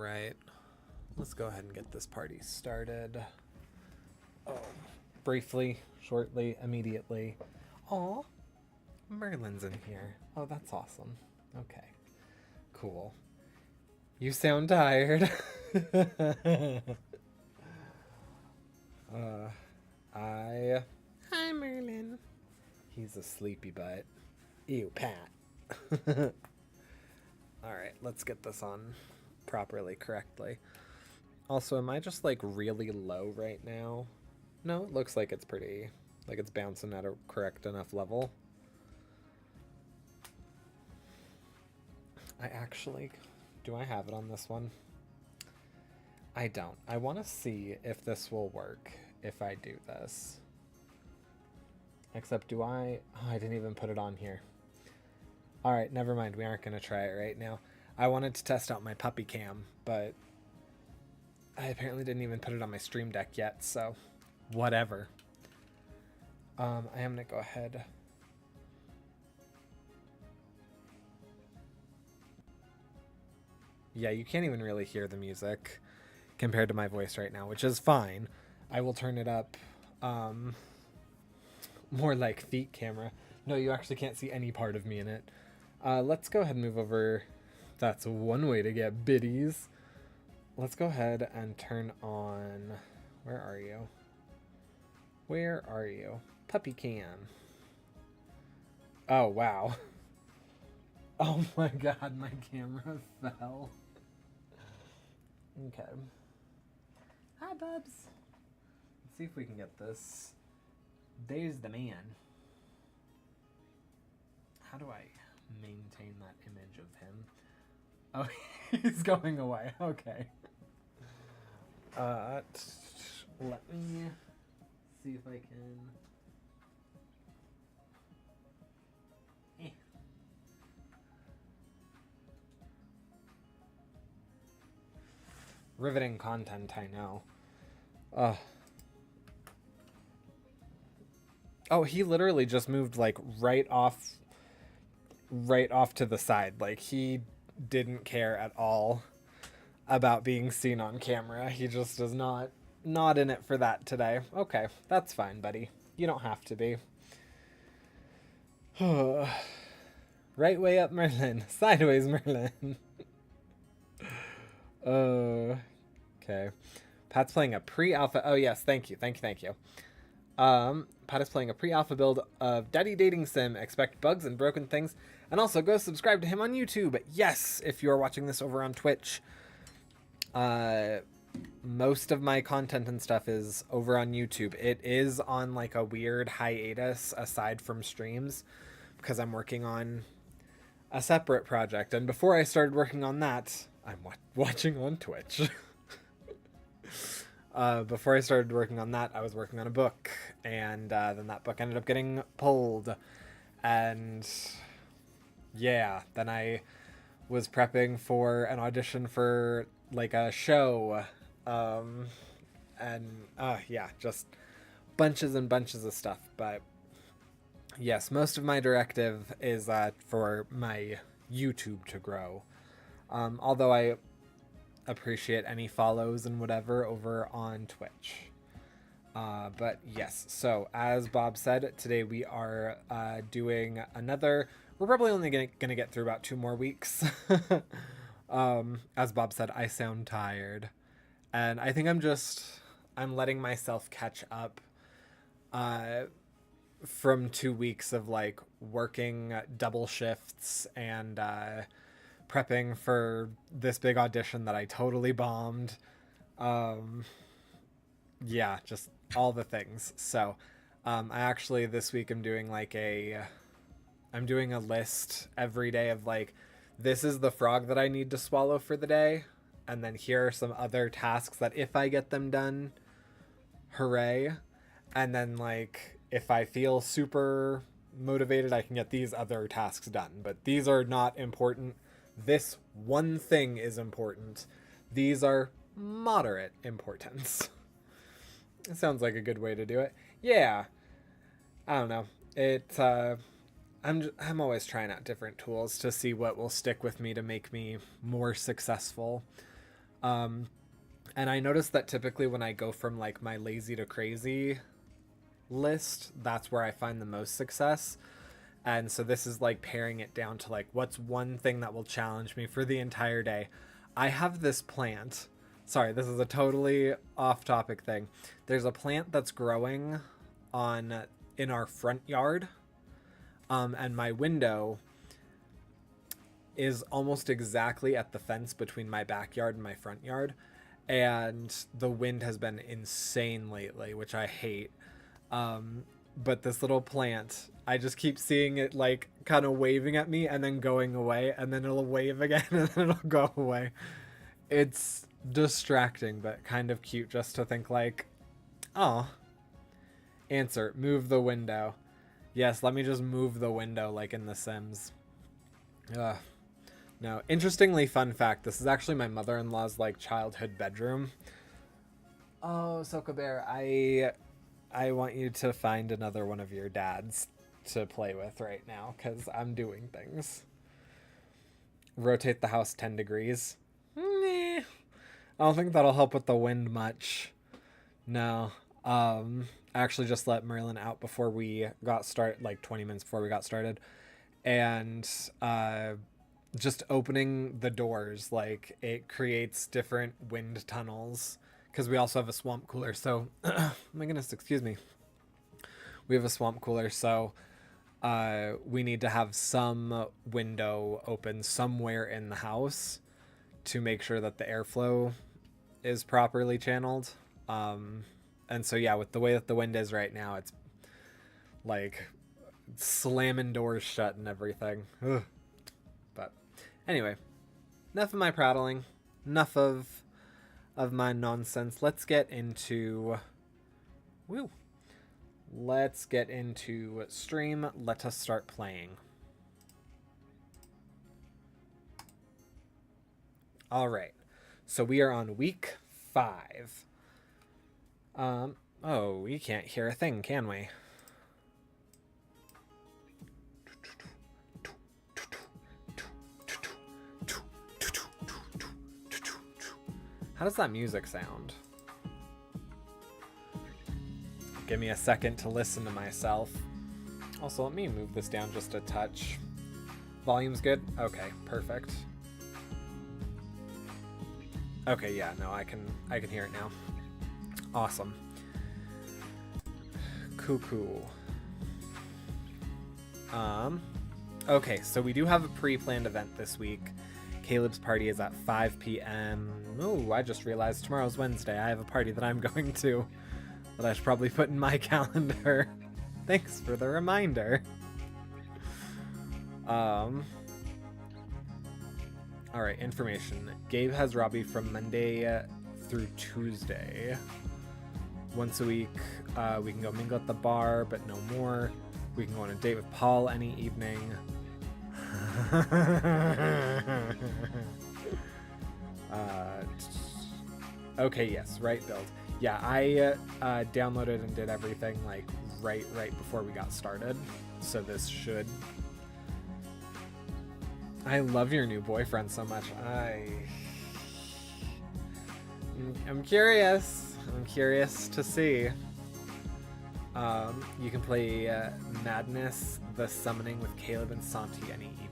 right. Let's go ahead and get this party started. Oh, briefly, shortly, immediately. Aw, Merlin's in here. Oh, that's awesome. Okay, cool. You sound tired. Hi, Merlin. He's a sleepy butt. Ew, Pat. Alright, let's get this on properly, correctly. Also, am I just like really low right now? No, it looks like it's pretty, like it's bouncing at a correct enough level. Do I have it on this one? I don't. I want to see if this will work if I do this. Except oh, I didn't even put it on here. Alright, never mind. We aren't going to try it right now. I wanted to test out my puppy cam, but I apparently didn't even put it on my stream deck yet, so whatever. I am going to go ahead. Yeah, you can't even really hear the music compared to my voice right now, which is fine. I will turn it up more like feet camera. No, you actually can't see any part of me in it. Let's go ahead and move over. That's one way to get biddies. Let's go ahead and turn on... Where are you? Where are you? Puppy cam. Oh, wow. Oh my god, my camera fell. Okay. Hi, Bubs. Let's see if we can get this. There's the man. How do I maintain that image of him? Oh, he's going away. Okay. Let me see if I can... Riveting content, I know. Oh, he literally just moved like right off to the side. Like he didn't care at all about being seen on camera. He just is not in it for that today. Okay, that's fine, buddy. You don't have to be. Right way up, Merlin. Sideways, Merlin. Okay. Pat's playing a pre-alpha. Oh, yes. Thank you. Pat is playing a pre-alpha build of Daddy Dating Sim. Expect bugs and broken things. And also, go subscribe to him on YouTube. Yes, if you are watching this over on Twitch. Most of my content and stuff is over on YouTube. It is on, like, a weird hiatus aside from streams. Because I'm working on a separate project. And before I started working on that... I'm watching on Twitch. Before I started working on that, I was working on a book, and then that book ended up getting pulled, and yeah, then I was prepping for an audition for like a show, and yeah, just bunches and bunches of stuff. But yes, most of my directive is for my YouTube to grow. Although I appreciate any follows and whatever over on Twitch. But yes, so as Bob said, today we are doing another... We're probably only gonna get through about 2 more weeks. As Bob said, I sound tired. And I think I'm letting myself catch up from 2 weeks of like working double shifts and... prepping for this big audition that I totally bombed. Yeah, just all the things. So, I actually this week I'm doing a list every day of like, this is the frog that I need to swallow for the day. And then here are some other tasks that if I get them done, hooray. And then like, if I feel super motivated, I can get these other tasks done. But these are not important. This one thing is important. These are moderate importance. It sounds like a good way to do it. Yeah. I don't know. I'm always trying out different tools to see what will stick with me to make me more successful. And I noticed that typically when I go from like my lazy to crazy list, that's where I find the most success. And so this is like paring it down to like, what's one thing that will challenge me for the entire day? I have this plant. Sorry, this is a totally off topic thing. There's a plant that's growing in our front yard. And my window is almost exactly at the fence between my backyard and my front yard. And the wind has been insane lately, which I hate. But this little plant, I just keep seeing it like kind of waving at me and then going away, and then it'll wave again and then it'll go away. It's distracting, but kind of cute just to think like, oh, answer, move the window. Yes, let me just move the window like in The Sims. No, interestingly, fun fact, this is actually my mother-in-law's like childhood bedroom. Oh, Soka Bear, I want you to find another one of your dads to play with right now, because I'm doing things. Rotate the house 10 degrees. Nah. I don't think that'll help with the wind much. No. I actually just let Merlin out before we got started, like 20 minutes before we got started. And just opening the doors, like it creates different wind tunnels. Because we also have a swamp cooler, so... oh my goodness, excuse me. We have a swamp cooler, so we need to have some window open somewhere in the house to make sure that the airflow is properly channeled. And so, yeah, with the way that the wind is right now, it's like slamming doors shut and everything. Ugh. But anyway, enough of my prattling. Enough of my nonsense. Let's get into stream. Let us start playing. All right, so we are on week 5. Oh, we can't hear a thing, can we? How does that music sound? Give me a second to listen to myself. Also, let me move this down just a touch. Volume's good? Okay, perfect. Okay, yeah, no, I can hear it now. Awesome. Cuckoo. Okay, so we do have a pre-planned event this week. Caleb's party is at 5 p.m. Oh, I just realized tomorrow's Wednesday. I have a party that I'm going to that I should probably put in my calendar. Thanks for the reminder. Alright, information. Gabe has Robbie from Monday through Tuesday. Once a week, we can go mingle at the bar, but no more. We can go on a date with Paul any evening. Okay, yes, right build. Yeah, I downloaded and did everything like right before we got started. So this should... I love your new boyfriend so much. I'm curious. I'm curious to see. You can play Madness the Summoning with Caleb and Santi any evening.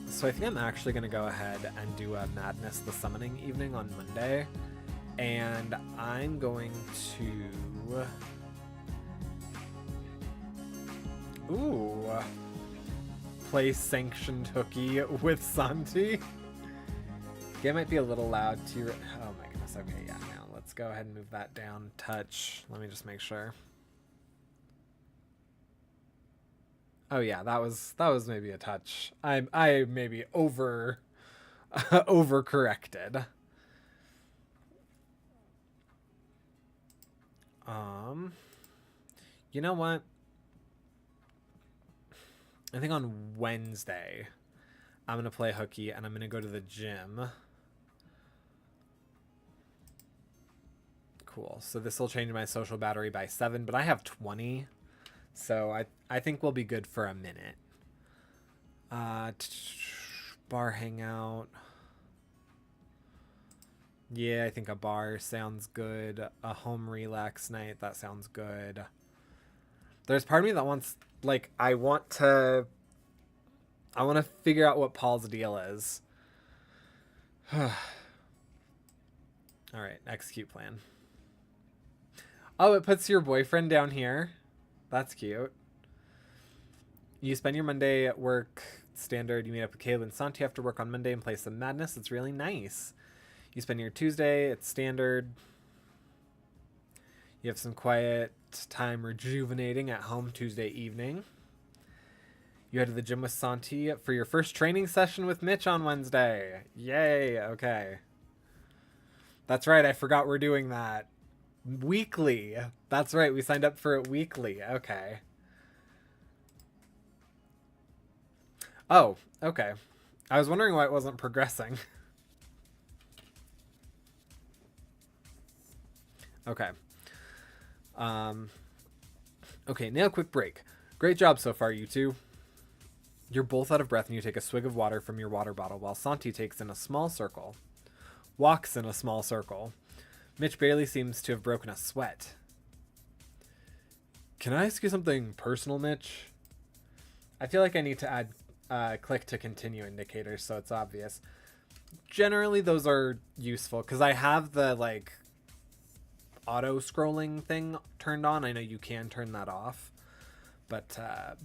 So I think I'm actually going to go ahead and do a Madness the Summoning evening on Monday. And I'm going to... play Sanctioned Hooky with Santi. It might be a little loud to... Oh my goodness, okay, yeah, now let's go ahead and move that down. Touch. Let me just make sure. Oh yeah, that was maybe a touch. I maybe overcorrected. You know what? I think on Wednesday I'm gonna play hooky and I'm gonna go to the gym. Cool. So this will change my social battery by 7, but I have 20. So I think we'll be good for a minute. Bar hangout. Yeah, I think a bar sounds good. A home relax night, that sounds good. There's part of me that wants, like, I want to figure out what Paul's deal is. All right, execute plan. Oh, it puts your boyfriend down here. That's cute. You spend your Monday at work standard. You meet up with Caleb and Santi after work on Monday and play some Madness. It's really nice. You spend your Tuesday at standard. You have some quiet time rejuvenating at home Tuesday evening. You head to the gym with Santi for your first training session with Mitch on Wednesday. Yay, okay. That's right, I forgot we're doing that. Weekly. That's right, we signed up for it weekly. Okay. Oh, okay. I was wondering why it wasn't progressing. Okay. Okay, now a quick break. Great job so far, you two. You're both out of breath and you take a swig of water from your water bottle while Santi walks in a small circle. Mitch barely seems to have broken a sweat. Can I ask you something personal, Mitch? I feel like I need to add click to continue indicators so it's obvious. Generally, those are useful because I have the like auto scrolling thing turned on. I know you can turn that off, but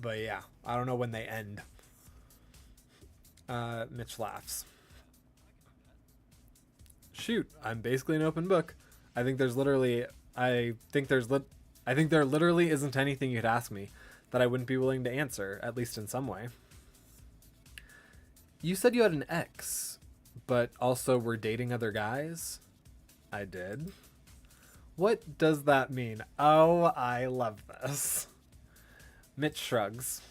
yeah, I don't know when they end. Mitch laughs. Shoot, I'm basically an open book. I think there literally isn't anything you'd ask me that I wouldn't be willing to answer, at least in some way. You said you had an ex, but also were dating other guys? I did. What does that mean? Oh, I love this. Mitch shrugs.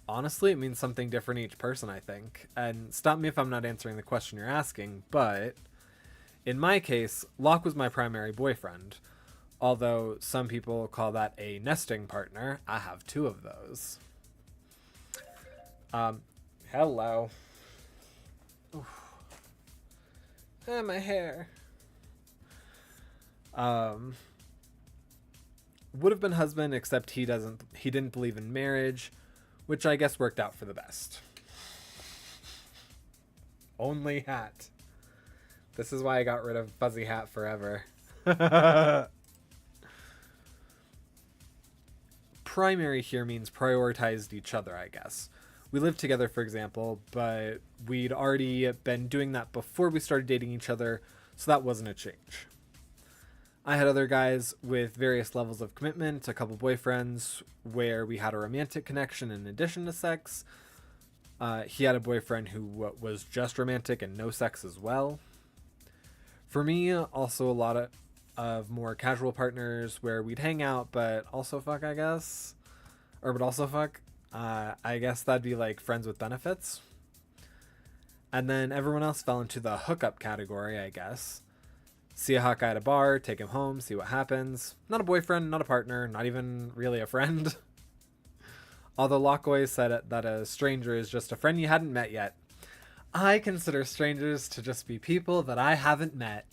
Honestly, it means something different each person, I think. And stop me if I'm not answering the question you're asking, but in my case, Locke was my primary boyfriend. Although some people call that a nesting partner, I have two of those. Hello. Oof. Ah, my hair. Would have been husband, except he didn't believe in marriage, which I guess worked out for the best. Only hat. This is why I got rid of fuzzy hat forever. Primary here means prioritized each other, I guess. We lived together, for example, but we'd already been doing that before we started dating each other, so that wasn't a change. I had other guys with various levels of commitment, a couple boyfriends where we had a romantic connection in addition to sex. He had a boyfriend who was just romantic and no sex as well. For me, also a lot of more casual partners where we'd hang out, but also fuck, I guess. But also fuck. I guess that'd be like friends with benefits. And then everyone else fell into the hookup category, I guess. See a hot guy at a bar, take him home, see what happens. Not a boyfriend, not a partner, not even really a friend. Although Locke always said that a stranger is just a friend you hadn't met yet. I consider strangers to just be people that I haven't met.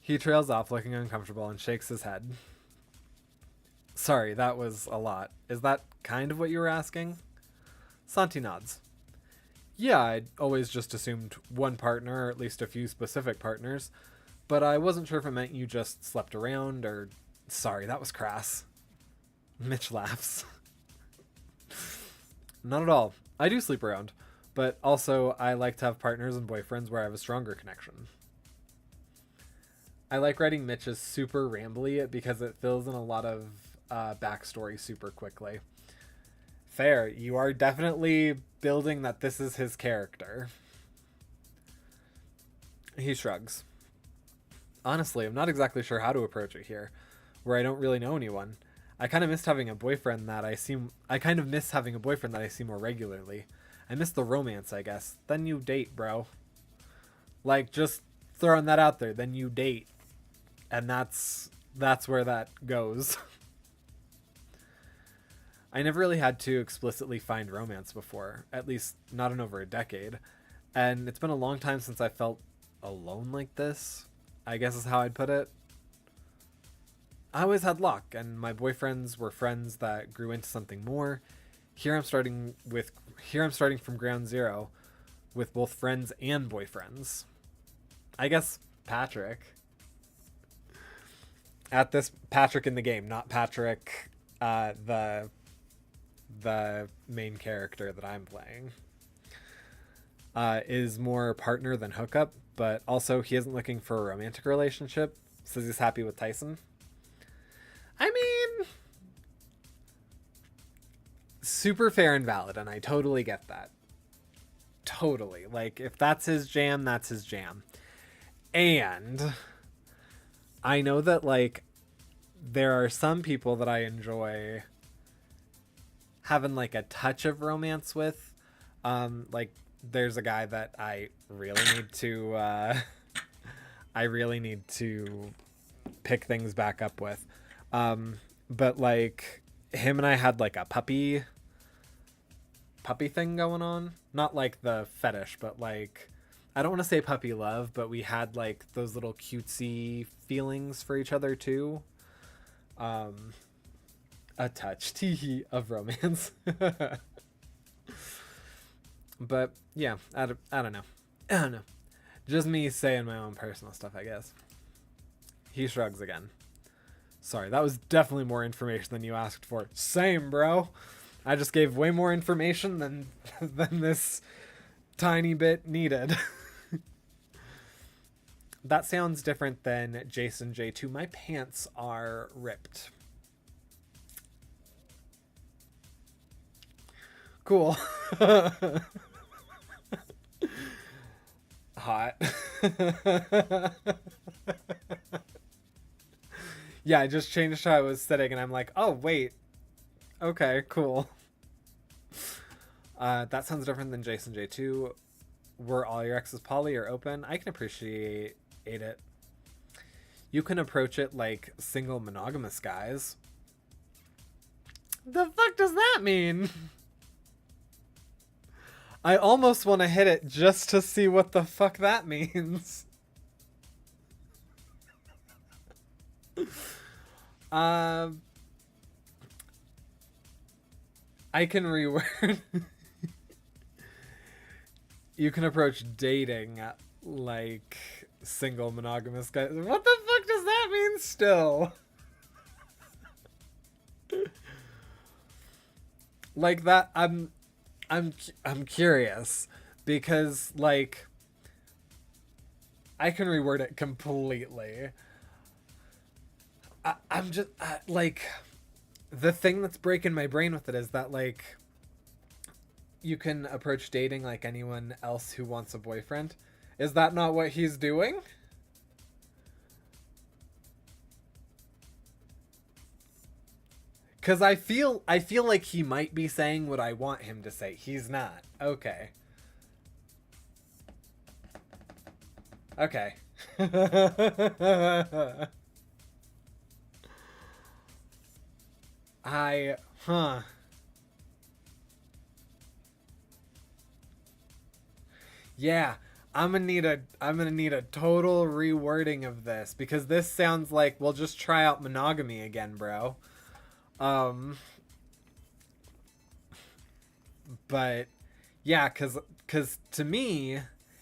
He trails off looking uncomfortable and shakes his head. Sorry, that was a lot. Is that kind of what you were asking? Santi nods. Yeah, I'd always just assumed one partner, or at least a few specific partners, but I wasn't sure if it meant you just slept around or... Sorry, that was crass. Mitch laughs. Not at all. I do sleep around, but also I like to have partners and boyfriends where I have a stronger connection. I like writing Mitch as super rambly because it fills in a lot of backstory super quickly. Fair. You are definitely building that this is his character. He shrugs. Honestly, I'm not exactly sure how to approach it here, where I don't really know anyone. I kind of miss having a boyfriend that I see more regularly. I miss the romance, I guess. Then you date, bro. Like, just throwing that out there. Then you date. And that's where that goes. I never really had to explicitly find romance before, at least not in over a decade. And it's been a long time since I felt alone like this, I guess is how I'd put it. I always had luck, and my boyfriends were friends that grew into something more. Here I'm starting from ground zero with both friends and boyfriends. I guess Patrick. At this Patrick in the game, not Patrick, the main character that I'm playing, is more partner than hookup, but also he isn't looking for a romantic relationship. Says he's happy with Tyson. I mean, super fair and valid, and I totally get that. Totally. Like, if that's his jam, that's his jam. And I know that, like, there are some people that I enjoy having, like, a touch of romance with. Like, there's a guy that I really need to pick things back up with. But, like, him and I had, like, a puppy thing going on. Not, like, the fetish, but, like, I don't want to say puppy love, but we had, like, those little cutesy feelings for each other, too. A touch, tee of romance. But, yeah, I don't know. Just me saying my own personal stuff, I guess. He shrugs again. Sorry, that was definitely more information than you asked for. Same, bro. I just gave way more information than this tiny bit needed. That sounds different than Jason J2. My pants are ripped. Cool. Hot. Yeah, I just changed how I was sitting and I'm like, oh, wait. Okay, cool. That sounds different than Jason J2. Were all your exes poly or open? I can appreciate it. You can approach it like single monogamous guys. The fuck does that mean? I almost want to hit it just to see what the fuck that means. I can reword. You can approach dating like single monogamous guys. What the fuck does that mean still? Like that, I'm curious because, like, I can reword it completely. I'm just like, the thing that's breaking my brain with it is that, like, you can approach dating like anyone else who wants a boyfriend. Is that not what he's doing? Because I feel like he might be saying what I want him to say. He's not. Okay. Okay. Yeah, I'm gonna need a total rewording of this because this sounds like, well, just try out monogamy again, bro. But yeah, cause to me,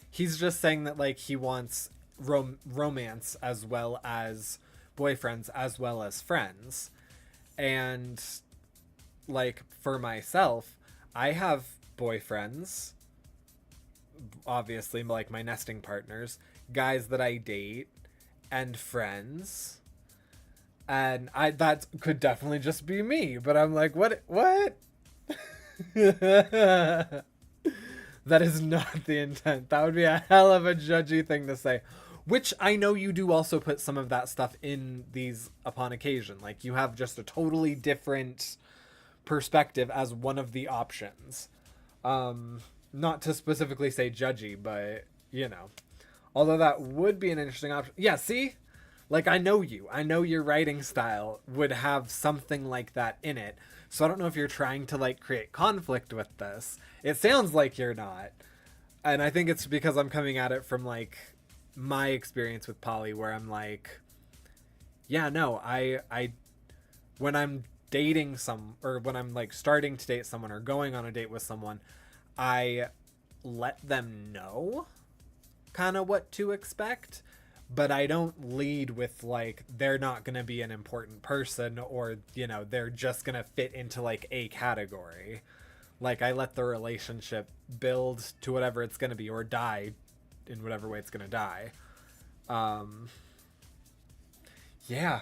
he's just saying that, like, he wants romance as well as boyfriends as well as friends. And, like, for myself, I have boyfriends, obviously, like my nesting partners, guys that I date, and friends. And that could definitely just be me, but I'm like, what? That is not the intent. That would be a hell of a judgy thing to say. Which I know you do also put some of that stuff in these upon occasion. Like, you have just a totally different perspective as one of the options. Not to specifically say judgy, but, you know. Although that would be an interesting option. Yeah, see? Like, I know you. I know your writing style would have something like that in it. So I don't know if you're trying to, like, create conflict with this. It sounds like you're not. And I think it's because I'm coming at it from, like, my experience with poly, where I'm like, yeah, no, I when I'm dating or when I'm, like, starting to date someone or going on a date with someone, I let them know kind of what to expect, but I don't lead with, like, they're not going to be an important person, or, you know, they're just going to fit into, like, a category. Like, I let the relationship build to whatever it's going to be, or die in whatever way it's going to die. Yeah.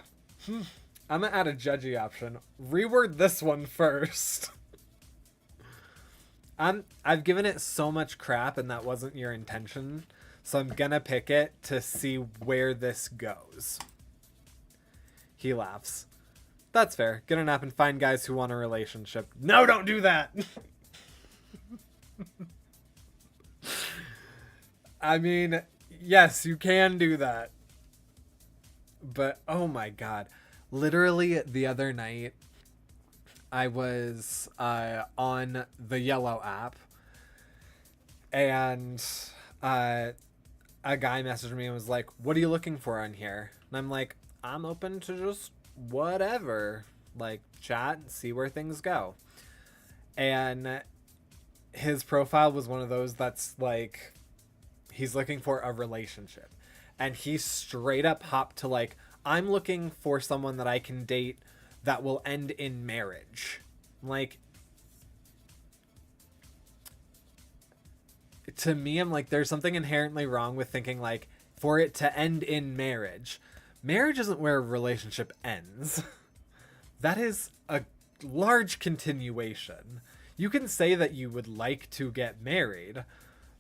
I'm going to add a judgy option. Reword this one first. I've given it so much crap, and that wasn't your intention. So I'm gonna pick it to see where this goes. He laughs. That's fair. Get a nap and find guys who want a relationship. No, don't do that! I mean, yes, you can do that. But, oh my god. Literally, the other night, I was on the Yellow app, and a guy messaged me and was like, what are you looking for on here? And I'm like, I'm open to just whatever. Like, chat and see where things go. And his profile was one of those that's like, he's looking for a relationship. And he straight up hopped to, like, I'm looking for someone that I can date that will end in marriage. Like, to me, I'm like, there's something inherently wrong with thinking, like, for it to end in marriage. Marriage isn't where a relationship ends. That is a large continuation. You can say that you would like to get married,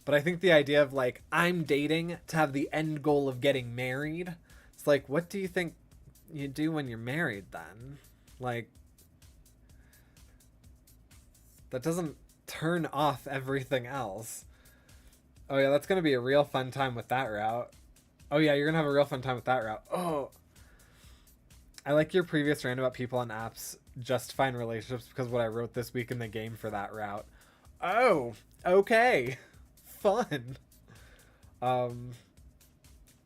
but I think the idea of, like, I'm dating to have the end goal of getting married, it's like, what do you think you do when you're married then? Like, that doesn't turn off everything else. Oh yeah, that's gonna be a real fun time with that route. Oh yeah, you're gonna have a real fun time with that route. Oh, I like your previous rant about people on apps justifying relationships because what I wrote this week in the game for that route. Oh, okay, fun.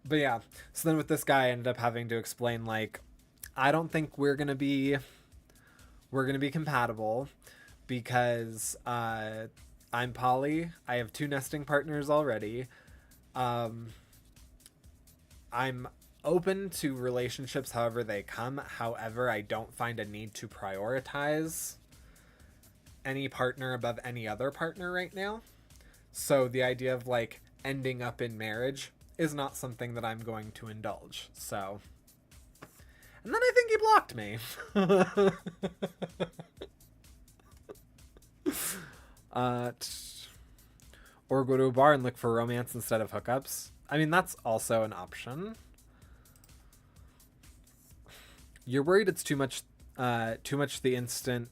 But yeah, so then with this guy, I ended up having to explain, like, I don't think we're gonna be compatible because I'm poly. I have 2 nesting partners already. I'm open to relationships however they come. However, I don't find a need to prioritize any partner above any other partner right now. So the idea of, like, ending up in marriage is not something that I'm going to indulge. So, and then I think he blocked me. Or go to a bar and look for romance instead of hookups. I mean, that's also an option. You're worried it's too much the instant.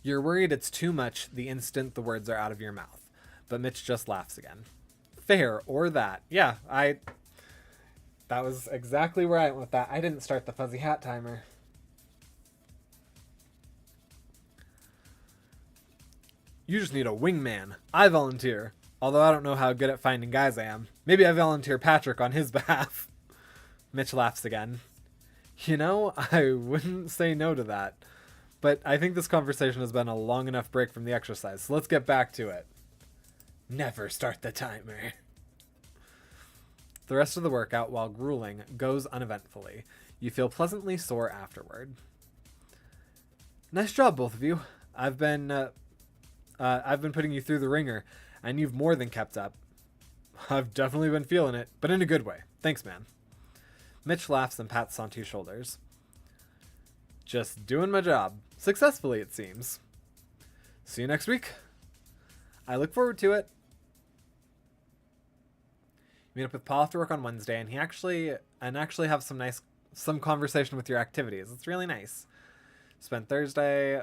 You're worried it's too much the instant the words are out of your mouth. But Mitch just laughs again. Fair, or that. Yeah, that was exactly where I went with that. I didn't start the fuzzy hat timer. You just need a wingman. I volunteer. Although I don't know how good at finding guys I am. Maybe I volunteer Patrick on his behalf. Mitch laughs again. You know, I wouldn't say no to that. But I think this conversation has been a long enough break from the exercise, so let's get back to it. Never start the timer. The rest of the workout, while grueling, goes uneventfully. You feel pleasantly sore afterward. Nice job, both of you. I've been putting you through the ringer, and you've more than kept up. I've definitely been feeling it, but in a good way. Thanks, man. Mitch laughs and pats Santi's shoulders. Just doing my job. Successfully, it seems. See you next week. I look forward to it. Meet up with Paul after work on Wednesday, and actually have some conversation with your activities. It's really nice. Spent Thursday,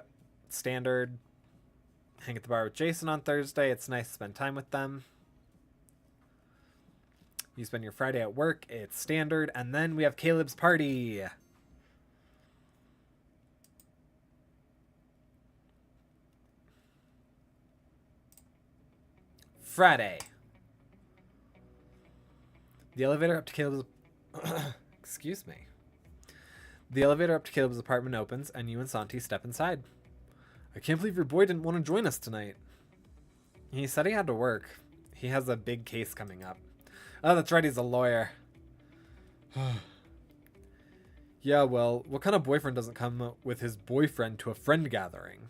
standard. Hang at the bar with Jason on Thursday. It's nice to spend time with them. You spend your Friday at work. It's standard. And then we have Caleb's party. Friday. The elevator up to Caleb's... Excuse me. The elevator up to Caleb's apartment opens, and you and Santi step inside. I can't believe your boy didn't want to join us tonight. He said he had to work. He has a big case coming up. Oh, that's right, he's a lawyer. Yeah, well, what kind of boyfriend doesn't come with his boyfriend to a friend gathering?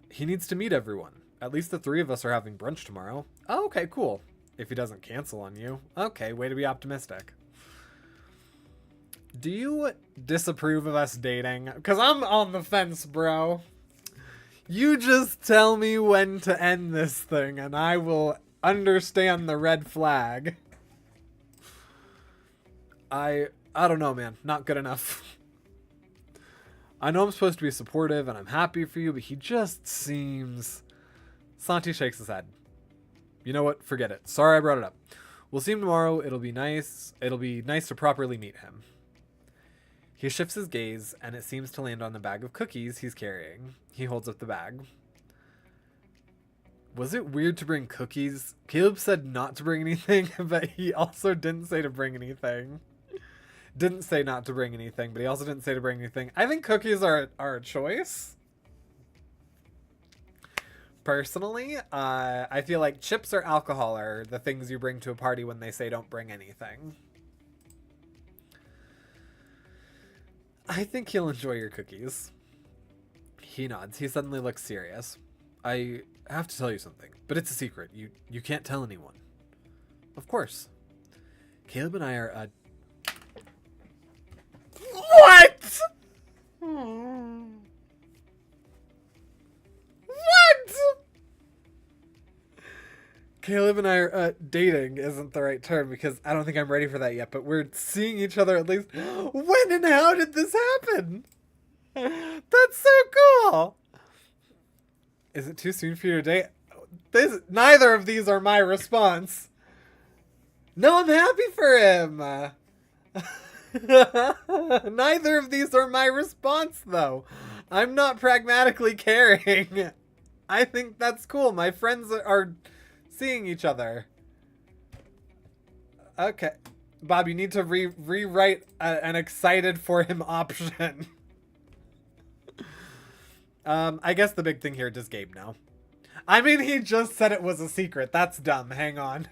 He needs to meet everyone. At least the 3 of us are having brunch tomorrow. Oh, okay, cool. If he doesn't cancel on you. Okay, way to be optimistic. Do you disapprove of us dating? Because I'm on the fence, bro. You just tell me when to end this thing, and I will understand the red flag. I don't know, man. Not good enough. I know I'm supposed to be supportive, and I'm happy for you, but he just seems... Santi shakes his head. You know what? Forget it. Sorry I brought it up. We'll see him tomorrow. It'll be nice. It'll be nice to properly meet him. He shifts his gaze, and it seems to land on the bag of cookies he's carrying. He holds up the bag. Was it weird to bring cookies? Caleb said not to bring anything, but he also didn't say to bring anything. Didn't say not to bring anything, but he also didn't say to bring anything. I think cookies are a choice. Personally, I feel like chips or alcohol are the things you bring to a party when they say don't bring anything. I think he'll enjoy your cookies. He nods. He suddenly looks serious. I have to tell you something, but it's a secret. You can't tell anyone. Of course. Caleb and I are What? What? Caleb and I are dating isn't the right term because I don't think I'm ready for that yet, but we're seeing each other at least. When and how did this happen? That's so cool. Is it too soon for you to date? Neither of these are my response. No, I'm happy for him. Neither of these are my response, though. I'm not pragmatically caring. I think that's cool. My friends are seeing each other. Okay. Bob, you need to rewrite an excited for him option. I guess the big thing here, does Gabe know? I mean, he just said it was a secret. That's dumb. Hang on.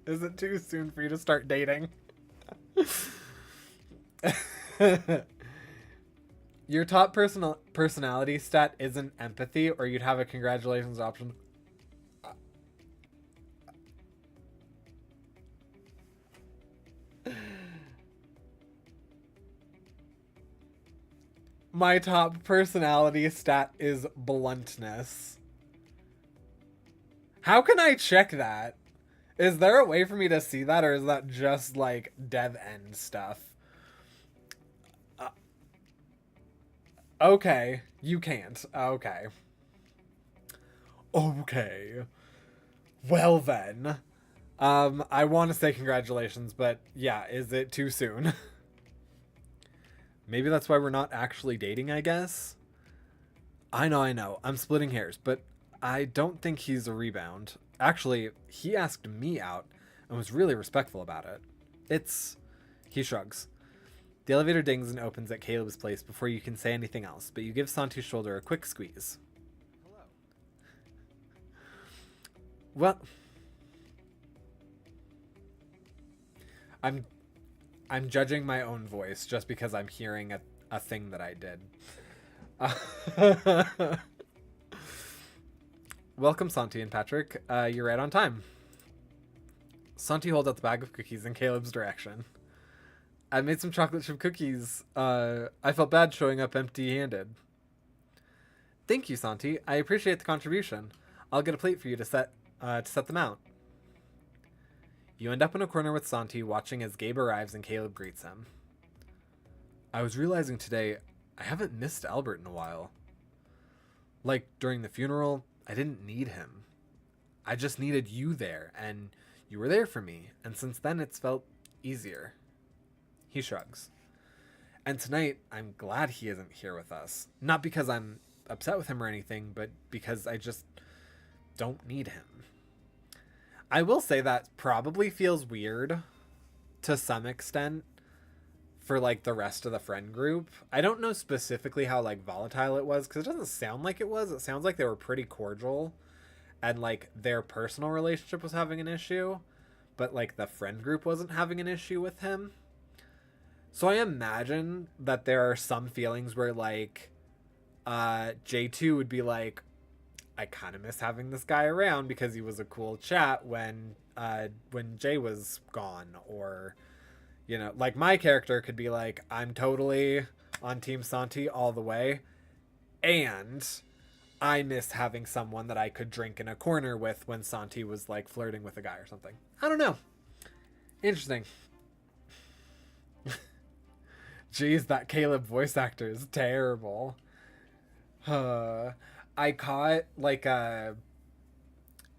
Is it too soon for you to start dating? Your top personality stat isn't empathy, or you'd have a congratulations option. My top personality stat is bluntness. How can I check that? Is there a way for me to see that, or is that just like dev end stuff? Okay, you can't. Okay. Okay. Well then. I want to say congratulations, but yeah, is it too soon? Maybe that's why we're not actually dating, I guess. I know. I'm splitting hairs, but I don't think he's a rebound. Actually, he asked me out and was really respectful about it. He shrugs. The elevator dings and opens at Caleb's place before you can say anything else, but you give Santi's shoulder a quick squeeze. Hello. Well, I'm judging my own voice just because I'm hearing a thing that I did. Welcome, Santi and Patrick. You're right on time. Santi holds out the bag of cookies in Caleb's direction. I made some chocolate chip cookies. I felt bad showing up empty-handed. Thank you, Santi. I appreciate the contribution. I'll get a plate for you to set them out. You end up in a corner with Santi, watching as Gabe arrives and Caleb greets him. I was realizing today, I haven't missed Albert in a while. Like, during the funeral, I didn't need him. I just needed you there, and You were there for me, and since then it's felt easier. He shrugs. And tonight, I'm glad he isn't here with us. Not because I'm upset with him or anything, but because I just don't need him. I will say that probably feels weird to some extent for like the rest of the friend group. I don't know specifically how like volatile it was, because it doesn't sound like it was. It sounds like they were pretty cordial and like their personal relationship was having an issue, but like the friend group wasn't having an issue with him. So I imagine that there are some feelings where like J2 would be like, I kind of miss having this guy around because he was a cool chat when Jay was gone. Or, you know, like my character could be like, I'm totally on Team Santi all the way, and I miss having someone that I could drink in a corner with when Santi was like flirting with a guy or something. I don't know. Interesting. Jeez, that Caleb voice actor is terrible. I caught like a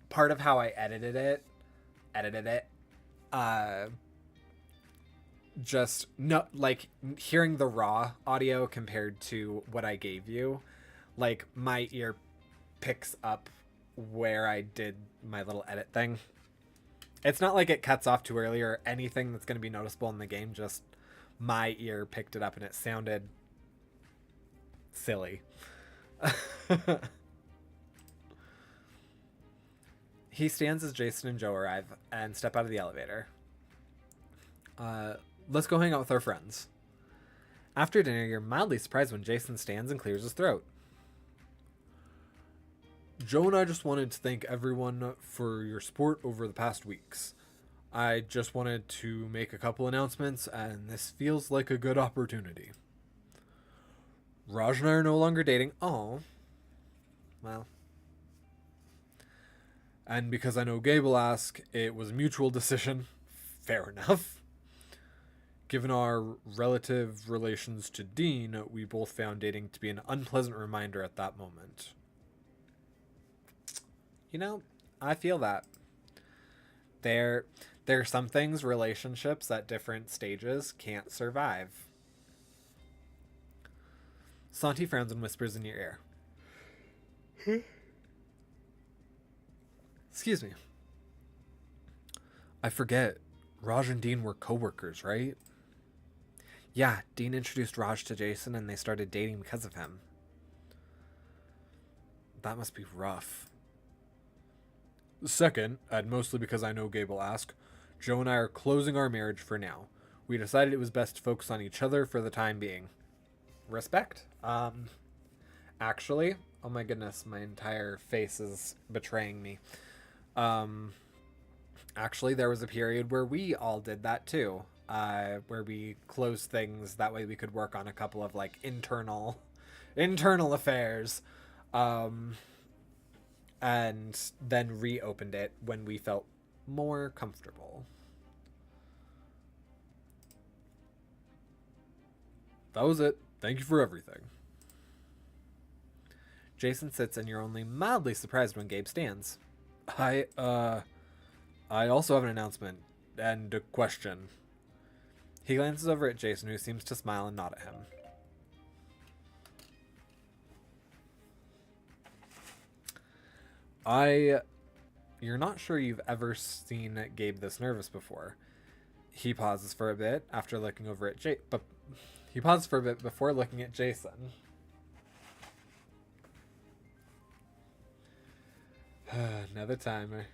part of how I edited it. Just no, like hearing the raw audio compared to what I gave you, like my ear picks up where I did my little edit thing. It's not like it cuts off too early or anything that's going to be noticeable in the game. Just my ear picked it up and it sounded silly. He stands as Jason and Joe arrive and step out of the elevator. Let's go hang out with our friends. After dinner, you're mildly surprised when Jason stands and clears his throat. Joe and I just wanted to thank everyone for your support over the past weeks. I just wanted to make a couple announcements, and this feels like a good opportunity. Raj and I are no longer dating. Oh. Well. And because I know Gabe will ask, it was a mutual decision. Fair enough. Given our relative relations to Dean, we both found dating to be an unpleasant reminder at that moment. You know, I feel that. There are some things, relationships at different stages can't survive. Santi frowns and whispers in your ear. Excuse me. I forget. Raj and Dean were co-workers, right? Yeah, Dean introduced Raj to Jason and they started dating because of him. That must be rough. Second, and mostly because I know Gabe will ask, Joe and I are closing our marriage for now. We decided it was best to focus on each other for the time being. Respect. Actually, oh my goodness, my entire face is betraying me. Actually, there was a period where we all did that too. Where we closed things, that way we could work on a couple of like internal affairs. And then reopened it when we felt more comfortable. That was it. Thank you for everything. Jason sits and you're only mildly surprised when Gabe stands. I also have an announcement and a question. He glances over at Jason, who seems to smile and nod at him. You're not sure you've ever seen Gabe this nervous before. He pauses for a bit after looking over at he pauses for a bit before looking at Jason. Another timer.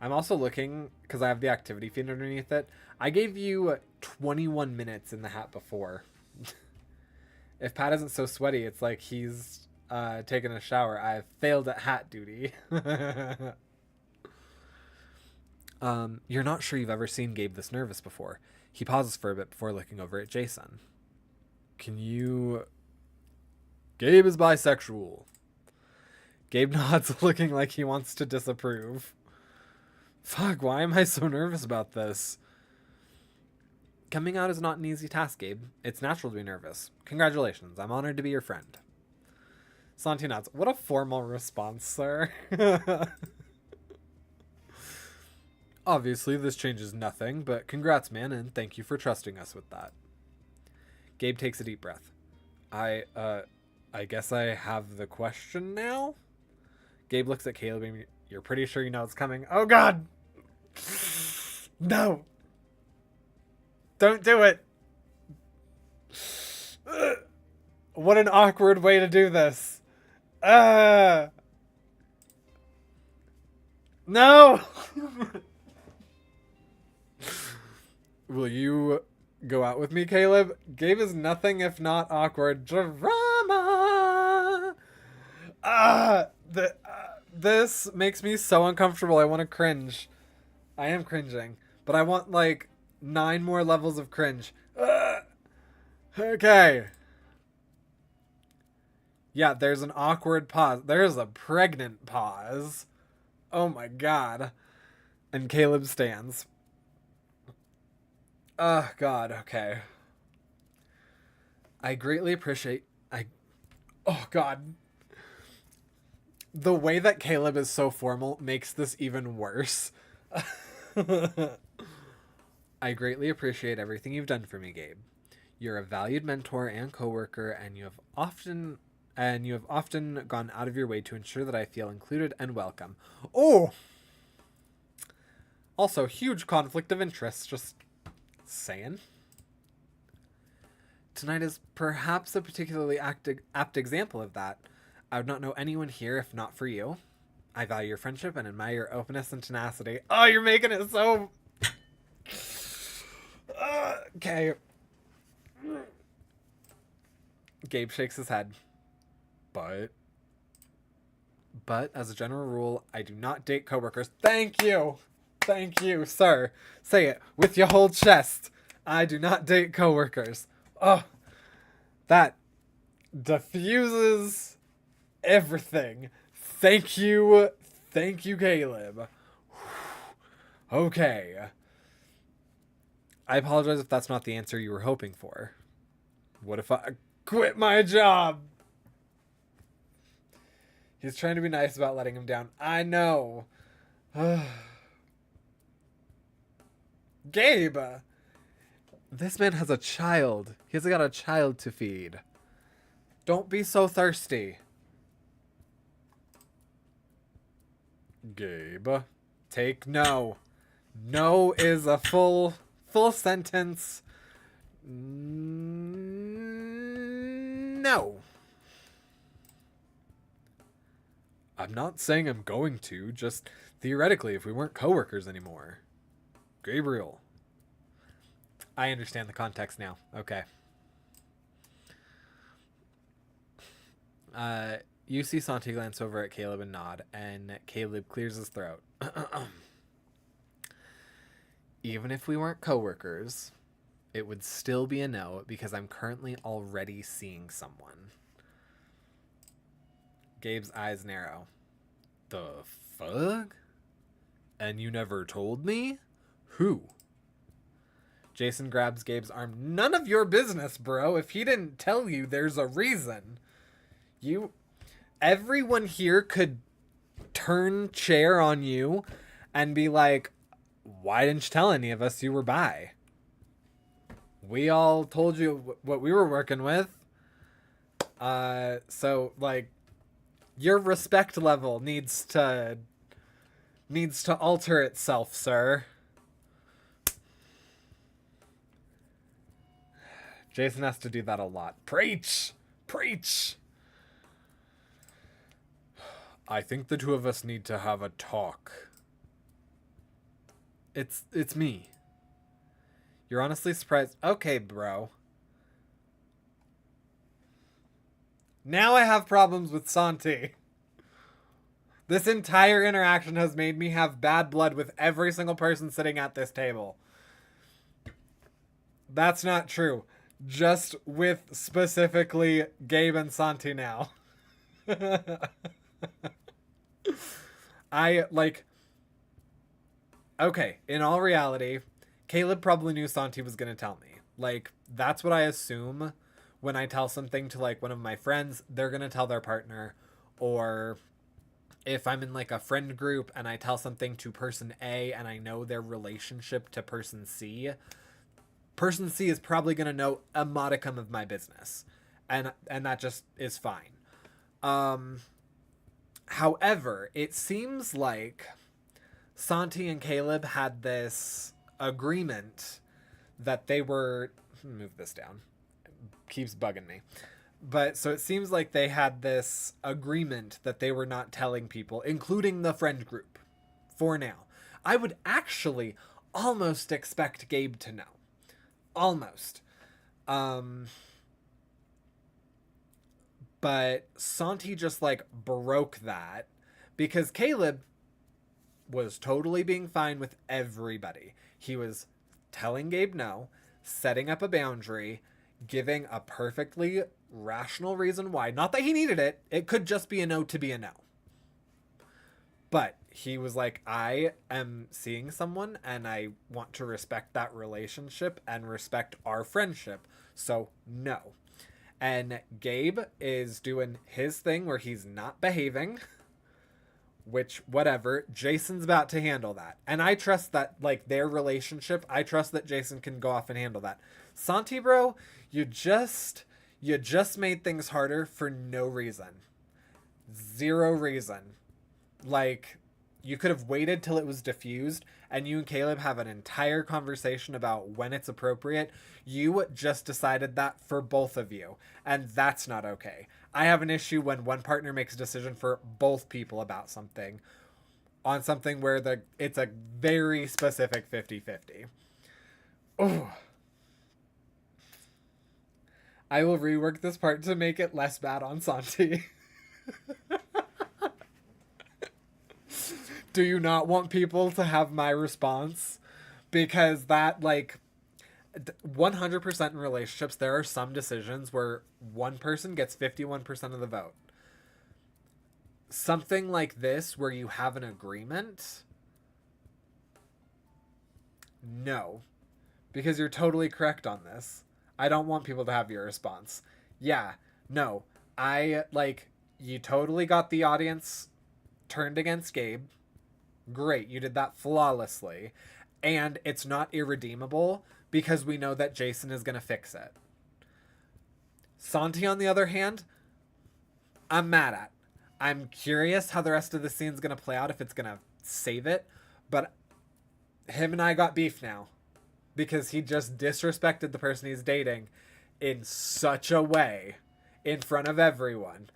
I'm also looking, because I have the activity feed underneath it. I gave you 21 minutes in the hat before. If Pat isn't so sweaty, it's like he's taken a shower. I've failed at hat duty. You're not sure you've ever seen Gabe this nervous before. He pauses for a bit before looking over at Jason. Gabe is bisexual. Gabe nods, looking like he wants to disapprove. Fuck, why am I so nervous about this? Coming out is not an easy task, Gabe. It's natural to be nervous. Congratulations, I'm honored to be your friend. Santi nods. What a formal response, sir. Obviously, this changes nothing, but congrats, man, and thank you for trusting us with that. Gabe takes a deep breath. I guess I have the question now? Gabe looks at Caleb and you're pretty sure you know it's coming. Oh, God! No! Don't do it! What an awkward way to do this. No! Will you go out with me, Caleb? Gabe is nothing if not awkward drama. This makes me so uncomfortable. I want to cringe. I am cringing, but I want like 9 more levels of cringe. Okay. Yeah, there's an awkward pause. There's a pregnant pause. Oh my God. And Caleb stands. Oh, God, okay. I greatly appreciate... Oh, God. The way that Caleb is so formal makes this even worse. I greatly appreciate everything you've done for me, Gabe. You're a valued mentor and coworker, and you have often gone out of your way to ensure that I feel included and welcome. Oh! Also, huge conflict of interest, just... saying. Tonight is perhaps a particularly apt example of that. I would not know anyone here if not for you. I value your friendship and admire your openness and tenacity. Oh, you're making it so... Okay. Gabe shakes his head. But as a general rule, I do not date coworkers. Thank you! Thank you, sir. Say it with your whole chest. I do not date coworkers. Oh, that diffuses everything. Thank you, Caleb. Okay. I apologize if that's not the answer you were hoping for. What if I quit my job? He's trying to be nice about letting him down. I know. Gabe! This man has a child. He's got a child to feed. Don't be so thirsty. Gabe. Take no. No is a full sentence. No. I'm not saying I'm going to, just theoretically if we weren't coworkers anymore. Gabriel. I understand the context now. Okay. You see Santi glance over at Caleb and nod, and Caleb clears his throat. Even if we weren't coworkers, it would still be a no because I'm currently already seeing someone. Gabe's eyes narrow. The fuck? And you never told me? Who? Jason grabs Gabe's arm. None of your business, bro. If he didn't tell you, there's a reason. Everyone here could turn chair on you and be like, why didn't you tell any of us you were bi? We all told you what we were working with. So, like, your respect level needs to alter itself, sir. Jason has to do that a lot. Preach! Preach! I think the two of us need to have a talk. It's me. You're honestly surprised. Okay, bro. Now I have problems with Santi. This entire interaction has made me have bad blood with every single person sitting at this table. That's not true. Just with specifically Gabe and Santi now. Okay, in all reality, Caleb probably knew Santi was going to tell me. Like, that's what I assume when I tell something to like one of my friends, they're going to tell their partner. Or if I'm in like a friend group and I tell something to person A and I know their relationship to person C is probably going to know a modicum of my business. And that just is fine. However, it seems like Santi and Caleb had this agreement that they were... Move this down. It keeps bugging me. But so it seems like they had this agreement that they were not telling people, including the friend group, for now. I would actually almost expect Gabe to know. Almost. But Santi just like broke that because Caleb was totally being fine with everybody. He was telling Gabe no, setting up a boundary, giving a perfectly rational reason why. Not that he needed it. It could just be a no to be a no. But he was like, I am seeing someone and I want to respect that relationship and respect our friendship. So no. And Gabe is doing his thing where he's not behaving, which whatever. Jason's about to handle that. And I trust that, like, their relationship, I trust that Jason can go off and handle that. Santi, bro, you just made things harder for no reason. Zero reason. Like, you could have waited till it was diffused and you and Caleb have an entire conversation about when it's appropriate. You just decided that for both of you, and that's not okay. I have an issue when one partner makes a decision for both people about something, on something where it's a very specific 50-50. Oh. I will rework this part to make it less bad on Santi. Do you not want people to have my response? Because that, like, 100% in relationships, there are some decisions where one person gets 51% of the vote. Something like this, where you have an agreement, no. Because you're totally correct on this. I don't want people to have your response. Yeah, no. You totally got the audience turned against Gabe. Great, you did that flawlessly. And it's not irredeemable because we know that Jason is going to fix it. Santi, on the other hand, I'm mad at. I'm curious how the rest of the scene's going to play out, if it's going to save it. But him and I got beef now because he just disrespected the person he's dating in such a way in front of everyone.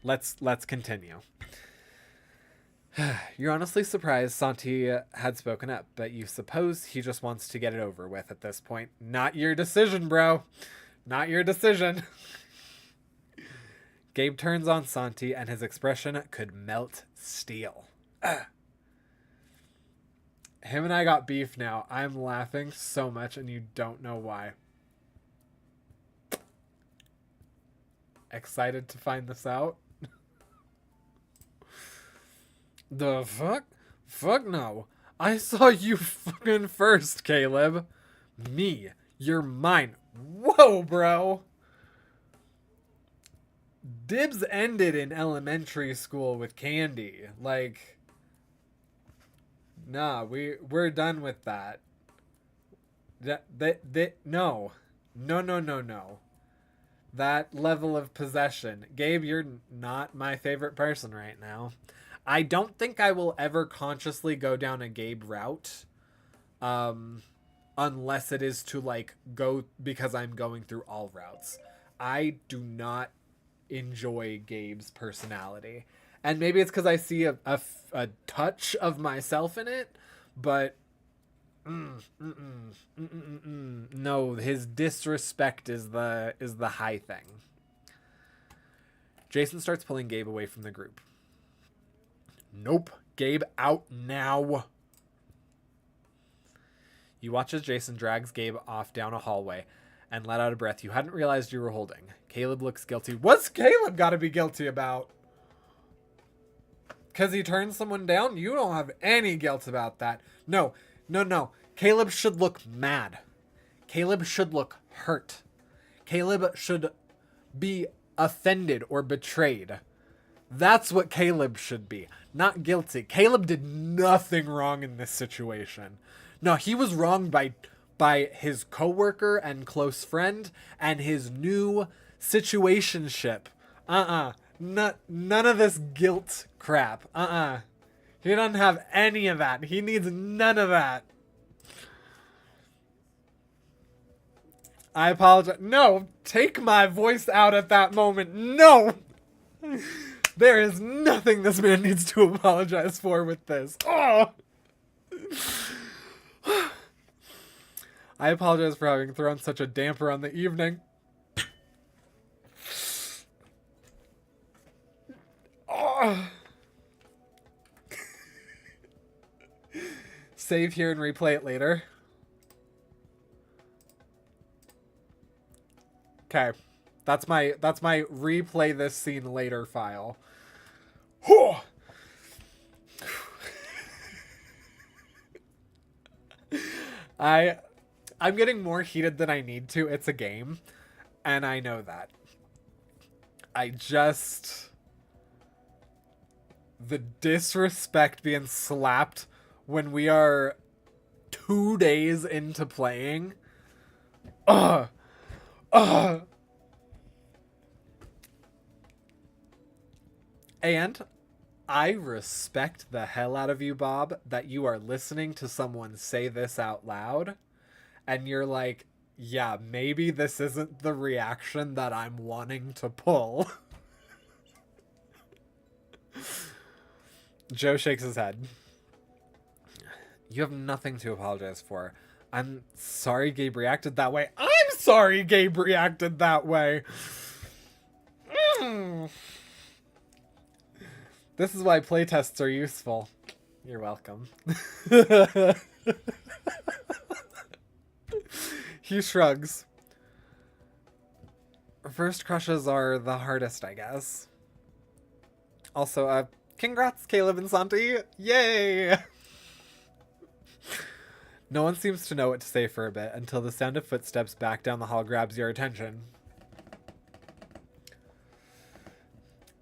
Let's continue. You're honestly surprised Santi had spoken up, but you suppose he just wants to get it over with at this point. Not your decision, bro. Not your decision. Gabe turns on Santi, and his expression could melt steel. Him and I got beef now. I'm laughing so much, and you don't know why. Excited to find this out? The fuck? Fuck no. I saw you fucking first, Caleb. Me. You're mine. Whoa, bro. Dibs ended in elementary school with Candy. Like, nah, we're done with that. No. No. That level of possession. Gabe, you're not my favorite person right now. I don't think I will ever consciously go down a Gabe route. Unless it is to, like, go because I'm going through all routes. I do not enjoy Gabe's personality. And maybe it's because I see a touch of myself in it, but no, his disrespect is the high thing. Jason starts pulling Gabe away from the group. Nope. Gabe out now. You watch as Jason drags Gabe off down a hallway and let out a breath you hadn't realized you were holding. Caleb looks guilty. What's Caleb got to be guilty about? Because he turned someone down? You don't have any guilt about that. No. Caleb should look mad. Caleb should look hurt. Caleb should be offended or betrayed. That's what Caleb should be, not guilty. Caleb did nothing wrong in this situation. No, he was wronged by his coworker and close friend and his new situationship. None of this guilt crap. He doesn't have any of that. He needs none of that. I apologize. No, take my voice out at that moment. No! There is nothing this man needs to apologize for with this. Oh! I apologize for having thrown such a damper on the evening. Oh. Save here and replay it later. Okay. That's my replay this scene later file. I'm getting more heated than I need to. It's a game, and I know that. The disrespect being slapped when we are 2 days into playing. And I respect the hell out of you, Bob, that you are listening to someone say this out loud, and you're like, yeah, maybe this isn't the reaction that I'm wanting to pull. Joe shakes his head. You have nothing to apologize for. I'm sorry Gabe reacted that way. I'm sorry Gabe reacted that way. This is why playtests are useful. You're welcome. He shrugs. First crushes are the hardest, I guess. Also, congrats, Caleb and Santi. Yay! No one seems to know what to say for a bit until the sound of footsteps back down the hall grabs your attention.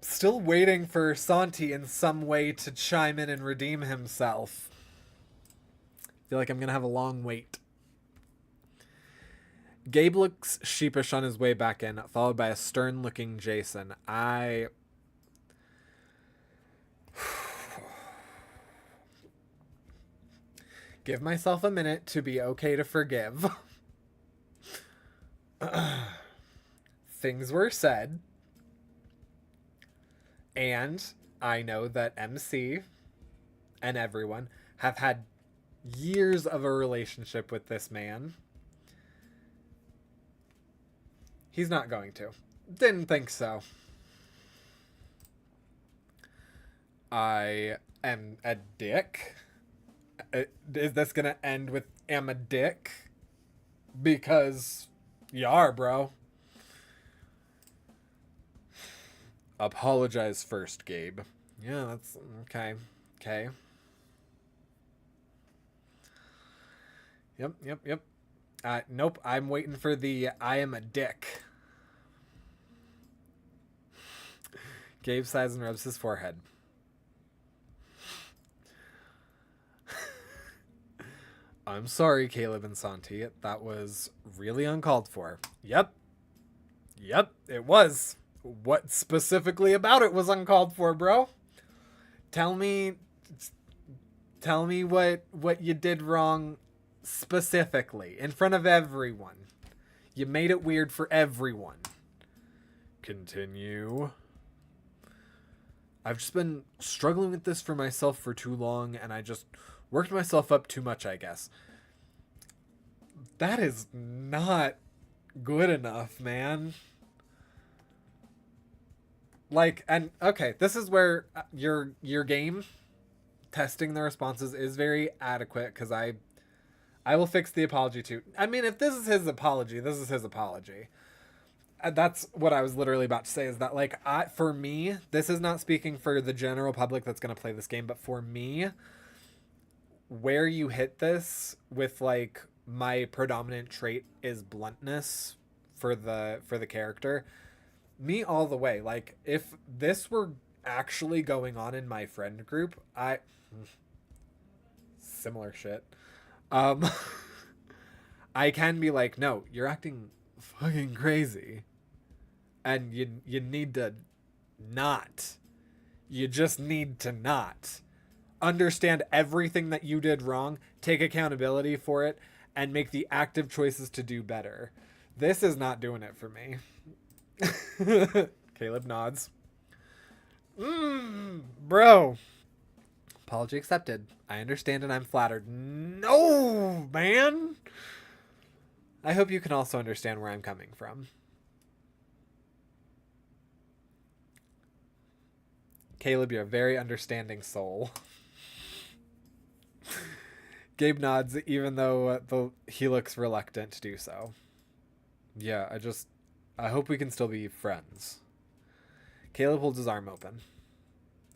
Still waiting for Santi in some way to chime in and redeem himself. Feel like I'm gonna have a long wait. Gabe looks sheepish on his way back in, followed by a stern-looking Jason. Give myself a minute to be okay to forgive. Things were said. And I know that MC and everyone have had years of a relationship with this man. He's not going to. Didn't think so. I am a dick. Is this gonna end with am a dick? Because you are, bro. Apologize first, Gabe. Yeah, that's okay. Okay. Yep. Nope, I'm waiting for the I am a dick. Gabe sighs and rubs his forehead. I'm sorry, Caleb and Santi. That was really uncalled for. Yep, it was. What specifically about it was uncalled for, bro? Tell me what you did wrong specifically in front of everyone. You made it weird for everyone. Continue. I've just been struggling with this for myself for too long, and I just worked myself up too much, I guess. That is not good enough, man. Like, and okay, this is where your game testing the responses is very adequate, because I will fix the apology too. I mean, if this is his apology, this is his apology. That's what I was literally about to say, is that, like, for me, this is not speaking for the general public that's going to play this game, but for me, where you hit this with, like, my predominant trait is bluntness for the character. Me all the way. Like, if this were actually going on in my friend group, similar shit. Um I can be like, no, you're acting fucking crazy. And you need to not. You just need to not. Understand everything that you did wrong, take accountability for it, and make the active choices to do better. This is not doing it for me. Caleb nods. Bro. Apology accepted. I understand and I'm flattered. No, man. I hope you can also understand where I'm coming from. Caleb, you're a very understanding soul. Gabe nods, even though he looks reluctant to do so. Yeah, I hope we can still be friends. Caleb holds his arm open.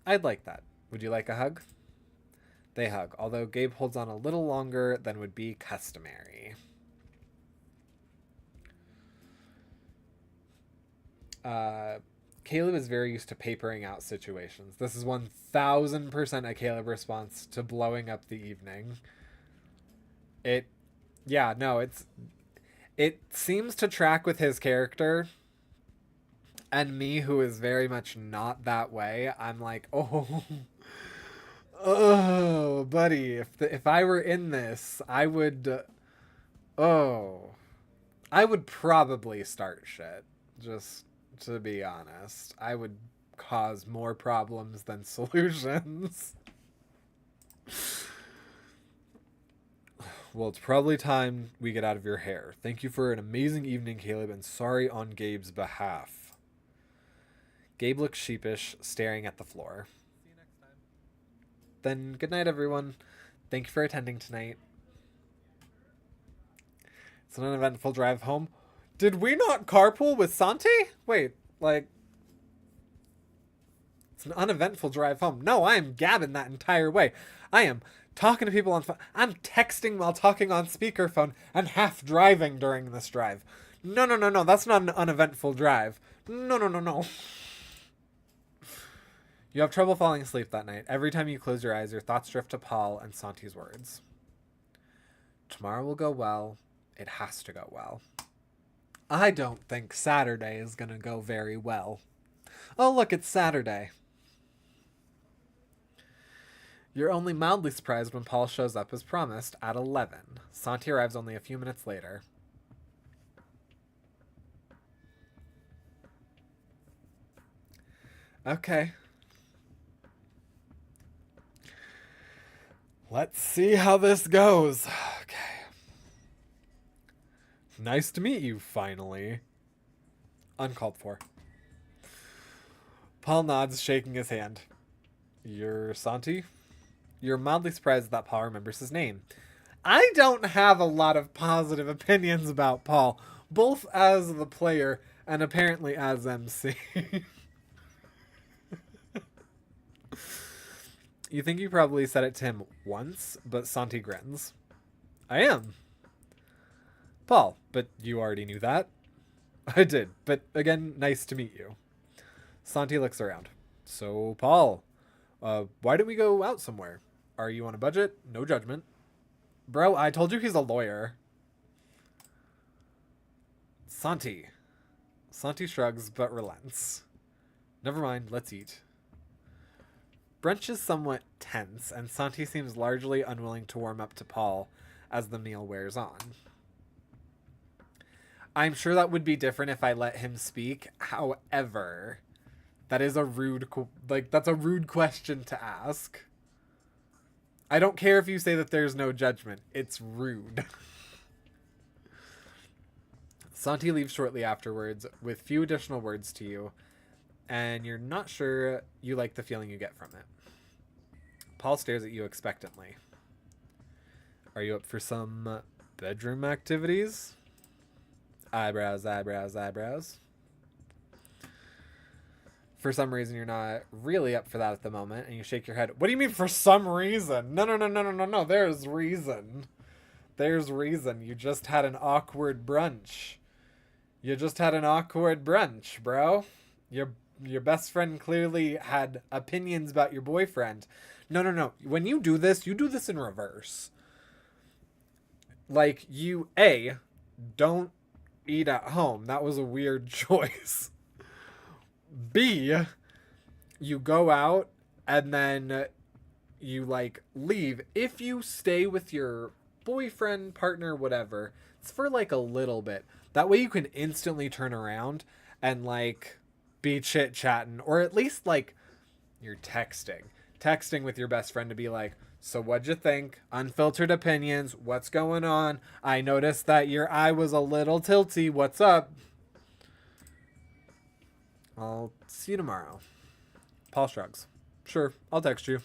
I'd like that. Would you like a hug? They hug, although Gabe holds on a little longer than would be customary. Caleb is very used to papering out situations. This is 1000% a Caleb response to blowing up the evening. It seems to track with his character. And me, who is very much not that way, I'm like, oh, buddy, if I were in this, I would probably start shit. Just to be honest, I would cause more problems than solutions. Well, it's probably time we get out of your hair. Thank you for an amazing evening, Caleb, and sorry on Gabe's behalf. Gabe looks sheepish, staring at the floor. See you next time. Then, good night, everyone. Thank you for attending tonight. It's an uneventful drive home. Did we not carpool with Santi? Wait, like... It's an uneventful drive home. No, I am gabbing that entire way. I am talking to people on phone. I'm texting while talking on speakerphone and half driving during this drive. No. That's not an uneventful drive. No. You have trouble falling asleep that night. Every time you close your eyes, your thoughts drift to Paul and Santi's words. Tomorrow will go well. It has to go well. I don't think Saturday is going to go very well. Oh, look, it's Saturday. You're only mildly surprised when Paul shows up as promised at 11. Santi arrives only a few minutes later. Okay. Let's see how this goes. Okay. Nice to meet you, finally. Uncalled for. Paul nods, shaking his hand. You're Santi? You're mildly surprised that Paul remembers his name. I don't have a lot of positive opinions about Paul, both as the player and apparently as MC. You think you probably said it to him once, but Santi grins. I am. Paul, but you already knew that? I did, but again, nice to meet you. Santi looks around. So, Paul, why don't we go out somewhere? Are you on a budget? No judgment. Bro, I told you he's a lawyer. Santi. Santi shrugs, but relents. Never mind, let's eat. Brunch is somewhat tense, and Santi seems largely unwilling to warm up to Paul as the meal wears on. I'm sure that would be different if I let him speak. However, that is a rude, that's a rude question to ask. I don't care if you say that there's no judgment. It's rude. Santi leaves shortly afterwards with few additional words to you, and you're not sure you like the feeling you get from it. Paul stares at you expectantly. Are you up for some bedroom activities? Eyebrows, eyebrows, eyebrows. For some reason, you're not really up for that at the moment, and you shake your head. What do you mean for some reason? No. There's reason. There's reason. You just had an awkward brunch. You just had an awkward brunch, bro. Your best friend clearly had opinions about your boyfriend. No. When you do this in reverse. Like, you, A, don't eat at home. That was a weird choice. B, you go out and then you, like, leave. If you stay with your boyfriend, partner, whatever, it's for, like, a little bit. That way you can instantly turn around and, like, be chit-chatting. Or at least, like, you're texting. Texting with your best friend to be like, so what'd you think? Unfiltered opinions. What's going on? I noticed that your eye was a little tilty. What's up? I'll see you tomorrow. Paul shrugs. Sure, I'll text you.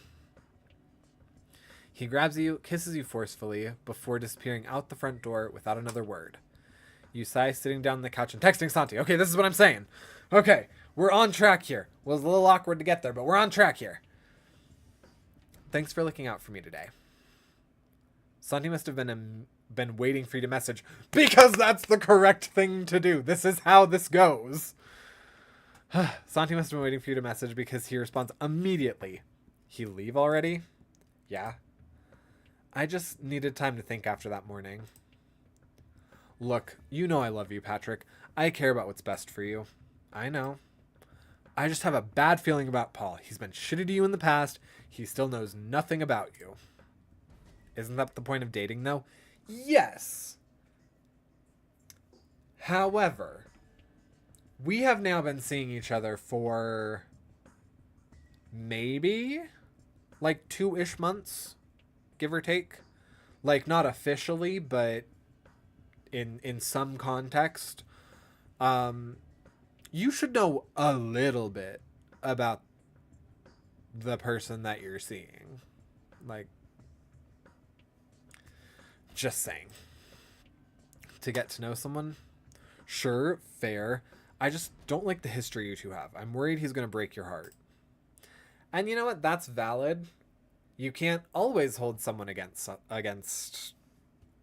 He grabs you, kisses you forcefully, before disappearing out the front door without another word. You sigh, sitting down on the couch and texting Santi. Okay, this is what I'm saying. Okay, we're on track here. Was a little awkward to get there, but we're on track here. Thanks for looking out for me today. Santi must have been waiting for you to message, because that's the correct thing to do. This is how this goes. Santi must have been waiting for you to message because he responds immediately. He leave already? Yeah. I just needed time to think after that morning. Look, you know I love you, Patrick. I care about what's best for you. I know. I just have a bad feeling about Paul. He's been shitty to you in the past. He still knows nothing about you. Isn't that the point of dating, though? Yes. However, we have now been seeing each other for maybe like 2-ish months, give or take. Like, not officially, but in some context. You should know a little bit about the person that you're seeing. Like, just saying. To get to know someone? Sure, fair. I just don't like the history you two have. I'm worried he's going to break your heart. And you know what? That's valid. You can't always hold someone against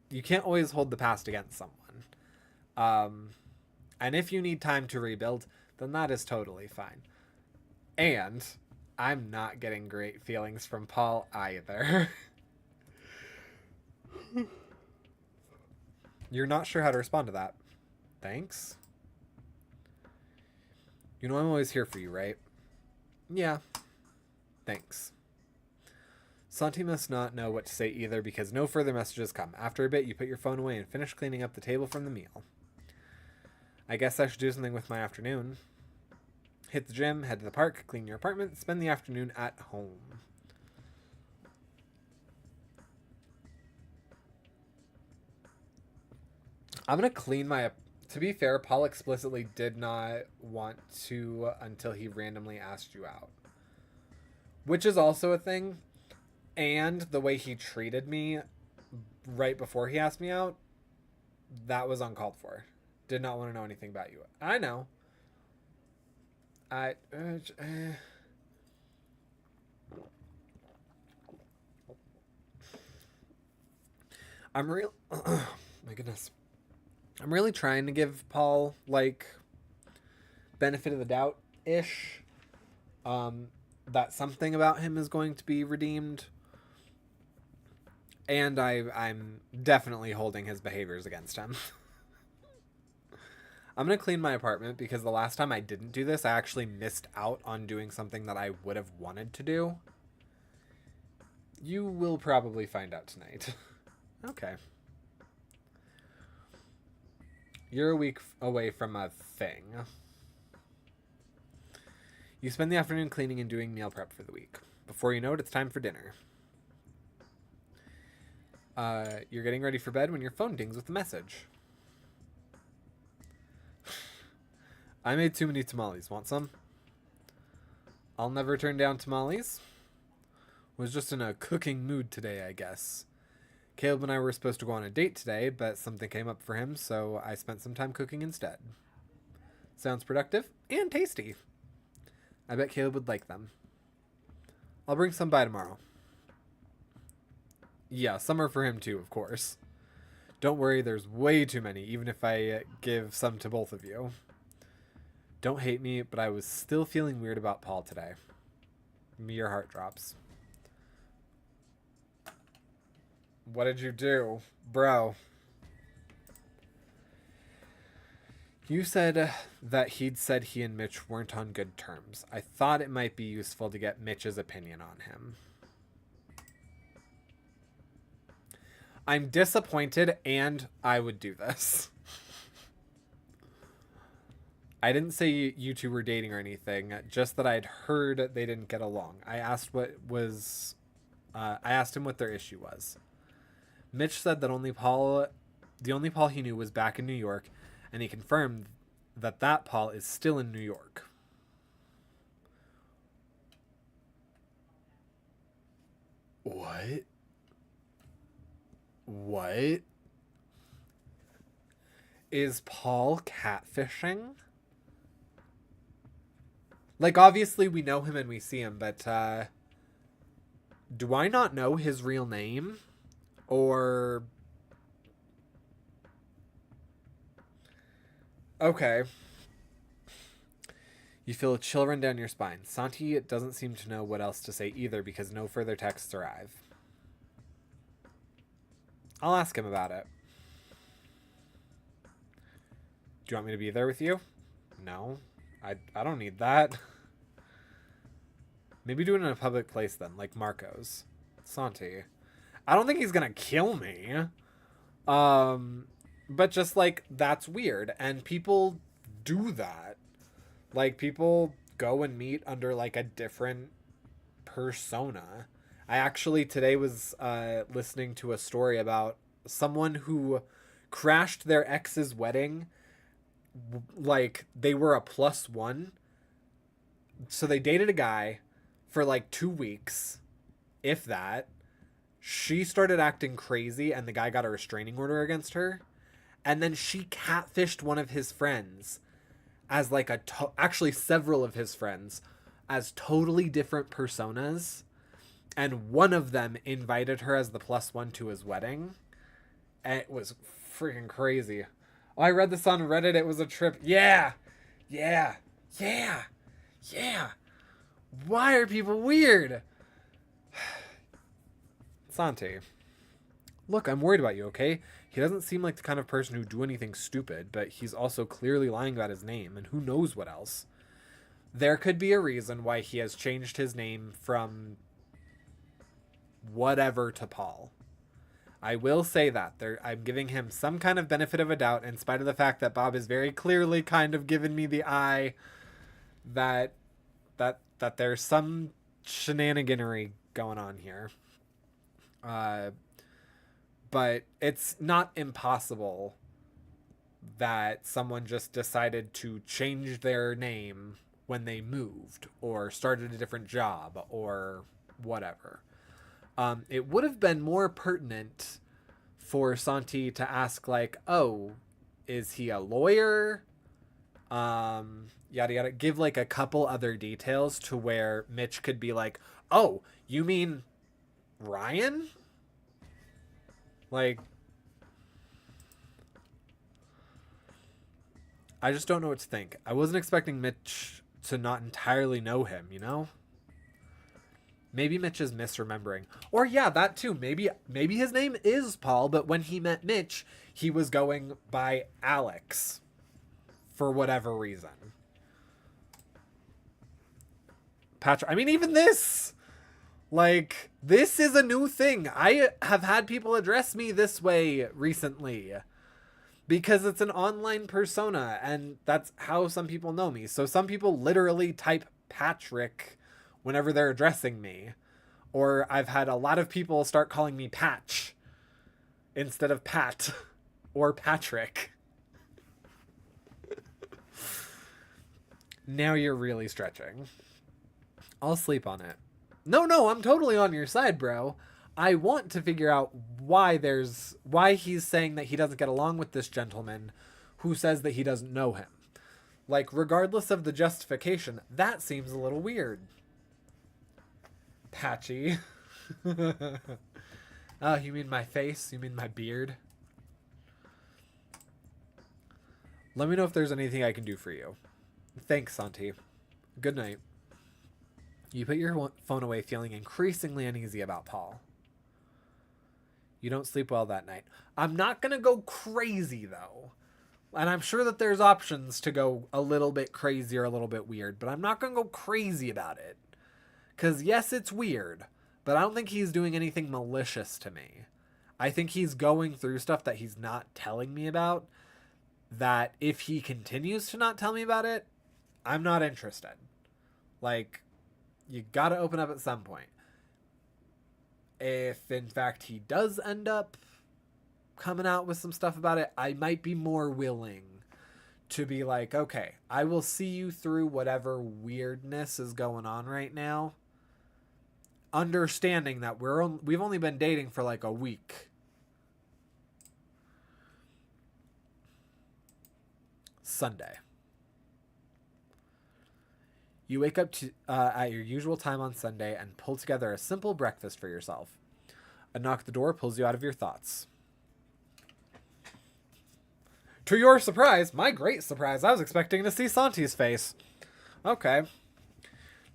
you can't always hold the past against someone. And if you need time to rebuild, then that is totally fine. And I'm not getting great feelings from Paul either. You're not sure how to respond to that. Thanks. You know I'm always here for you, right? Yeah. Thanks. Santi must not know what to say either because no further messages come. After a bit, you put your phone away and finish cleaning up the table from the meal. I guess I should do something with my afternoon. Hit the gym, head to the park, clean your apartment, spend the afternoon at home. I'm going to clean my... To be fair, Paul explicitly did not want to until he randomly asked you out. Which is also a thing. And the way he treated me right before he asked me out, that was uncalled for. Did not want to know anything about you. I know. I'm real... my goodness. I'm really trying to give Paul, like, benefit of the doubt-ish. That something about him is going to be redeemed. And I'm definitely holding his behaviors against him. I'm going to clean my apartment because the last time I didn't do this, I actually missed out on doing something that I would have wanted to do. You will probably find out tonight. Okay. You're a week away from a thing. You spend the afternoon cleaning and doing meal prep for the week. Before you know it, it's time for dinner. You're getting ready for bed when your phone dings with a message. I made too many tamales. Want some? I'll never turn down tamales. Was just in a cooking mood today, I guess. Caleb and I were supposed to go on a date today, but something came up for him, so I spent some time cooking instead. Sounds productive and tasty. I bet Caleb would like them. I'll bring some by tomorrow. Yeah, some are for him too, of course. Don't worry, there's way too many, even if I give some to both of you. Don't hate me, but I was still feeling weird about Paul today. Your heart drops. What did you do? Bro. You said that he'd said he and Mitch weren't on good terms. I thought it might be useful to get Mitch's opinion on him. I'm disappointed, and I would do this. I didn't say you two were dating or anything, just that I'd heard they didn't get along. I asked him what their issue was. Mitch said that the only Paul he knew was back in New York, and he confirmed that Paul is still in New York. What? What? Is Paul catfishing? Like, obviously we know him and we see him, but do I not know his real name? Or... Okay. You feel a chill run down your spine. Santi doesn't seem to know what else to say either because no further texts arrive. I'll ask him about it. Do you want me to be there with you? No. I don't need that. Maybe do it in a public place then, like Marco's. Santi. I don't think he's gonna kill me. But just, like, that's weird. And people do that. Like, people go and meet under, like, a different persona. I actually today was listening to a story about someone who crashed their ex's wedding. Like, they were a +1. So they dated a guy for, like, 2 weeks, if that. She started acting crazy, and the guy got a restraining order against her. And then she catfished one of his friends as, like, actually several of his friends as totally different personas. And one of them invited her as the +1 to his wedding. And it was freaking crazy. Oh, I read this on Reddit. It was a trip. Yeah. Yeah. Yeah. Yeah. Why are people weird? Santi. Look, I'm worried about you, okay? He doesn't seem like the kind of person who'd do anything stupid, but he's also clearly lying about his name, and who knows what else. There could be a reason why he has changed his name from whatever to Paul. I will say that. I'm giving him some kind of benefit of a doubt, in spite of the fact that Bob is very clearly kind of given me the eye that there's some shenaniganery going on here. But it's not impossible that someone just decided to change their name when they moved or started a different job or whatever. It would have been more pertinent for Santi to ask, like, oh, is he a lawyer? Yada yada. Give, like, a couple other details to where Mitch could be like, oh, you mean Ryan? Like, I just don't know what to think. I wasn't expecting Mitch to not entirely know him, you know? Maybe Mitch is misremembering. Or yeah, that too. Maybe his name is Paul, but when he met Mitch, he was going by Alex for whatever reason. Patrick, I mean, even this, like, this is a new thing. I have had people address me this way recently because it's an online persona, and that's how some people know me. So some people literally type Patrick whenever they're addressing me. Or I've had a lot of people start calling me Patch instead of Pat or Patrick. Now you're really stretching. I'll sleep on it. No, I'm totally on your side, bro. I want to figure out why he's saying that he doesn't get along with this gentleman who says that he doesn't know him. Like, regardless of the justification, that seems a little weird. Patchy. Oh, you mean my face? You mean my beard? Let me know if there's anything I can do for you. Thanks, Santi. Good night. You put your phone away, feeling increasingly uneasy about Paul. You don't sleep well that night. I'm not going to go crazy, though. And I'm sure that there's options to go a little bit crazy or a little bit weird, but I'm not going to go crazy about it. Because, yes, it's weird, but I don't think he's doing anything malicious to me. I think he's going through stuff that he's not telling me about, that if he continues to not tell me about it, I'm not interested. Like, you got to open up at some point. If, in fact, he does end up coming out with some stuff about it, I might be more willing to be like, okay, I will see you through whatever weirdness is going on right now. Understanding that we've only been dating for like a week. Sunday. You wake up at your usual time on Sunday and pull together a simple breakfast for yourself. A knock at the door pulls you out of your thoughts. To your surprise, my great surprise, I was expecting to see Santi's face. Okay.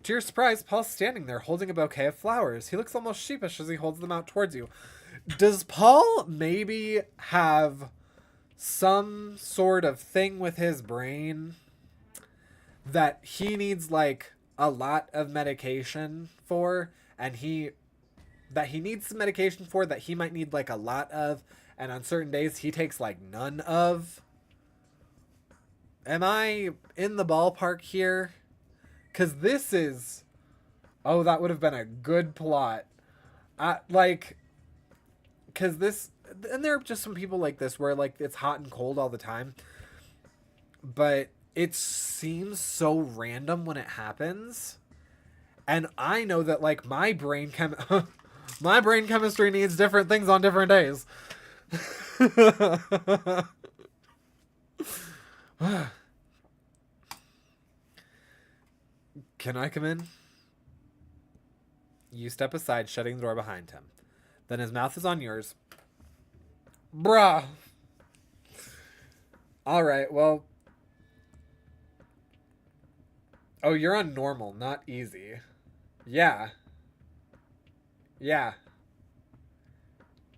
To your surprise, Paul's standing there holding a bouquet of flowers. He looks almost sheepish as he holds them out towards you. Does Paul maybe have some sort of thing with his brain that he needs like a lot of medication for, and he needs some medication for that he might need like a lot of, and on certain days he takes like none of? Am I in the ballpark here? Because this is... Oh, that would have been a good plot. Because this... And there are just some people like this where, like, it's hot and cold all the time. But it seems so random when it happens. And I know that, like, my brain chemistry needs different things on different days. Can I come in? You step aside, shutting the door behind him. Then his mouth is on yours. Bruh. Alright, well. Oh, you're on normal, not easy. Yeah. Yeah.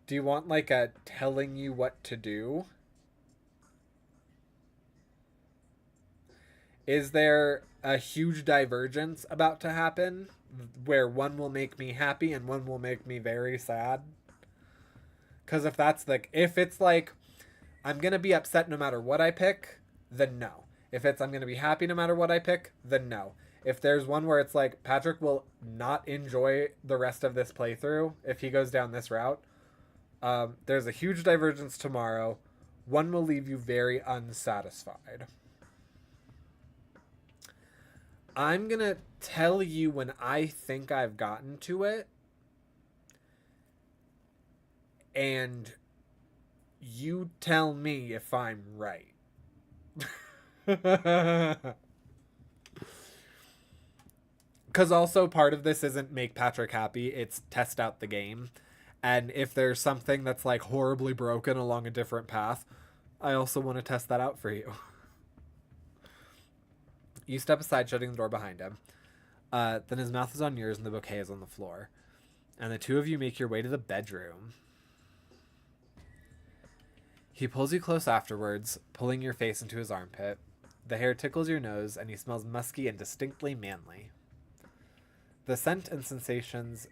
Do you want, like, a telling you what to do? Is there a huge divergence about to happen where one will make me happy and one will make me very sad? Because if it's like, I'm going to be upset no matter what I pick, then no. If it's, I'm going to be happy no matter what I pick, then no. If there's one where it's like, Patrick will not enjoy the rest of this playthrough if he goes down this route, there's a huge divergence tomorrow. One will leave you very unsatisfied. I'm going to tell you when I think I've gotten to it. And you tell me if I'm right. Because also part of this isn't make Patrick happy. It's test out the game. And if there's something that's like horribly broken along a different path, I also want to test that out for you. You step aside, shutting the door behind him. Then his mouth is on yours and the bouquet is on the floor. And the two of you make your way to the bedroom. He pulls you close afterwards, pulling your face into his armpit. The hair tickles your nose, and he smells musky and distinctly manly. The scent and sensations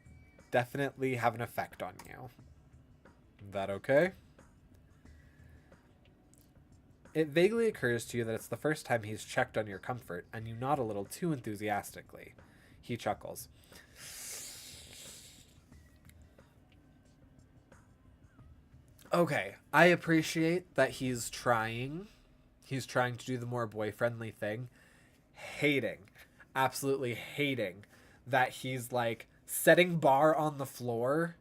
definitely have an effect on you. That okay? It vaguely occurs to you that it's the first time he's checked on your comfort, and you nod a little too enthusiastically. He chuckles. Okay, I appreciate that he's trying. He's trying to do the more boy-friendly thing. Absolutely hating that he's, like, setting bar on the floor,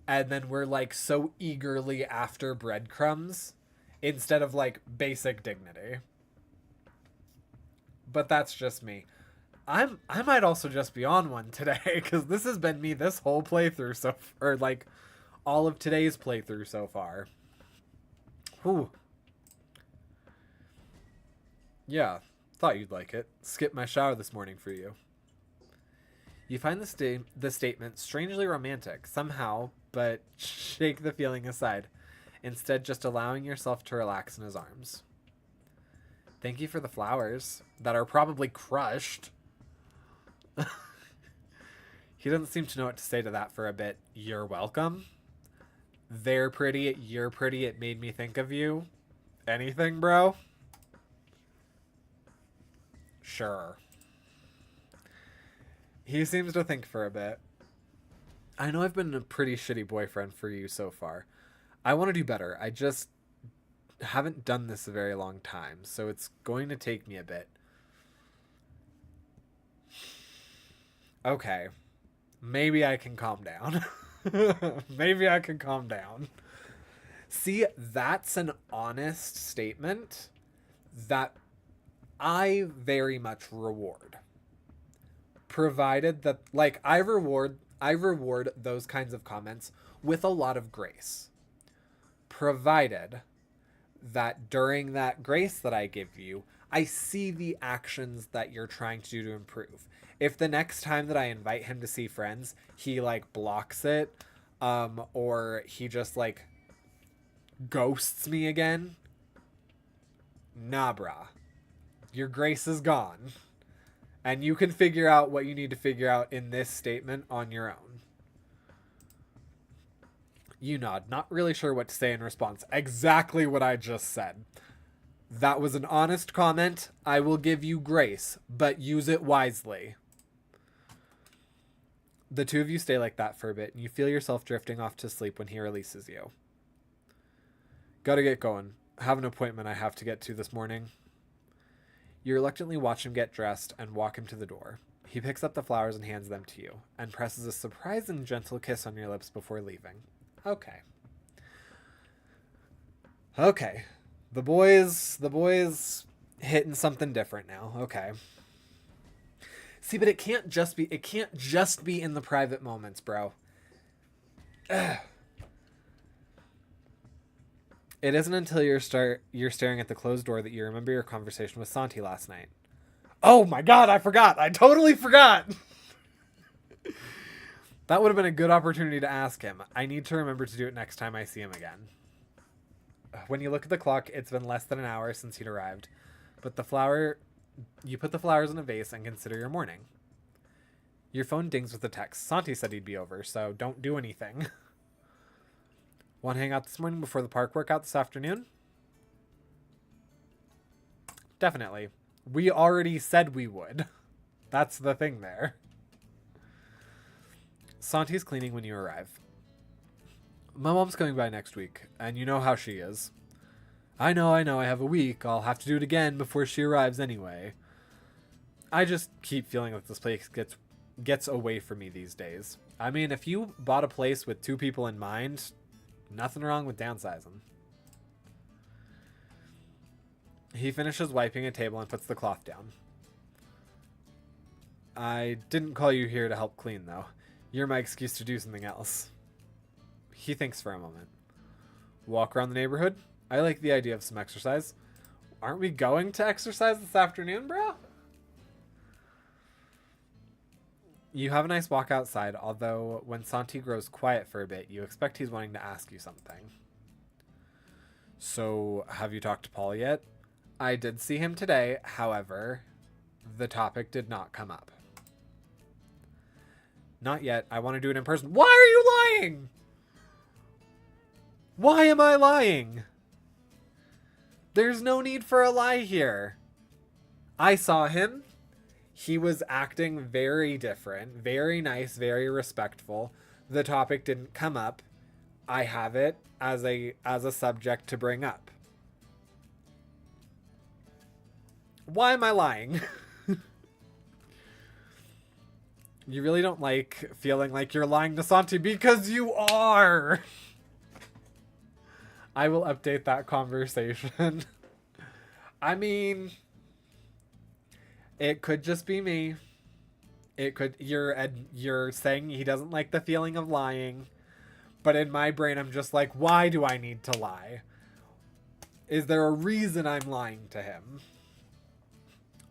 and then we're, like, so eagerly after breadcrumbs instead of, like, basic dignity. But that's just me. I might also just be on one today, because this has been me this whole playthrough or, like, all of today's playthrough so far. Whew. Yeah, thought you'd like it. Skipped my shower this morning for you. You find the statement strangely romantic, somehow, but shake the feeling aside, instead just allowing yourself to relax in his arms. Thank you for the flowers that are probably crushed. He doesn't seem to know what to say to that for a bit. You're welcome. They're pretty, you're pretty, it made me think of you. Anything, bro? Sure. He seems to think for a bit. I know I've been a pretty shitty boyfriend for you so far. I want to do better. I just haven't done this a very long time, so it's going to take me a bit. Okay. Maybe I can calm down. Maybe I can calm down. See, that's an honest statement that I very much reward. Provided that, like, I reward those kinds of comments with a lot of grace. Provided that during that grace that I give you, I see the actions that you're trying to do to improve. If the next time that I invite him to see friends, he like blocks it, or he just like ghosts me again, nah, brah. Your grace is gone. And you can figure out what you need to figure out in this statement on your own. You nod, not really sure what to say in response. Exactly what I just said. That was an honest comment. I will give you grace, but use it wisely. The two of you stay like that for a bit, and you feel yourself drifting off to sleep when he releases you. Gotta get going. Have an appointment I have to get to this morning. You reluctantly watch him get dressed and walk him to the door. He picks up the flowers and hands them to you, and presses a surprising gentle kiss on your lips before leaving. Okay. Okay. The boys hitting something different now. Okay. See, but it can't just be in the private moments, bro. Ugh. It isn't until you're staring at the closed door that you remember your conversation with Santi last night. Oh my god, I forgot. I totally forgot. That would have been a good opportunity to ask him. I need to remember to do it next time I see him again. When you look at the clock, it's been less than an hour since he'd arrived. But you put the flowers in a vase and consider your morning. Your phone dings with a text. Santi said he'd be over, so don't do anything. Want to hang out this morning before the park workout this afternoon? Definitely. We already said we would. That's the thing there. Santi's cleaning when you arrive. My mom's coming by next week, and you know how she is. I know, I have a week. I'll have to do it again before she arrives anyway. I just keep feeling like this place gets away from me these days. I mean, if you bought a place with two people in mind, nothing wrong with downsizing. He finishes wiping a table and puts the cloth down. I didn't call you here to help clean, though. You're my excuse to do something else. He thinks for a moment. Walk around the neighborhood? I like the idea of some exercise. Aren't we going to exercise this afternoon, bro? You have a nice walk outside, although when Santi grows quiet for a bit, you expect he's wanting to ask you something. So, have you talked to Paul yet? I did see him today, however, the topic did not come up. Not yet. I want to do it in person. Why are you lying? Why am I lying? There's no need for a lie here. I saw him. He was acting very different, very nice, very respectful. The topic didn't come up. I have it as a subject to bring up. Why am I lying? You really don't like feeling like you're lying to Santi because you are. I will update that conversation. I mean, it could just be me. It could, you're saying he doesn't like the feeling of lying, but in my brain I'm just like, why do I need to lie? Is there a reason I'm lying to him?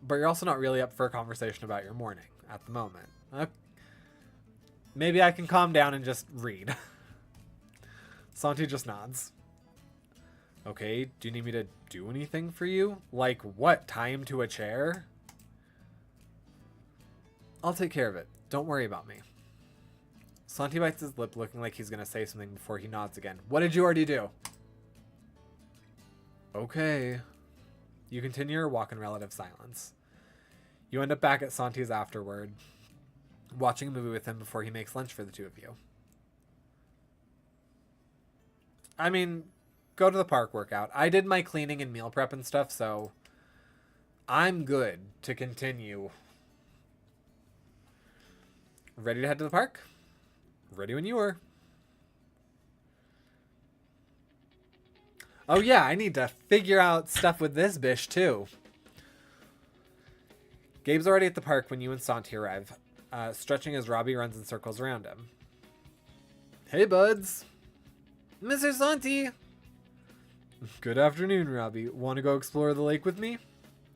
But you're also not really up for a conversation about your morning at the moment. Maybe I can calm down and just read. Santi just nods. Okay, do you need me to do anything for you? Like what? Tie him to a chair? I'll take care of it. Don't worry about me. Santi bites his lip, looking like he's going to say something before he nods again. What did you already do? Okay. You continue your walk in relative silence. You end up back at Santi's afterward, watching a movie with him before he makes lunch for the two of you. I mean, go to the park workout. I did my cleaning and meal prep and stuff, so I'm good to continue. Ready to head to the park? Ready when you are. Oh yeah, I need to figure out stuff with this bish too. Gabe's already at the park when you and Santi arrive, stretching as Robbie runs in circles around him. Hey buds! Mr. Santi! Good afternoon, Robbie. Want to go explore the lake with me?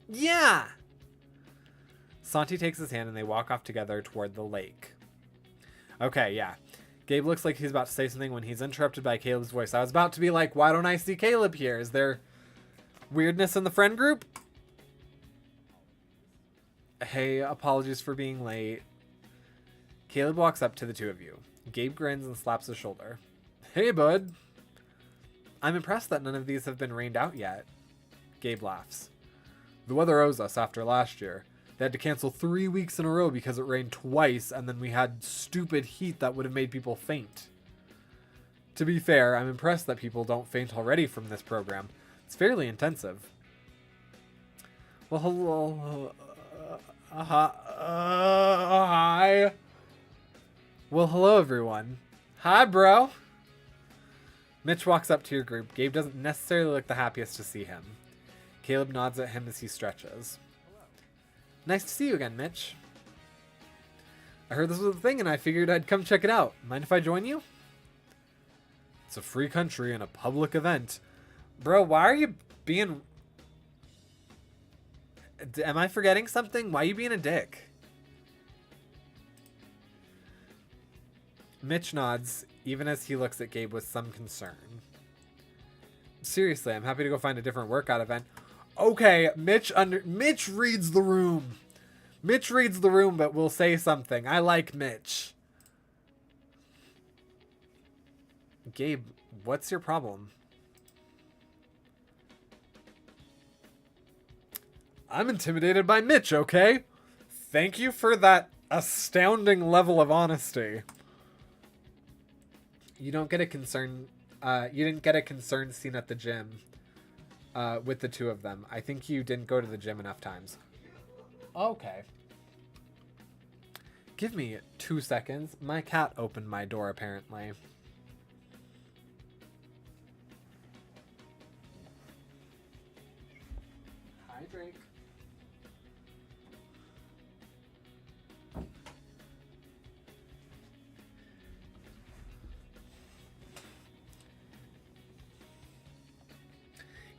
Yeah! Santi takes his hand and they walk off together toward the lake. Okay, yeah. Gabe looks like he's about to say something when he's interrupted by Caleb's voice. I was about to be like, why don't I see Caleb here? Is there weirdness in the friend group? Hey, apologies for being late. Caleb walks up to the two of you. Gabe grins and slaps his shoulder. Hey, bud. I'm impressed that none of these have been rained out yet. Gabe laughs. The weather owes us after last year. They had to cancel 3 weeks in a row because it rained twice, and then we had stupid heat that would have made people faint. To be fair, I'm impressed that people don't faint already from this program. It's fairly intensive. Well, hello. Hi. Well, hello, everyone. Hi, bro. Mitch walks up to your group. Gabe doesn't necessarily look the happiest to see him. Caleb nods at him as he stretches. Nice to see you again, Mitch. I heard this was a thing and I figured I'd come check it out. Mind if I join you? It's a free country and a public event. Bro, why are you being... Am I forgetting something? Why are you being a dick? Mitch nods, even as he looks at Gabe with some concern. Seriously, I'm happy to go find a different workout event. Okay, Mitch reads the room. Mitch reads the room, but will say something. I like Mitch. Gabe, what's your problem? I'm intimidated by Mitch, okay? Thank you for that astounding level of honesty. You don't get a concern. You didn't get a concern scene at the gym with the two of them. I think you didn't go to the gym enough times. Okay. Give me 2 seconds. My cat opened my door, apparently. Hi, Drake.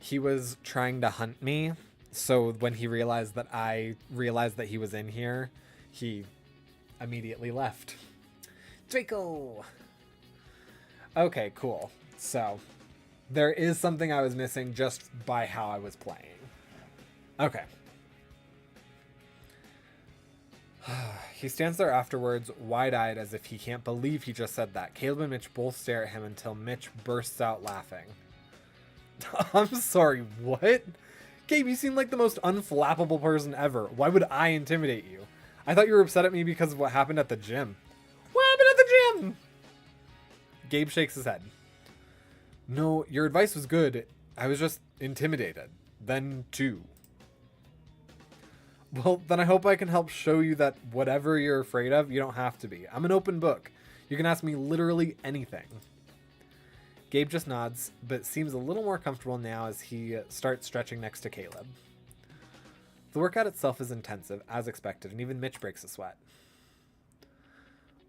He was trying to hunt me, so when he realized that he was in here, he immediately left. Draco! Okay, cool. So, there is something I was missing just by how I was playing. Okay. He stands there afterwards, wide-eyed as if he can't believe he just said that. Caleb and Mitch both stare at him until Mitch bursts out laughing. I'm sorry, what? Gabe, you seem like the most unflappable person ever. Why would I intimidate you? I thought you were upset at me because of what happened at the gym. What happened at the gym? Gabe shakes his head. No, your advice was good. I was just intimidated. Then too. Well, then I hope I can help show you that whatever you're afraid of, you don't have to be. I'm an open book. You can ask me literally anything. Gabe just nods, but seems a little more comfortable now as he starts stretching next to Caleb. The workout itself is intensive, as expected, and even Mitch breaks a sweat.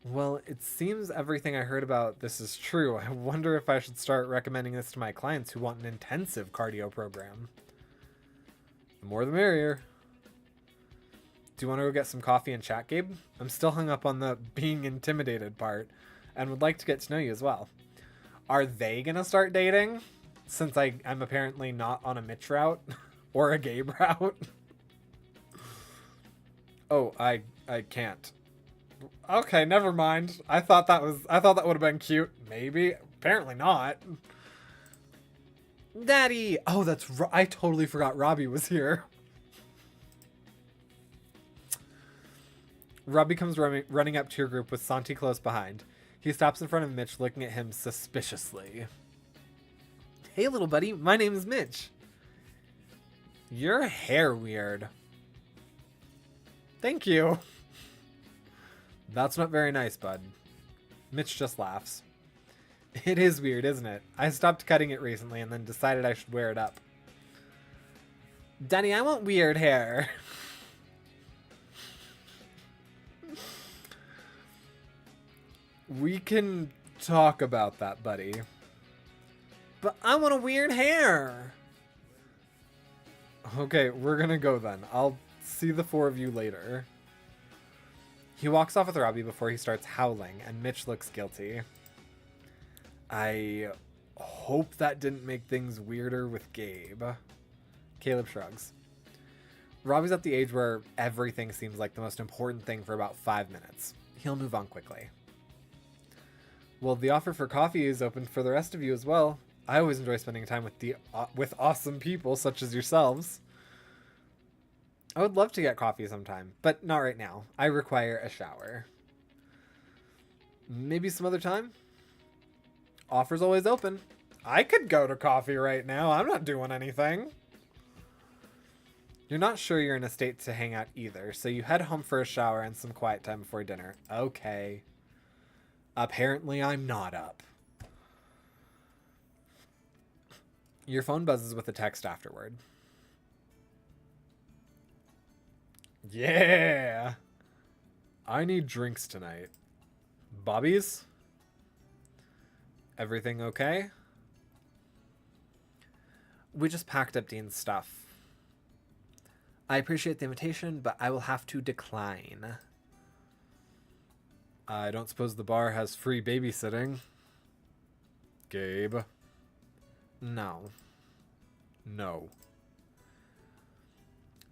Well, it seems everything I heard about this is true. I wonder if I should start recommending this to my clients who want an intensive cardio program. The more the merrier. Do you want to go get some coffee and chat, Gabe? I'm still hung up on the being intimidated part and would like to get to know you as well. Are they going to start dating? Since I'm apparently not on a Mitch route or a Gabe route. Oh, I can't. Okay, never mind. I thought that would have been cute. Maybe. Apparently not. Daddy! Oh, I totally forgot Robbie was here. Robbie comes running up to your group with Santi close behind. He stops in front of Mitch, looking at him suspiciously. Hey, little buddy. My name is Mitch. Your hair weird. Thank you. That's not very nice, bud. Mitch just laughs. It is weird, isn't it? I stopped cutting it recently and then decided I should wear it up. Daddy, I want weird hair. We can talk about that, buddy. But I want a weird hair. Okay, we're gonna go then. I'll see the four of you later. He walks off with Robbie before he starts howling, and Mitch looks guilty. I hope that didn't make things weirder with Gabe. Caleb shrugs. Robbie's at the age where everything seems like the most important thing for about 5 minutes. He'll move on quickly. Well, the offer for coffee is open for the rest of you as well. I always enjoy spending time with awesome people such as yourselves. I would love to get coffee sometime, but not right now. I require a shower. Maybe some other time? Offer's always open. I could go to coffee right now. I'm not doing anything. You're not sure you're in a state to hang out either, so you head home for a shower and some quiet time before dinner. Okay. Apparently I'm not up. Your phone buzzes with a text afterward. Yeah! I need drinks tonight. Bobby's? Everything okay? We just packed up Dean's stuff. I appreciate the invitation, but I will have to decline. I don't suppose the bar has free babysitting. Gabe. No. No.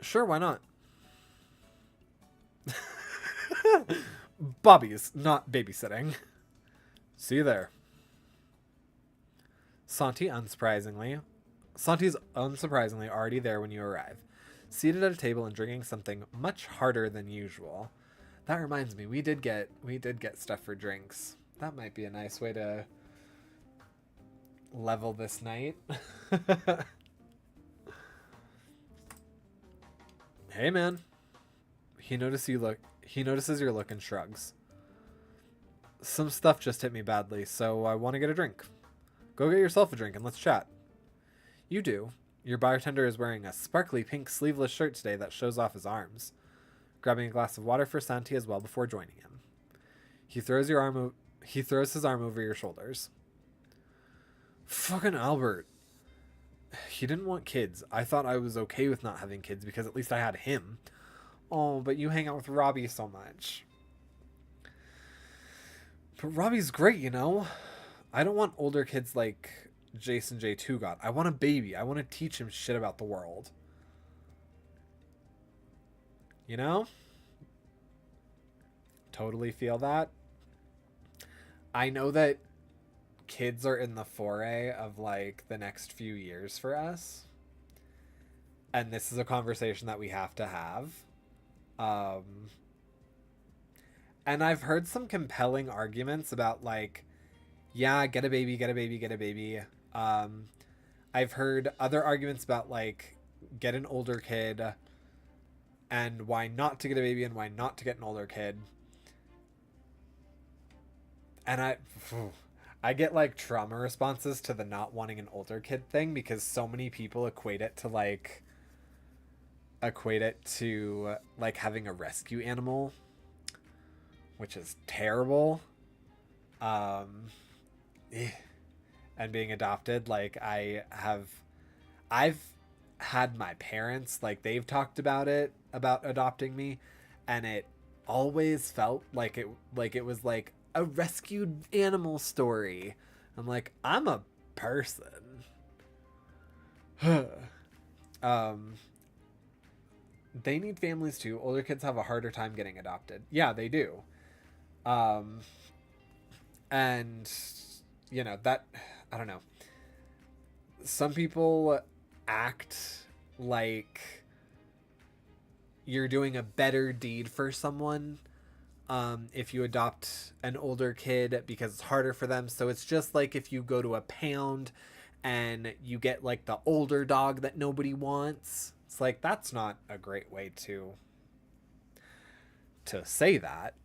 Sure, why not? Bobby's, not babysitting. See you there. Santi's unsurprisingly already there when you arrive, seated at a table and drinking something much harder than usual. That reminds me, we did get stuff for drinks. That might be a nice way to level this night. Hey man. He notices your look and shrugs. Some stuff just hit me badly, so I want to get a drink. Go get yourself a drink and let's chat. You do. Your bartender is wearing a sparkly pink sleeveless shirt today that shows off his arms. Grabbing a glass of water for Santi as well before joining him. He throws his arm over your shoulders. Fucking Albert. He didn't want kids. I thought I was okay with not having kids because at least I had him. Oh, but you hang out with Robbie so much. But Robbie's great, you know? I don't want older kids like Jason J2 got. I want a baby. I want to teach him shit about the world. You know? Totally feel that. I know that kids are in the foray of like the next few years for us. And this is a conversation that we have to have. And I've heard some compelling arguments about like, yeah, get a baby, get a baby, get a baby. I've heard other arguments about like, get an older kid and why not to get a baby and why not to get an older kid. And I get like trauma responses to the not wanting an older kid thing because so many people equate it to like having a rescue animal, which is terrible. And being adopted, like I've had my parents, like, they've talked about adopting me, and it always felt like it was like a rescued animal story. I'm like, I'm a person. They need families too. Older kids have a harder time getting adopted. Yeah, they do. And that, I don't know. Some people act like you're doing a better deed for someone if you adopt an older kid because it's harder for them. So it's just like if you go to a pound and you get like the older dog that nobody wants. It's like, that's not a great way to say that.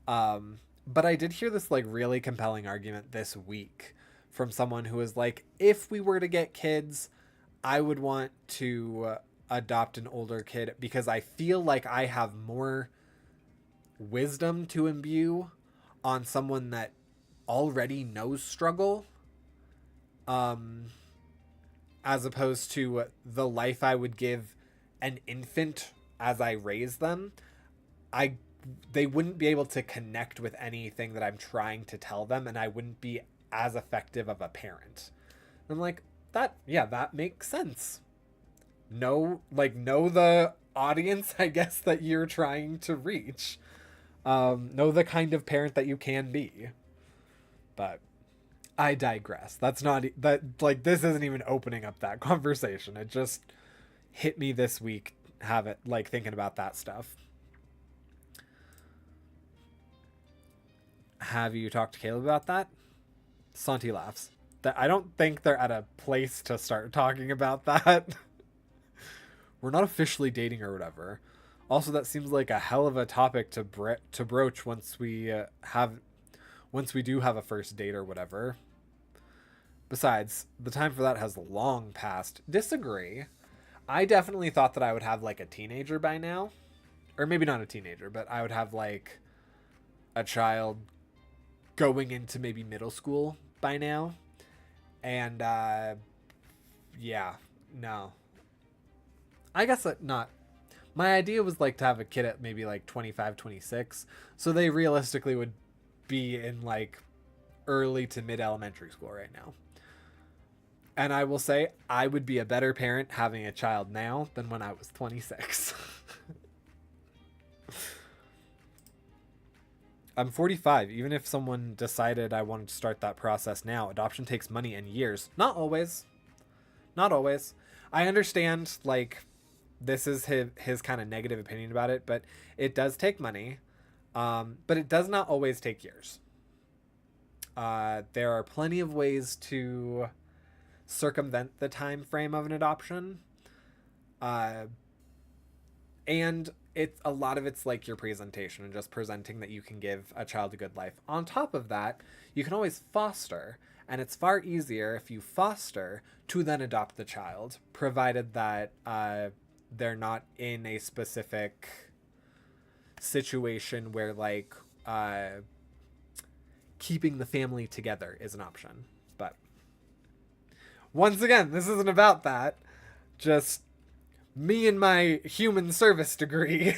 But I did hear this like really compelling argument this week from someone who was like, if we were to get kids, I would want to adopt an older kid because I feel like I have more wisdom to imbue on someone that already knows struggle, as opposed to the life I would give an infant as I raise them. They wouldn't be able to connect with anything that I'm trying to tell them, and I wouldn't be as effective of a parent. I'm like, that makes sense. Know the audience, I guess, that you're trying to reach. Know the kind of parent that you can be. But I digress. This isn't even opening up that conversation. It just hit me this week, thinking about that stuff. Have you talked to Caleb about that? Santi laughs. I don't think they're at a place to start talking about that. We're not officially dating or whatever. Also, that seems like a hell of a topic to broach once we do have a first date or whatever. Besides, the time for that has long passed. Disagree. I definitely thought that I would have like a teenager by now. Or maybe not a teenager, but I would have like a child going into maybe middle school by now. And no. I guess not. My idea was like to have a kid at maybe like 25, 26. So they realistically would be in like early to mid elementary school right now. And I will say I would be a better parent having a child now than when I was 26. I'm 45. Even if someone decided I wanted to start that process now, adoption takes money and years. Not always. Not always. I understand, like, this is his kind of negative opinion about it, but it does take money. But it does not always take years. There are plenty of ways to circumvent the time frame of an adoption. And a lot of it's like your presentation and just presenting that you can give a child a good life. On top of that, you can always foster, and it's far easier if you foster to then adopt the child, provided that they're not in a specific situation where like keeping the family together is an option. But once again, this isn't about that. Just me and my human service degree.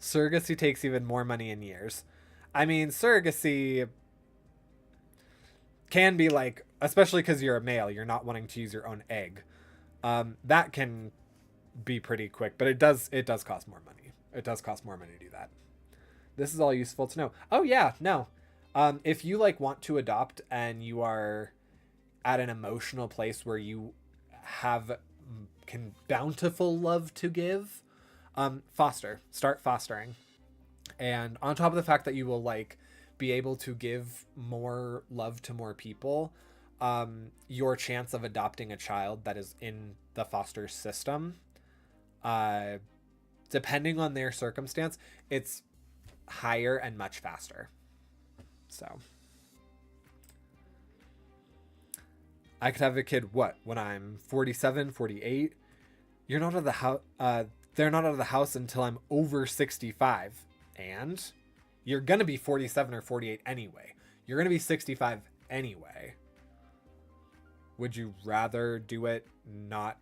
Surrogacy takes even more money in years. I mean, surrogacy can be like, especially because you're a male, you're not wanting to use your own egg. That can be pretty quick, but it does cost more money. It does cost more money to do that. This is all useful to know. Oh yeah, no. If you like want to adopt and you are at an emotional place where you have bountiful love to give, start fostering. And on top of the fact that you will like be able to give more love to more people, your chance of adopting a child that is in the foster system, depending on their circumstance, it's higher and much faster. So I could have a kid, when I'm 47, 48? You're not out of the house. They're not out of the house until I'm over 65. And you're going to be 47 or 48 anyway. You're going to be 65 anyway. Would you rather do it not,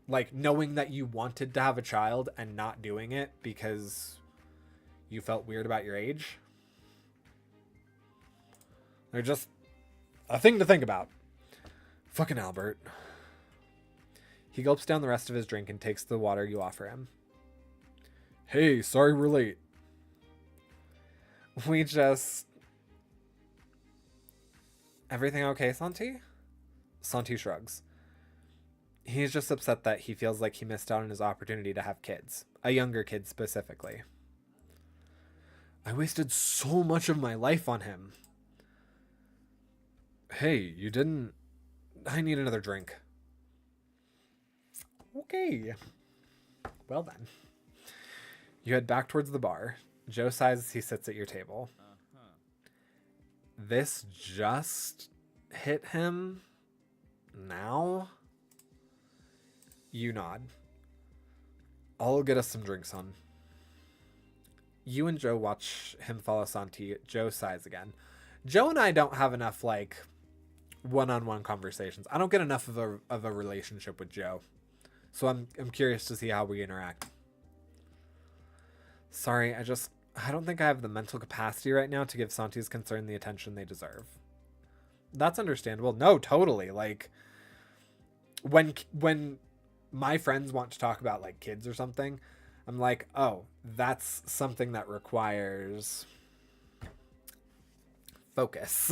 like, knowing that you wanted to have a child and not doing it because you felt weird about your age? They're just a thing to think about. Fucking Albert. He gulps down the rest of his drink and takes the water you offer him. Hey, sorry we're late. Everything okay, Santi? Santi shrugs. He's just upset that he feels like he missed out on his opportunity to have kids. A younger kid specifically. I wasted so much of my life on him. Hey, you didn't... I need another drink. Okay. Well then. You head back towards the bar. Joe sighs as he sits at your table. This just hit him now? You nod. I'll get us some drinks, hon. You and Joe watch him follow Santi. Joe sighs again. Joe and I don't have enough, like, one-on-one conversations. I don't get enough of a relationship with Joe. So I'm curious to see how we interact. Sorry, I don't think I have the mental capacity right now to give Santi's concern the attention they deserve. That's understandable. No, totally. Like, when my friends want to talk about, like, kids or something, I'm like, oh, that's something that requires focus.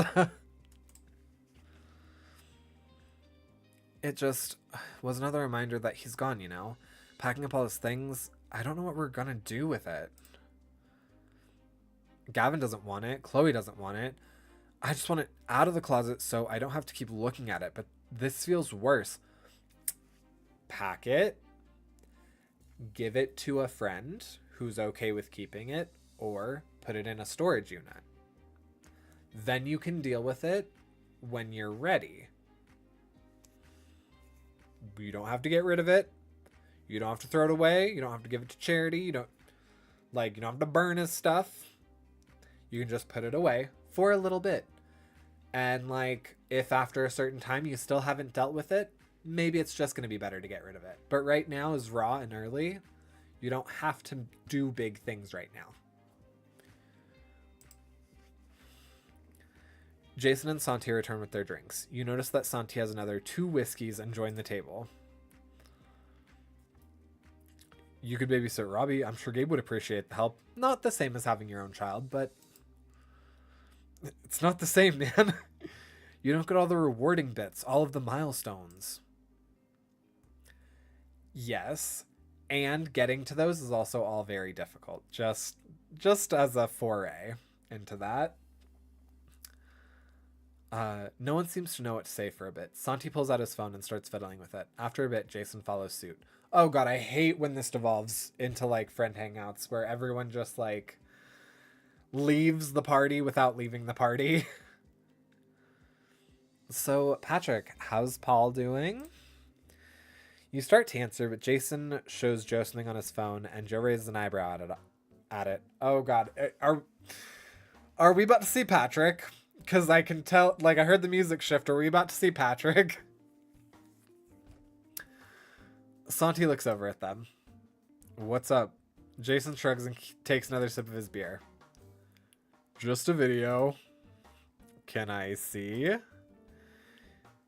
It just was another reminder that he's gone, you know? Packing up all his things, I don't know what we're gonna do with it. Gavin doesn't want it. Chloe doesn't want it. I just want it out of the closet so I don't have to keep looking at it. But this feels worse. Pack it. Give it to a friend who's okay with keeping it. Or put it in a storage unit. Then you can deal with it when you're ready. You don't have to get rid of it. You don't have to throw it away. You don't have to give it to charity. You don't have to burn his stuff. You can just put it away for a little bit. And, like, if after a certain time you still haven't dealt with it, maybe it's just going to be better to get rid of it. But right now is raw and early. You don't have to do big things right now. Jason and Santi return with their drinks. You notice that Santi has another 2 whiskeys and join the table. You could babysit Robbie. I'm sure Gabe would appreciate the help. Not the same as having your own child, but it's not the same, man. You don't get all the rewarding bits, all of the milestones. Yes, and getting to those is also all very difficult. Just as a foray into that. No one seems to know what to say for a bit. Santi pulls out his phone and starts fiddling with it. After a bit, Jason follows suit. Oh god, I hate when this devolves into, like, friend hangouts where everyone just, like, leaves the party without leaving the party. So, Patrick, how's Paul doing? You start to answer, but Jason shows Joe something on his phone, and Joe raises an eyebrow at it. Oh god, are we about to see Patrick? Because I can tell, like, I heard the music shift. Are we about to see Patrick? Santi looks over at them. What's up? Jason shrugs and takes another sip of his beer. Just a video. Can I see?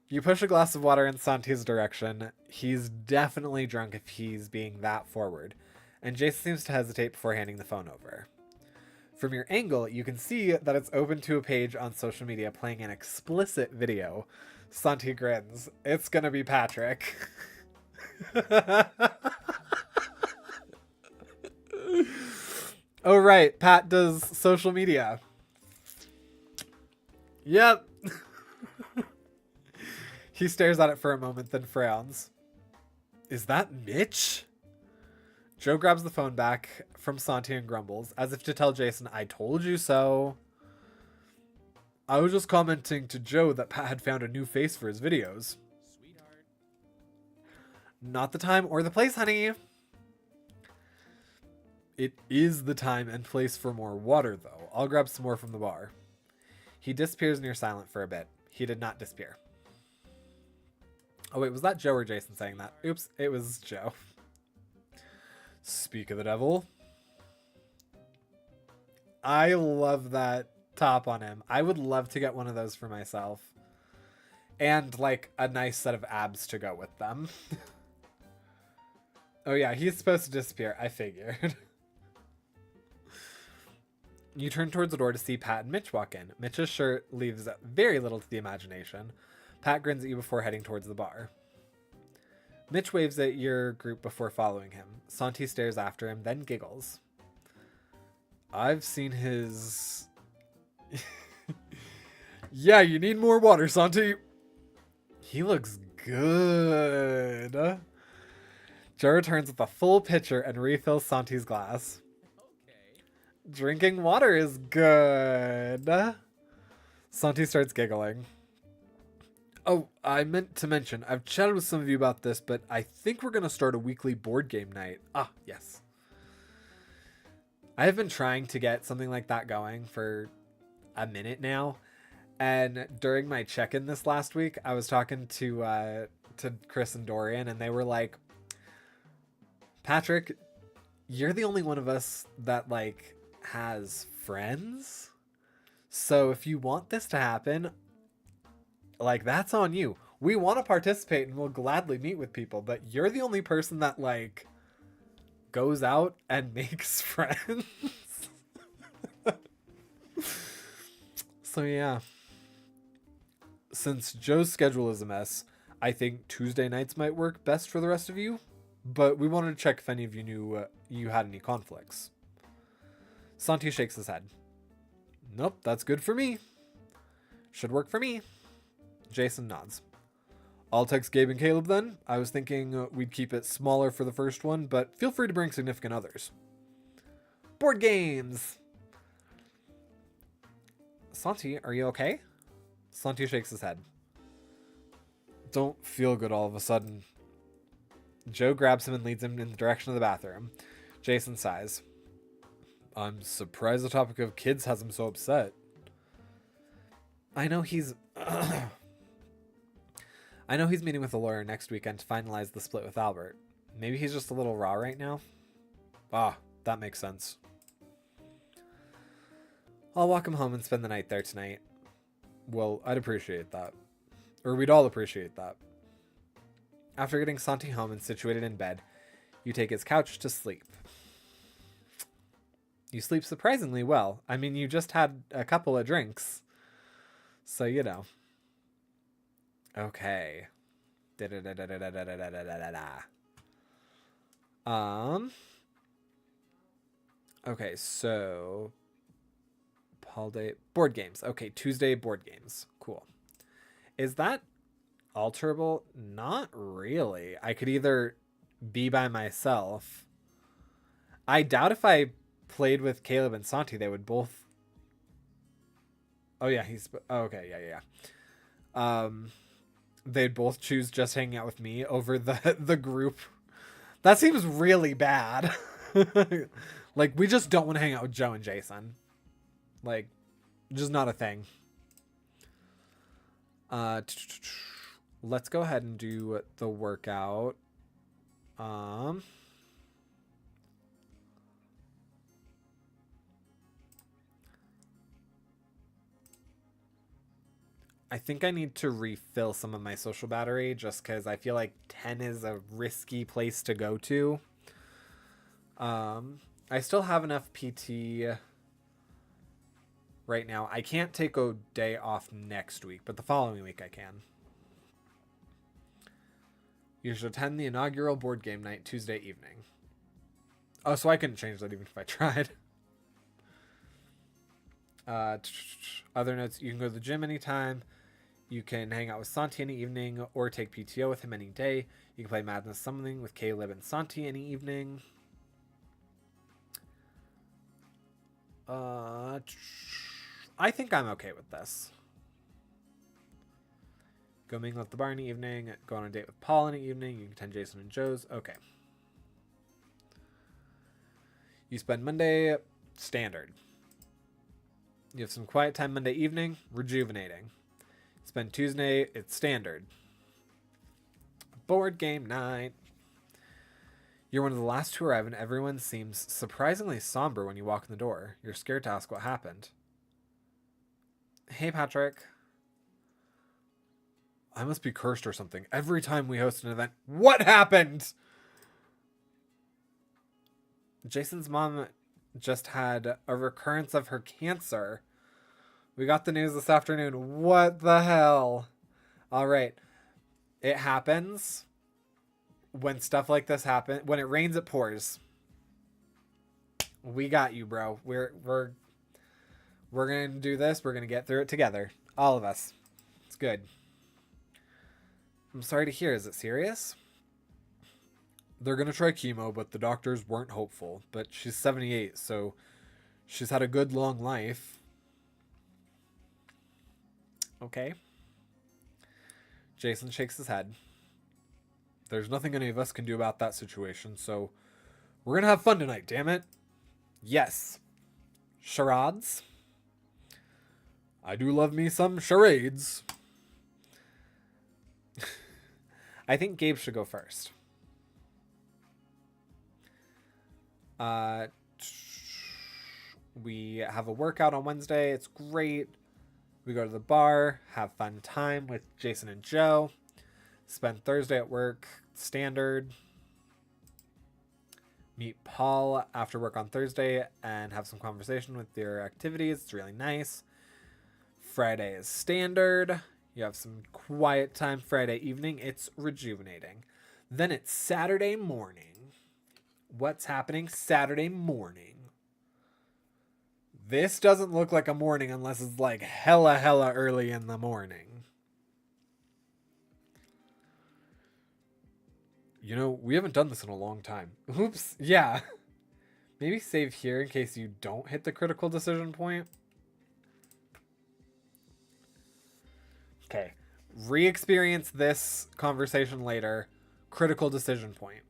You push a glass of water in Santi's direction. He's definitely drunk if he's being that forward. And Jason seems to hesitate before handing the phone over. From your angle, you can see that it's open to a page on social media playing an explicit video. Santi grins. It's gonna be Patrick. Oh right, Pat does social media. Yep. He stares at it for a moment, then frowns. Is that Mitch? Joe grabs the phone back from Santi and grumbles, as if to tell Jason, I told you so. I was just commenting to Joe that Pat had found a new face for his videos. Sweetheart. Not the time or the place, honey. It is the time and place for more water, though. I'll grab some more from the bar. He disappears and you're silent for a bit. He did not disappear. Oh, wait, was that Joe or Jason saying that? Oops, it was Joe. Speak of the devil. I love that top on him. I would love to get one of those for myself. And, like, a nice set of abs to go with them. Oh, yeah, he's supposed to disappear. I figured. You turn towards the door to see Pat and Mitch walk in. Mitch's shirt leaves very little to the imagination. Pat grins at you before heading towards the bar. Mitch waves at your group before following him. Santi stares after him, then giggles. I've seen his... Yeah, you need more water, Santi. He looks good. Joe returns with a full pitcher and refills Santi's glass. Okay. Drinking water is good. Santi starts giggling. Oh, I meant to mention, I've chatted with some of you about this, but I think we're going to start a weekly board game night. Ah, yes. I have been trying to get something like that going for a minute now. And during my check-in this last week, I was talking to Chris and Dorian, and they were like, Patrick, you're the only one of us that, like, has friends. So if you want this to happen, like, that's on you. We want to participate and we'll gladly meet with people, but you're the only person that, like, goes out and makes friends. So, yeah. Since Joe's schedule is a mess, I think Tuesday nights might work best for the rest of you, but we wanted to check if any of you knew you had any conflicts. Santi shakes his head. Nope, that's good for me. Should work for me. Jason nods. I'll text Gabe and Caleb then. I was thinking we'd keep it smaller for the first one, but feel free to bring significant others. Board games! Santi, are you okay? Santi shakes his head. Don't feel good all of a sudden. Joe grabs him and leads him in the direction of the bathroom. Jason sighs. I'm surprised the topic of kids has him so upset. I know he's... I know he's meeting with a lawyer next weekend to finalize the split with Albert. Maybe he's just a little raw right now? Ah, that makes sense. I'll walk him home and spend the night there tonight. Well, I'd appreciate that. Or we'd all appreciate that. After getting Santi home and situated in bed, you take his couch to sleep. You sleep surprisingly well. I mean, you just had a couple of drinks. So, you know. Okay. Okay, so... Paul Day... Board games. Okay, Tuesday board games. Cool. Is that alterable? Not really. I could either be by myself. I doubt if I played with Caleb and Santi, they would both... Oh, yeah, he's... Oh, okay, yeah. They'd both choose just hanging out with me over the group. That seems really bad. Like, we just don't want to hang out with Joe and Jason. Like, just not a thing. Let's go ahead and do the workout. I think I need to refill some of my social battery just because I feel like 10 is a risky place to go to. I still have enough PT right now. I can't take a day off next week, but the following week I can. You should attend the inaugural board game night Tuesday evening. Oh, so I couldn't change that even if I tried. Other notes, you can go to the gym anytime. You can hang out with Santi any evening or take PTO with him any day. You can play Madness Summoning with Caleb and Santi any evening. I think I'm okay with this. Go mingle at the bar in the evening. Go on a date with Paul in the evening. You can attend Jason and Joe's. Okay. You spend Monday, standard. You have some quiet time Monday evening, rejuvenating. Spend Tuesday, it's standard. Board game night. You're one of the last to arrive, and everyone seems surprisingly somber when you walk in the door. You're scared to ask what happened. Hey, Patrick. I must be cursed or something. Every time we host an event, what happened? Jason's mom just had a recurrence of her cancer. We got the news this afternoon. What the hell? All right. It happens when stuff like this happens. When it rains, it pours. We got you, bro. We're going to do this. We're going to get through it together. All of us. It's good. I'm sorry to hear. Is it serious? They're going to try chemo, but the doctors weren't hopeful. But she's 78, so she's had a good long life. Okay. Jason shakes his head. There's nothing any of us can do about that situation, so we're going to have fun tonight, damn it. Yes. Charades. I do love me some charades. I think Gabe should go first. We have a workout on Wednesday. It's great. We go to the bar, have fun time with Jason and Joe. Spend Thursday at work, standard. Meet Paul after work on Thursday and have some conversation with their activities. It's really nice. Friday is standard. You have some quiet time Friday evening. It's rejuvenating. Then it's Saturday morning. What's happening Saturday morning? This doesn't look like a morning unless it's like hella early in the morning. You know, we haven't done this in a long time. Oops. Yeah. Maybe save here in case you don't hit the critical decision point. Okay. Re-experience this conversation later. Critical decision point.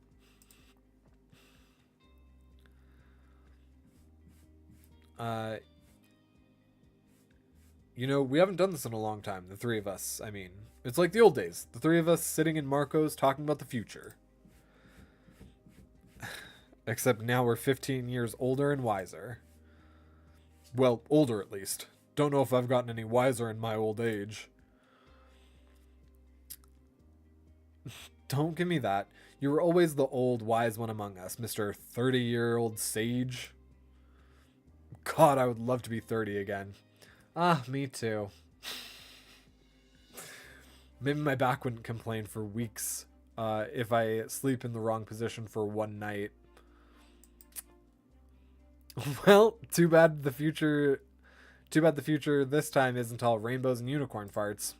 You know, we haven't done this in a long time, the three of us. I mean, it's like the old days. The three of us sitting in Marco's talking about the future. Except now we're 15 years older and wiser. Well, older at least. Don't know if I've gotten any wiser in my old age. Don't give me that. You were always the old wise one among us, Mr. 30-year-old sage. God, I would love to be 30 again. Ah, me too. Maybe my back wouldn't complain for weeks if I sleep in the wrong position for one night. Well, too bad the future this time isn't all rainbows and unicorn farts.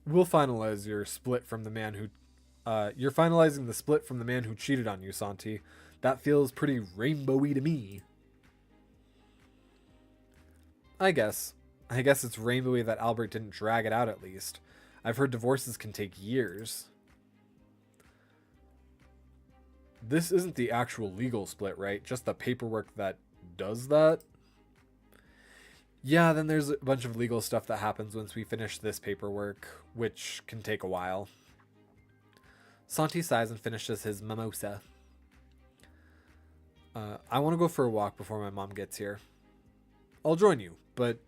We'll finalize your split from the man who you're finalizing the split from the man who cheated on you, Santi. That feels pretty rainbowy to me. I guess it's rainbowy that Albert didn't drag it out at least. I've heard divorces can take years. This isn't the actual legal split, right? Just the paperwork that does that? Yeah, then there's a bunch of legal stuff that happens once we finish this paperwork, which can take a while. Santi sighs and finishes his mimosa. I want to go for a walk before my mom gets here. I'll join you, but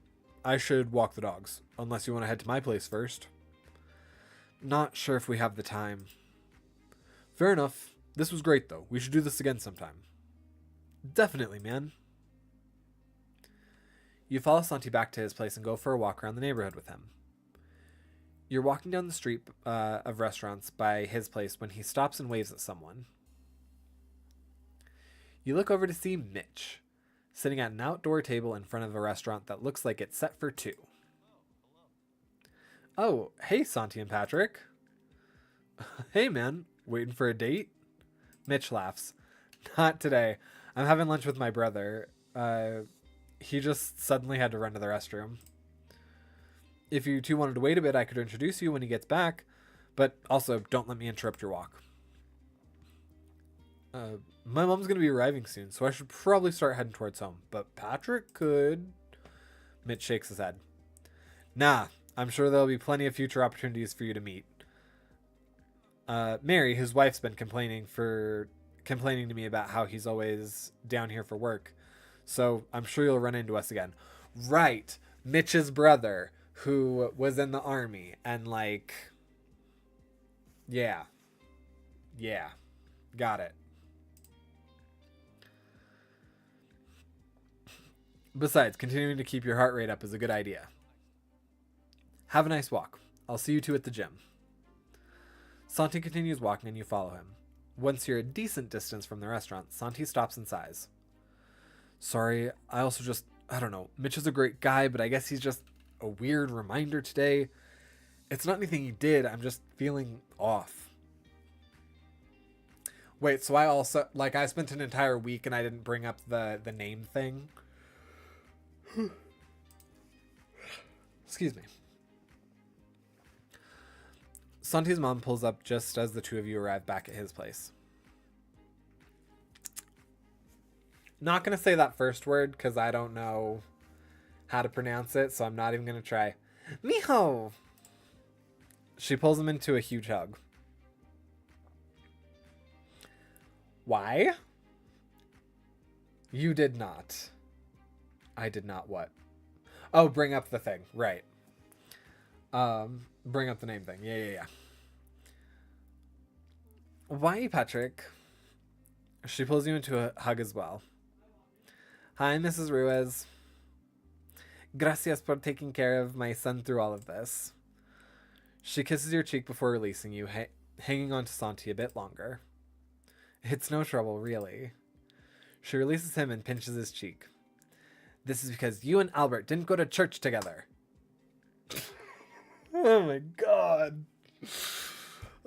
I should walk the dogs, unless you want to head to my place first. Not sure if we have the time. Fair enough. This was great, though. We should do this again sometime. Definitely, man. You follow Santi back to his place and go for a walk around the neighborhood with him. You're walking down the street of restaurants by his place when he stops and waves at someone. You look over to see Mitch, sitting at an outdoor table in front of a restaurant that looks like it's set for two. Oh, hey, Santi and Patrick. Hey, man. Waiting for a date? Mitch laughs. Not today. I'm having lunch with my brother. He just suddenly had to run to the restroom. If you two wanted to wait a bit, I could introduce you when he gets back. But also, don't let me interrupt your walk. My mom's going to be arriving soon, so I should probably start heading towards home. But Patrick could... Mitch shakes his head. Nah, I'm sure there'll be plenty of future opportunities for you to meet. Mary, his wife's been complaining to me about how he's always down here for work. So I'm sure you'll run into us again. Right. Mitch's brother, who was in the army, and like, yeah. Yeah. Got it. Besides, continuing to keep your heart rate up is a good idea. Have a nice walk. I'll see you two at the gym. Santi continues walking and you follow him. Once you're a decent distance from the restaurant, Santi stops and sighs. Sorry, I also just, I don't know, Mitch is a great guy, but I guess he's just a weird reminder today. It's not anything he did, I'm just feeling off. Wait, so I also, like, I spent an entire week and I didn't bring up the name thing? Excuse me. Santi's mom pulls up just as the two of you arrive back at his place. Not going to say that first word because I don't know how to pronounce it, so I'm not even going to try. Mijo! She pulls him into a huge hug. Why? You did not. I did not what? Oh, bring up the thing. Right. Bring up the name thing. Yeah. Why, Patrick? She pulls you into a hug as well. Hi, Mrs. Ruiz. Gracias por taking care of my son through all of this. She kisses your cheek before releasing you, hanging on to Santi a bit longer. It's no trouble, really. She releases him and pinches his cheek. This is because you and Albert didn't go to church together. Oh my god.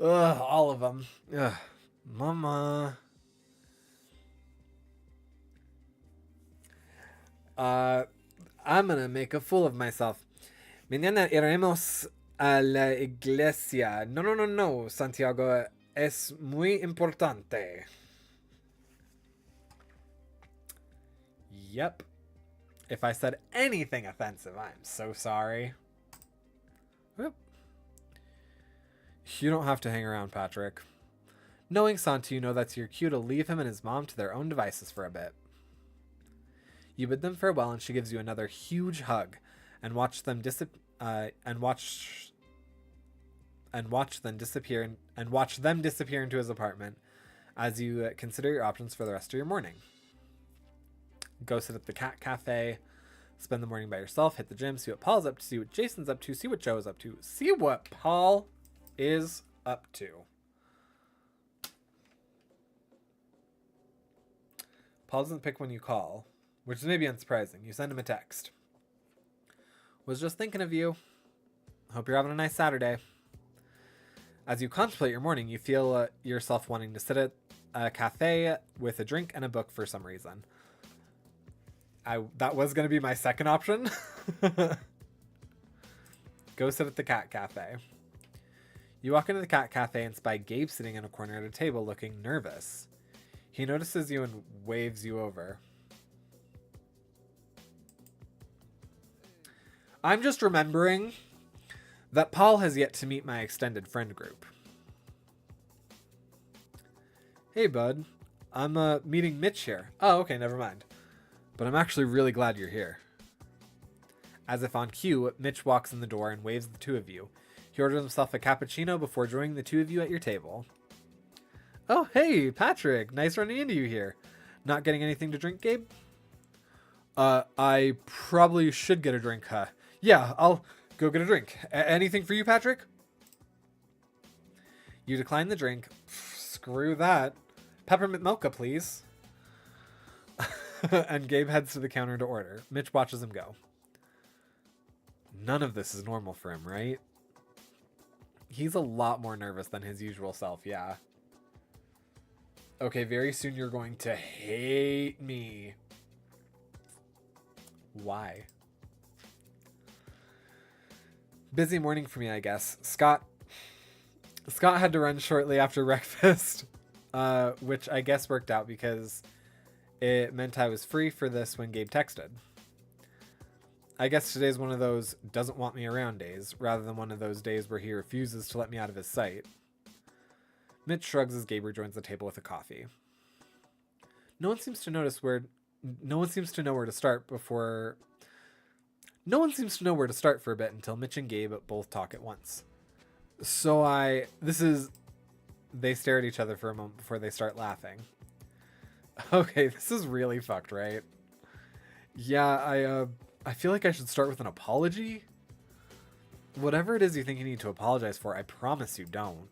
Ugh, all of them. Ugh. Mama. I'm gonna make a fool of myself. Mañana iremos a la iglesia. No, Santiago. Es muy importante. Yep. If I said anything offensive, I'm so sorry. Whoop. You don't have to hang around, Patrick. Knowing Santi, you know that's your cue to leave him and his mom to their own devices for a bit. You bid them farewell, and she gives you another huge hug, and watch them disappear into his apartment as you consider your options for the rest of your morning. Go sit at the cat cafe, spend the morning by yourself, hit the gym, see what Paul's up to, see what Jason's up to, see what Joe is up to, see what Paul is up to. Paul doesn't pick when you call, which is maybe unsurprising. You send him a text. Was just thinking of you. Hope you're having a nice Saturday. As you contemplate your morning, you feel yourself wanting to sit at a cafe with a drink and a book for some reason. That was going to be my second option. Go sit at the cat cafe. You walk into the cat cafe and spy Gabe sitting in a corner at a table looking nervous. He notices you and waves you over. I'm just remembering that Paul has yet to meet my extended friend group. Hey, bud. I'm meeting Mitch here. Oh, okay, never mind. But I'm actually really glad you're here. As if on cue, Mitch walks in the door and waves the two of you. He orders himself a cappuccino before joining the two of you at your table. Oh, hey, Patrick. Nice running into you here. Not getting anything to drink, Gabe? I probably should get a drink, huh? Yeah, I'll go get a drink. Anything for you, Patrick? You decline the drink. Screw that. Peppermint mocha, please. And Gabe heads to the counter to order. Mitch watches him go. None of this is normal for him, right? He's a lot more nervous than his usual self, yeah. Okay, very soon you're going to hate me. Why? Busy morning for me, I guess. Scott had to run shortly after breakfast, which I guess worked out because it meant I was free for this when Gabe texted. I guess today's one of those doesn't want me around days, rather than one of those days where he refuses to let me out of his sight. Mitch shrugs as Gabe rejoins the table with a coffee. No one seems to know where to start before. No one seems to know where to start for a bit until Mitch and Gabe both talk at once. They stare at each other for a moment before they start laughing. Okay, this is really fucked, right? Yeah, I feel like I should start with an apology. Whatever it is you think you need to apologize for, I promise you don't.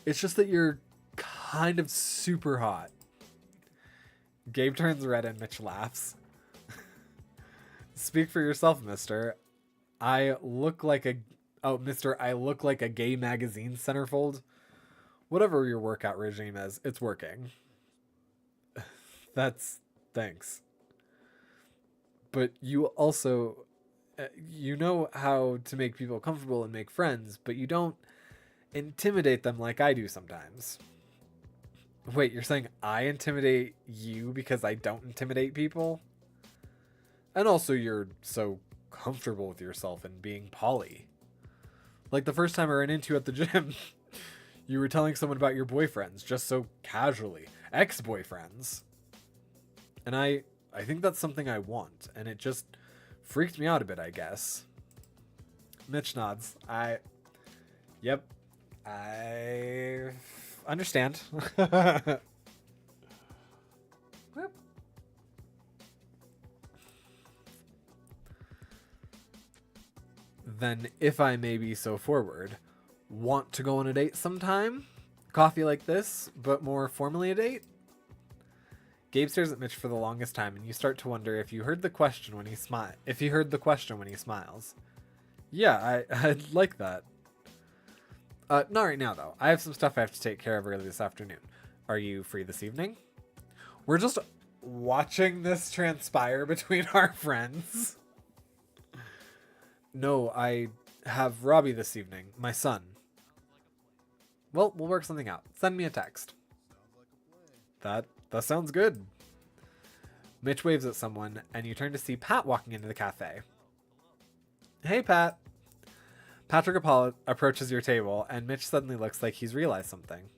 It's just that you're kind of super hot. Gabe turns red and Mitch laughs. Speak for yourself, mister. I look like a gay magazine centerfold. Whatever your workout regime is, it's working. Thanks. But you also, you know how to make people comfortable and make friends, but you don't intimidate them like I do sometimes. Wait, you're saying I intimidate you because I don't intimidate people? And also you're so comfortable with yourself and being poly. Like the first time I ran into you at the gym, you were telling someone about your boyfriends, just so casually. Ex-boyfriends. And I think that's something I want, and it just freaked me out a bit, I guess. Mitch nods. Yep. I understand. Then, if I may be so forward, want to go on a date sometime? Coffee like this, but more formally a date? Gabe stares at Mitch for the longest time, and you start to wonder if you heard the question when he smiles. Yeah, I'd like that. Not right now, though. I have some stuff I have to take care of early this afternoon. Are you free this evening? We're just watching this transpire between our friends. No, I have Robbie this evening, my son. Well, we'll work something out. Send me a text. That sounds good. Mitch waves at someone, and you turn to see Pat walking into the cafe. Hey, Pat. Patrick approaches your table, and Mitch suddenly looks like he's realized something.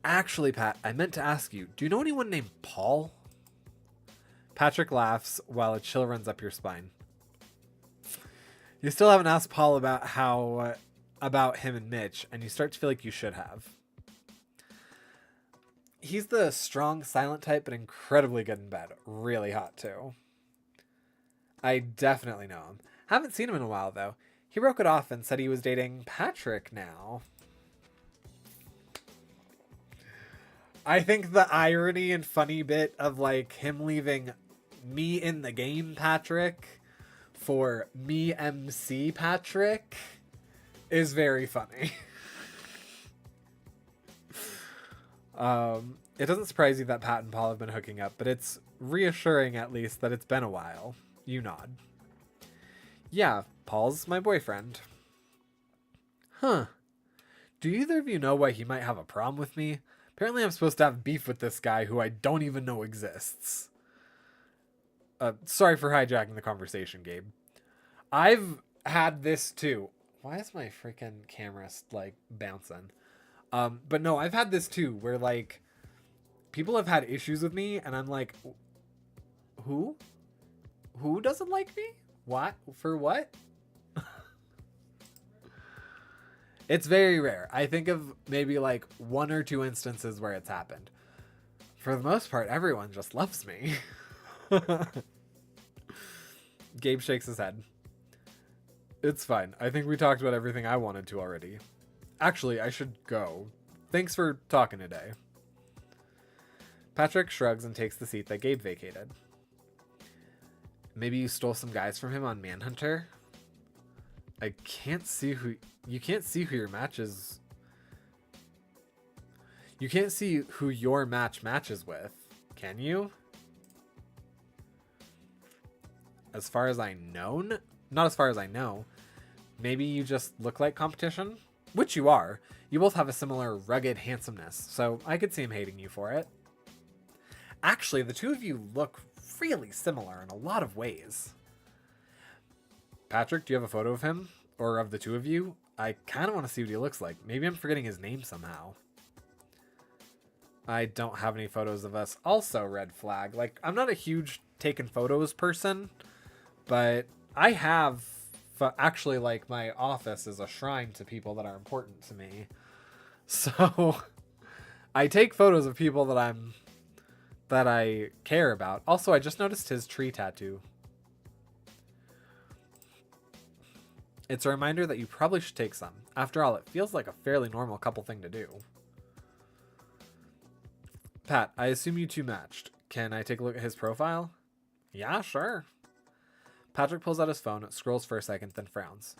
Actually, Pat, I meant to ask you, do you know anyone named Paul? Patrick laughs while a chill runs up your spine. You still haven't asked Paul about him and Mitch, and you start to feel like you should have. He's the strong, silent type, but incredibly good in bed. Really hot, too. I definitely know him. Haven't seen him in a while, though. He broke it off and said he was dating Patrick now. I think the irony and funny bit of, like, him leaving me in the game Patrick for me MC Patrick is very funny. It doesn't surprise you that Pat and Paul have been hooking up, but it's reassuring at least that it's been a while. You nod. Yeah, Paul's my boyfriend. Huh. Do either of you know why he might have a problem with me? Apparently I'm supposed to have beef with this guy who I don't even know exists. Sorry for hijacking the conversation, Gabe. I've had this too. Why is my freaking camera, like, bouncing? But no, I've had this too, where, like, people have had issues with me, and I'm like, who? Who doesn't like me? What? For what? It's very rare. I think of maybe, like, 1 or 2 instances where it's happened. For the most part, everyone just loves me. Gabe shakes his head. It's fine. I think we talked about everything I wanted to already. Actually, I should go. Thanks for talking today. Patrick shrugs and takes the seat that Gabe vacated. Maybe you stole some guys from him on Manhunter? I can't see who... You can't see who your match is... You can't see who your match matches with, can you? As far as I know? Not as far as I know. Maybe you just look like competition? Which you are. You both have a similar rugged handsomeness, so I could see him hating you for it. Actually, the two of you look really similar in a lot of ways. Patrick, do you have a photo of him? Or of the two of you? I kind of want to see what he looks like. Maybe I'm forgetting his name somehow. I don't have any photos of us. Also, red flag. Like, I'm not a huge taking photos person, but I have... Actually, like, my office is a shrine to people that are important to me. So, I take photos of people that I care about. Also, I just noticed his tree tattoo. It's a reminder that you probably should take some. After all, it feels like a fairly normal couple thing to do. Pat, I assume you two matched. Can I take a look at his profile? Yeah, sure. Patrick pulls out his phone, scrolls for a second, then frowns.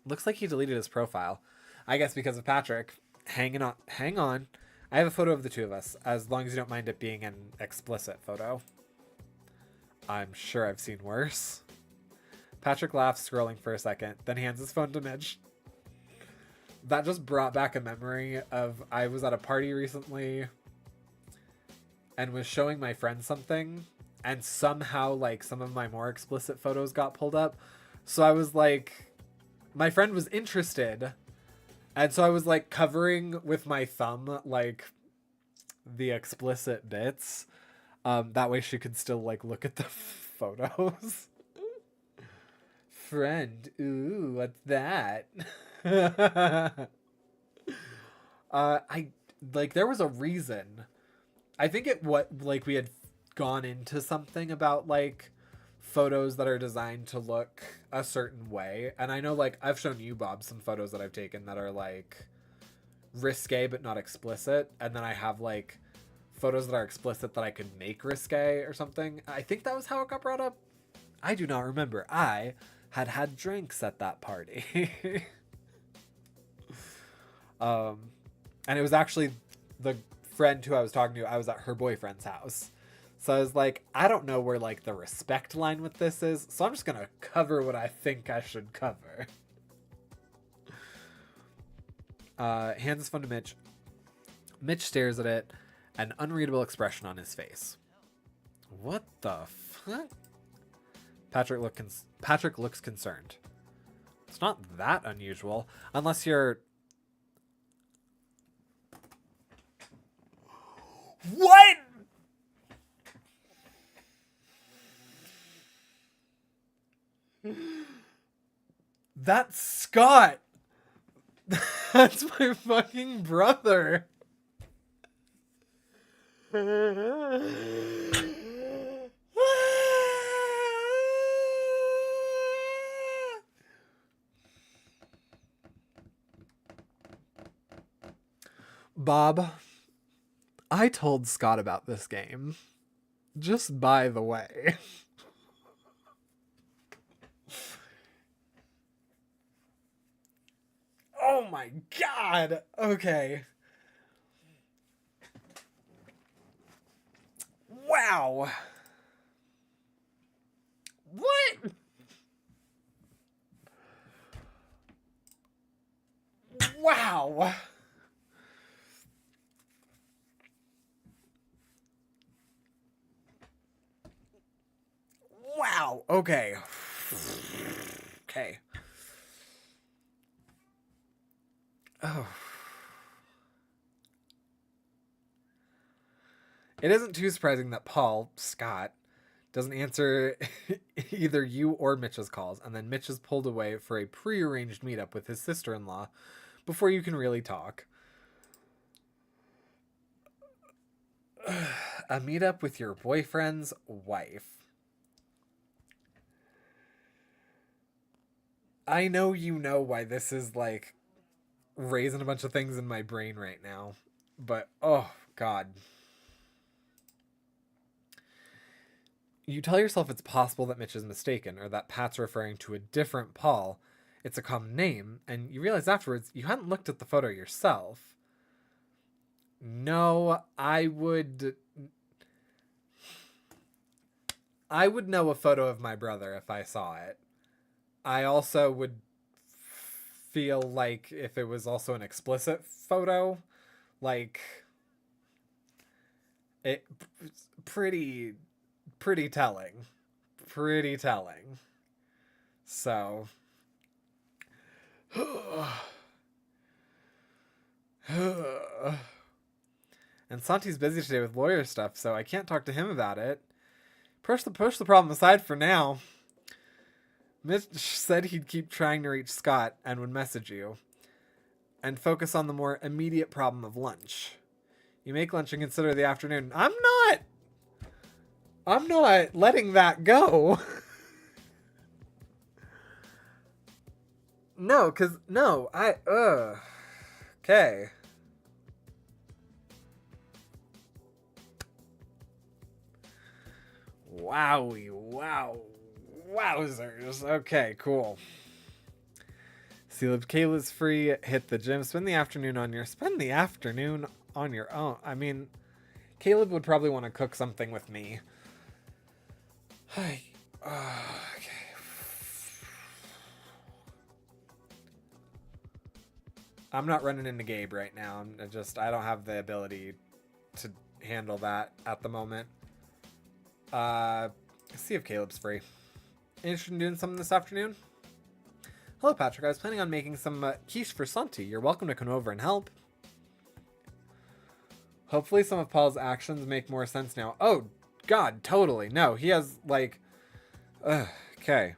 Looks like he deleted his profile. I guess because of Patrick. Hang on. I have a photo of the two of us, as long as you don't mind it being an explicit photo. I'm sure I've seen worse. Patrick laughs, scrolling for a second, then hands his phone to Mitch. That just brought back a memory of I was at a party recently and was showing my friend something, and somehow, like, some of my more explicit photos got pulled up. So I was like, my friend was interested, and so I was like covering with my thumb, like, the explicit bits. That way she could still, like, look at the photos. Friend, ooh, what's that? There was a reason. I think we had gone into something about, like, photos that are designed to look a certain way. And I know, like, I've shown you, Bob, some photos that I've taken that are, like, risque but not explicit. And then I have, like, photos that are explicit that I could make risque or something. I think that was how it got brought up. I do not remember. I had drinks at that party. And it was actually the friend who I was talking to. I was at her boyfriend's house. So I was like, I don't know where, like, the respect line with this is, so I'm just gonna cover what I think I should cover. Hands his phone to Mitch. Mitch stares at it, an unreadable expression on his face. What the fuck? Patrick looks concerned. It's not that unusual, unless you're... What? That's Scott. That's my fucking brother. Bob, I told Scott about this game. Just by the way. Oh my god! Okay. Wow. What? Wow. Wow. Okay. Okay. Oh. It isn't too surprising that Paul, Scott, doesn't answer either you or Mitch's calls, and then Mitch is pulled away for a prearranged meetup with his sister-in-law before you can really talk. A meetup with your boyfriend's wife. I know you know why this is, like, raising a bunch of things in my brain right now, but oh god. You tell yourself it's possible that Mitch is mistaken, or that Pat's referring to a different Paul. It's a common name, and you realize afterwards you hadn't looked at the photo yourself. No, I would know a photo of my brother if I saw it. I also would feel like if it was also an explicit photo, like, it pretty telling. Pretty telling. So, And Santi's busy today with lawyer stuff, so I can't talk to him about it. Push the problem aside for now. Mitch said he'd keep trying to reach Scott and would message you. And focus on the more immediate problem of lunch. You make lunch and consider the afternoon. I'm not letting that go. Okay. Wowzers. Okay, cool. Kayla's free. Hit the gym. Spend the afternoon on your own. I mean, Caleb would probably want to cook something with me. Okay. I'm not running into Gabe right now. I don't have the ability to handle that at the moment. Let's see if Caleb's free. Interested in doing something this afternoon? Hello, Patrick. I was planning on making some quiche for Santi. You're welcome to come over and help. Hopefully some of Paul's actions make more sense now. Oh, God, totally. No, he has, like... okay.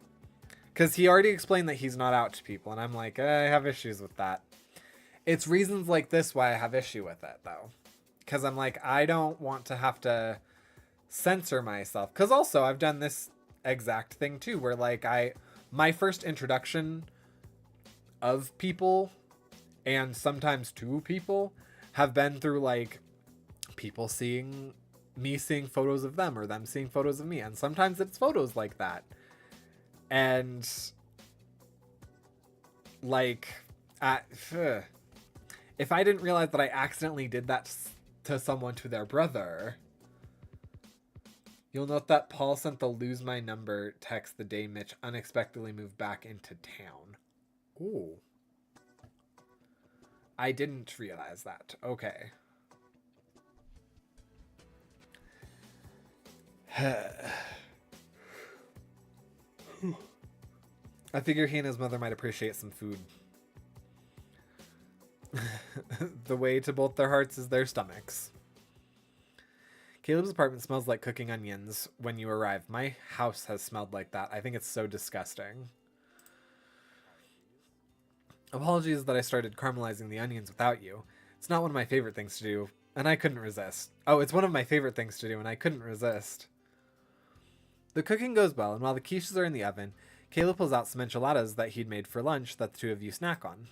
Because he already explained that he's not out to people, and I'm like, I have issues with that. It's reasons like this why I have issue with it, though. Because I'm like, I don't want to have to censor myself. Because also, I've done this exact thing, too, where, like, my first introduction of people, and sometimes to people, have been through, like, people seeing photos of them, or them seeing photos of me. And sometimes it's photos like that. And, like, if I didn't realize that I accidentally did that to someone, to their brother... You'll note that Paul sent the lose my number text the day Mitch unexpectedly moved back into town. Ooh. I didn't realize that. Okay. I figure he and his mother might appreciate some food. The way to both their hearts is their stomachs. Caleb's apartment smells like cooking onions when you arrive. My house has smelled like that. I think it's so disgusting. Apologies that I started caramelizing the onions without you. It's not one of my favorite things to do, and I couldn't resist. Oh, it's one of my favorite things to do, and I couldn't resist. The cooking goes well, and while the quiches are in the oven, Caleb pulls out some enchiladas that he'd made for lunch that the two of you snack on.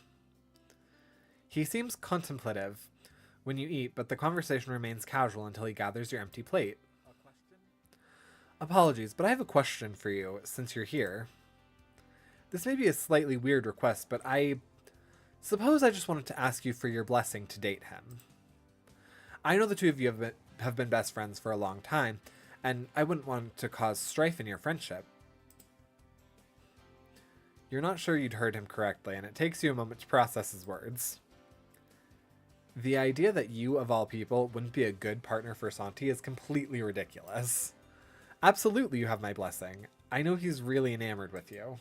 He seems contemplative when you eat, but the conversation remains casual until he gathers your empty plate. A question? Apologies, but I have a question for you, since you're here. This may be a slightly weird request, but I suppose I just wanted to ask you for your blessing to date him. I know the two of you have been best friends for a long time, and I wouldn't want to cause strife in your friendship. You're not sure you'd heard him correctly, and it takes you a moment to process his words. The idea that you, of all people, wouldn't be a good partner for Santi is completely ridiculous. Absolutely, you have my blessing. I know he's really enamored with you.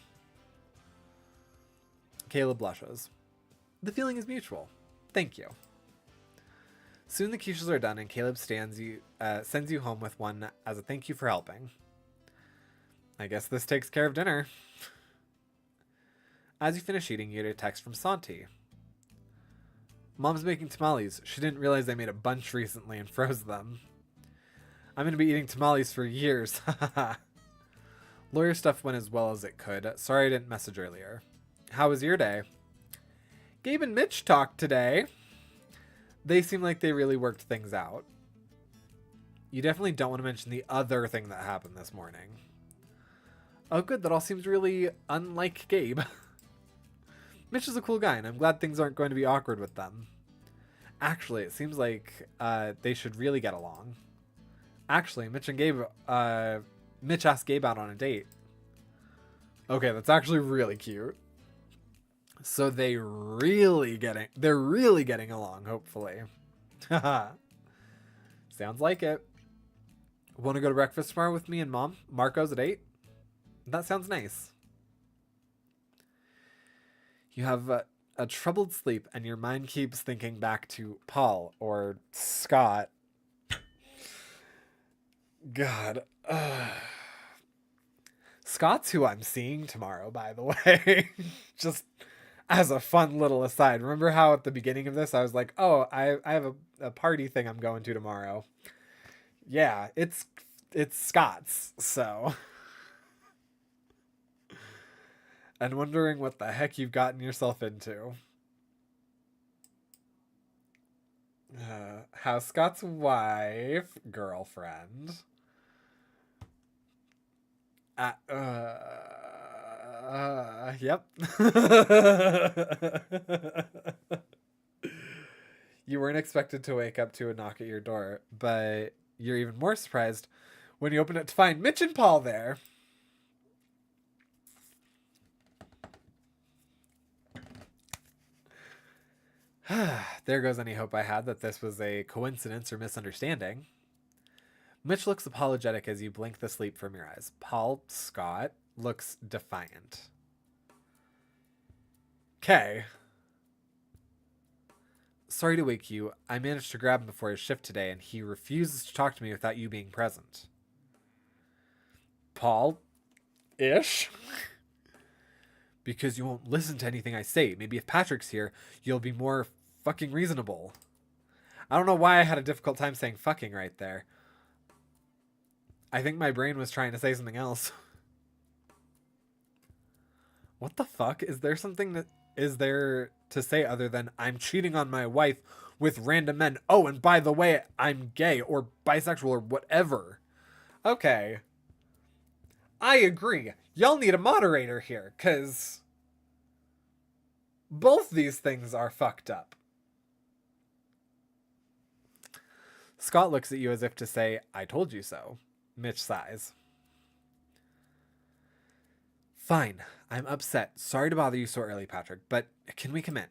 Caleb blushes. The feeling is mutual. Thank you. Soon the quiches are done, and Caleb sends you home with one as a thank you for helping. I guess this takes care of dinner. As you finish eating, you get a text from Santi. Mom's making tamales. She didn't realize I made a bunch recently and froze them. I'm going to be eating tamales for years. Lawyer stuff went as well as it could. Sorry I didn't message earlier. How was your day? Gabe and Mitch talked today. They seem like they really worked things out. You definitely don't want to mention the other thing that happened this morning. Oh good, that all seems really unlike Gabe. Mitch is a cool guy, and I'm glad things aren't going to be awkward with them. Actually, it seems like they should really get along. Actually, Mitch asked Gabe out on a date. Okay, that's actually really cute. So they're really getting along, hopefully. Sounds like it. Want to go to breakfast tomorrow with me and Mom? Marco's at 8? That sounds nice. You have a troubled sleep, and your mind keeps thinking back to Paul or Scott. God. Scott's who I'm seeing tomorrow, by the way. Just as a fun little aside. Remember how at the beginning of this I was like, oh, I have a party thing I'm going to tomorrow. Yeah, it's Scott's, so. And wondering what the heck you've gotten yourself into. How's Scott's wife, girlfriend? Yep. You weren't expected to wake up to a knock at your door, but you're even more surprised when you open it to find Mitch and Paul there. There goes any hope I had that this was a coincidence or misunderstanding. Mitch looks apologetic as you blink the sleep from your eyes. Paul Scott looks defiant. Okay. Sorry to wake you. I managed to grab him before his shift today, and he refuses to talk to me without you being present. Paul-ish? Because you won't listen to anything I say. Maybe if Patrick's here, you'll be more fucking reasonable. I don't know why I had a difficult time saying fucking right there. I think my brain was trying to say something else. What the fuck? Is there something that is there to say other than I'm cheating on my wife with random men? Oh, and by the way, I'm gay or bisexual or whatever. Okay. I agree. Y'all need a moderator here, because both these things are fucked up. Scott looks at you as if to say, I told you so. Mitch sighs. Fine. I'm upset. Sorry to bother you so early, Patrick, but can we come in?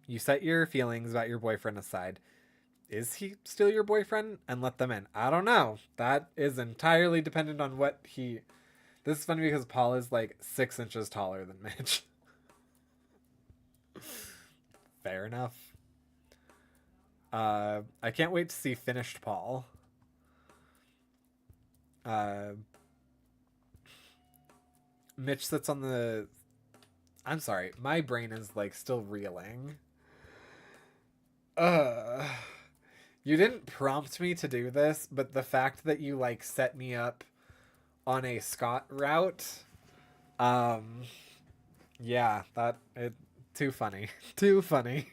You set your feelings about your boyfriend aside. Is he still your boyfriend? And let them in. I don't know. That is entirely dependent on what he... This is funny because Paul is like 6 inches taller than Mitch. Fair enough. I can't wait to see finished Paul. Mitch sits on the... I'm sorry. My brain is like still reeling. You didn't prompt me to do this, but the fact that you like set me up on a Scott route, yeah, too funny. Too funny.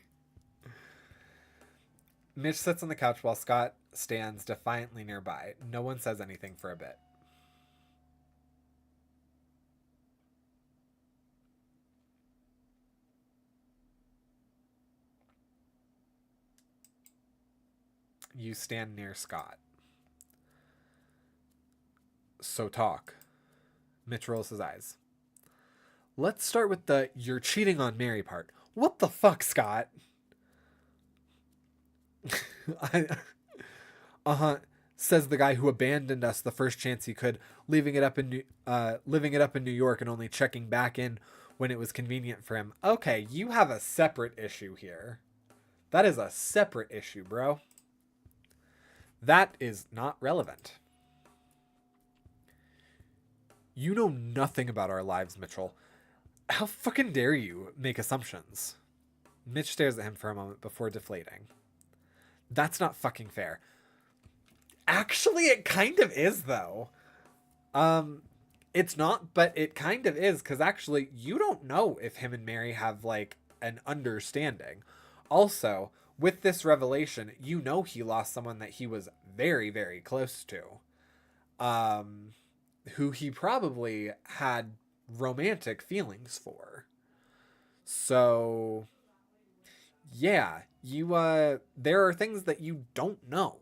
Mitch sits on the couch while Scott stands defiantly nearby. No one says anything for a bit. You stand near Scott. So talk. Mitch rolls his eyes. Let's start with the you're cheating on Mary part. What the fuck, Scott? Says the guy who abandoned us the first chance he could, living it up in New York and only checking back in when it was convenient for him. Okay, you have a separate issue here. That is a separate issue, bro. That is not relevant. You know nothing about our lives, Mitchell. How fucking dare you make assumptions? Mitch stares at him for a moment before deflating. That's not fucking fair. Actually, it kind of is, though. It's not, but it kind of is, because actually, you don't know if him and Mary have, like, an understanding. Also, with this revelation, you know he lost someone that he was very, very close to. Who he probably had romantic feelings for. So, yeah, there are things that you don't know.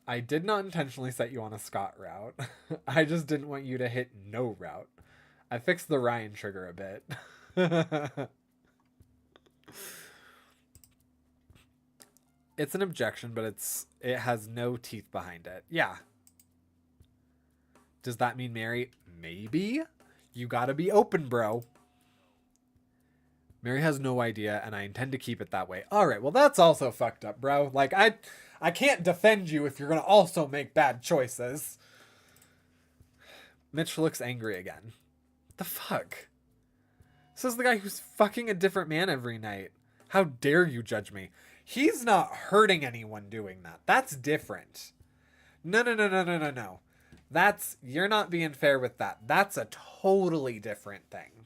I did not intentionally set you on a Scott route. I just didn't want you to hit no route. I fixed the Ryan trigger a bit. It's an objection, but it has no teeth behind it. Yeah. Does that mean Mary? Maybe. You gotta be open, bro. Mary has no idea, and I intend to keep it that way. All right, well, that's also fucked up, bro. Like, I can't defend you if you're gonna also make bad choices. Mitch looks angry again. The fuck? This is the guy who's fucking a different man every night. How dare you judge me? He's not hurting anyone doing that. That's different. No. You're not being fair with that. That's a totally different thing.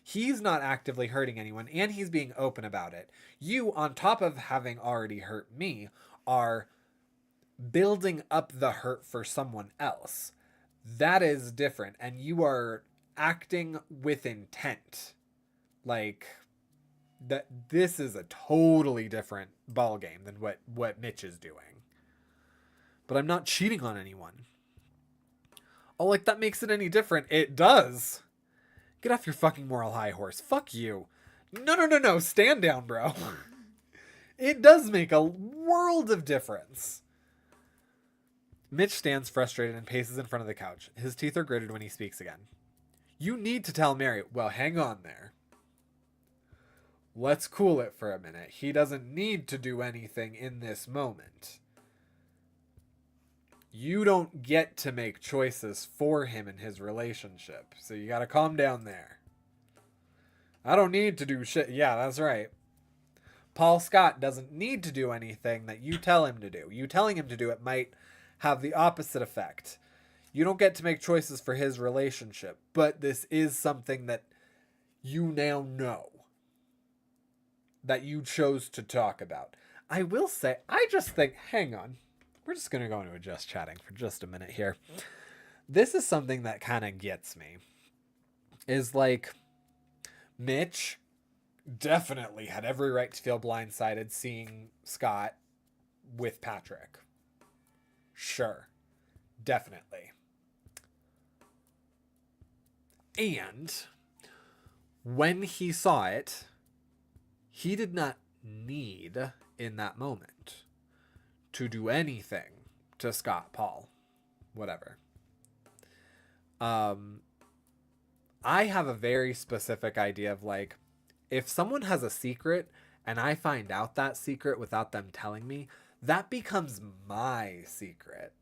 He's not actively hurting anyone, and he's being open about it. You, on top of having already hurt me, are building up the hurt for someone else. That is different, and you are acting with intent. Like, this is a totally different ball game than what Mitch is doing. But I'm not cheating on anyone. Oh, like, that makes it any different. It does. Get off your fucking moral high horse. Fuck you. No. Stand down, bro. It does make a world of difference. Mitch stands frustrated and paces in front of the couch. His teeth are gritted when he speaks again. You need to tell Mary. Well, hang on there. Let's cool it for a minute. He doesn't need to do anything in this moment. You don't get to make choices for him in his relationship. So you gotta calm down there. I don't need to do shit. Yeah, that's right. Paul Scott doesn't need to do anything that you tell him to do. You telling him to do it might have the opposite effect. You don't get to make choices for his relationship. But this is something that you now know. That you chose to talk about. I will say, I just think, hang on. We're just going to go into a just chatting for just a minute here. This is something that kind of gets me. Is like, Mitch definitely had every right to feel blindsided seeing Scott with Patrick. Sure. Definitely. And when he saw it, he did not need, in that moment, to do anything to Scott, Paul, whatever. I have a very specific idea of, like, if someone has a secret and I find out that secret without them telling me, that becomes my secret.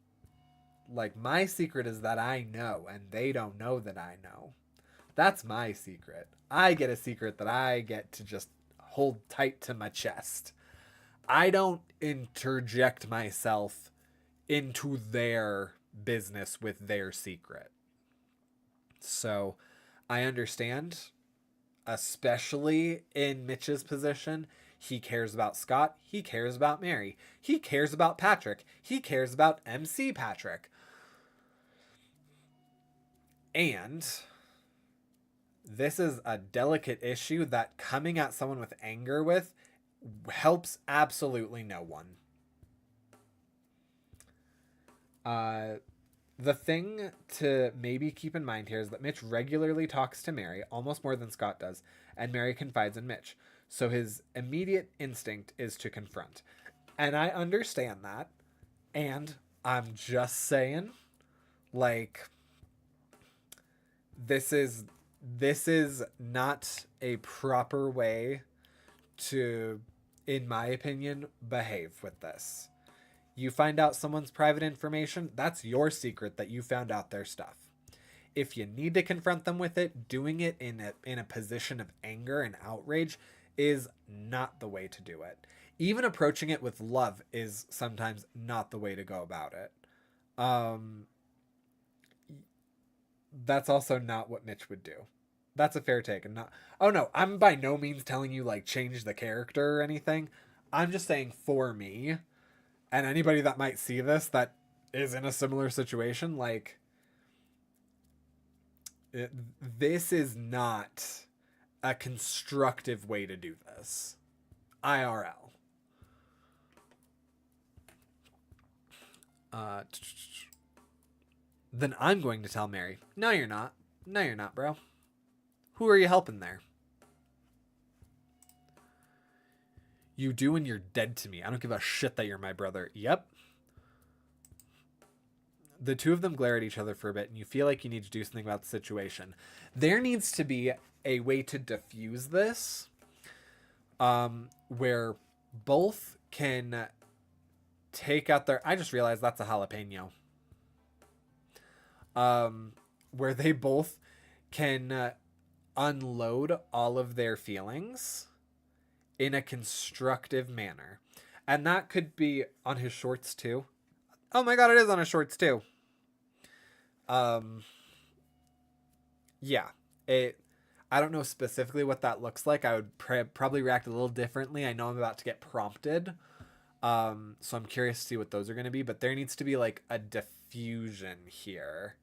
Like, my secret is that I know and they don't know that I know. That's my secret. I get a secret that I get to just hold tight to my chest. I don't interject myself into their business with their secret. So I understand, especially in Mitch's position, he cares about Scott. He cares about Mary. He cares about Patrick. He cares about MC Patrick. And this is a delicate issue that coming at someone with anger with helps absolutely no one. The thing to maybe keep in mind here is that Mitch regularly talks to Mary, almost more than Scott does, and Mary confides in Mitch. So his immediate instinct is to confront. And I understand that. And I'm just saying, like, this is not a proper way to, in my opinion, behave with this. You find out someone's private information, that's your secret that you found out their stuff. If you need to confront them with it, doing it in a position of anger and outrage is not the way to do it. Even approaching it with love is sometimes not the way to go about it. That's also not what Mitch would do. That's a fair take. And not, oh no, I'm by no means telling you, like, change the character or anything. I'm just saying, for me, and anybody that might see this that is in a similar situation, like, this is not a constructive way to do this. IRL. Then I'm going to tell Mary. No, you're not. No, you're not, bro. Who are you helping there? You do and you're dead to me. I don't give a shit that you're my brother. Yep. The two of them glare at each other for a bit, and you feel like you need to do something about the situation. There needs to be a way to diffuse this, where both can take out their... I just realized that's a jalapeno. Where they both can unload all of their feelings in a constructive manner. And that could be on his shorts too. Oh my god, it is on his shorts too. Yeah. I don't know specifically what that looks like. I would probably react a little differently. I know I'm about to get prompted. So I'm curious to see what those are going to be. But there needs to be like a diffusion here.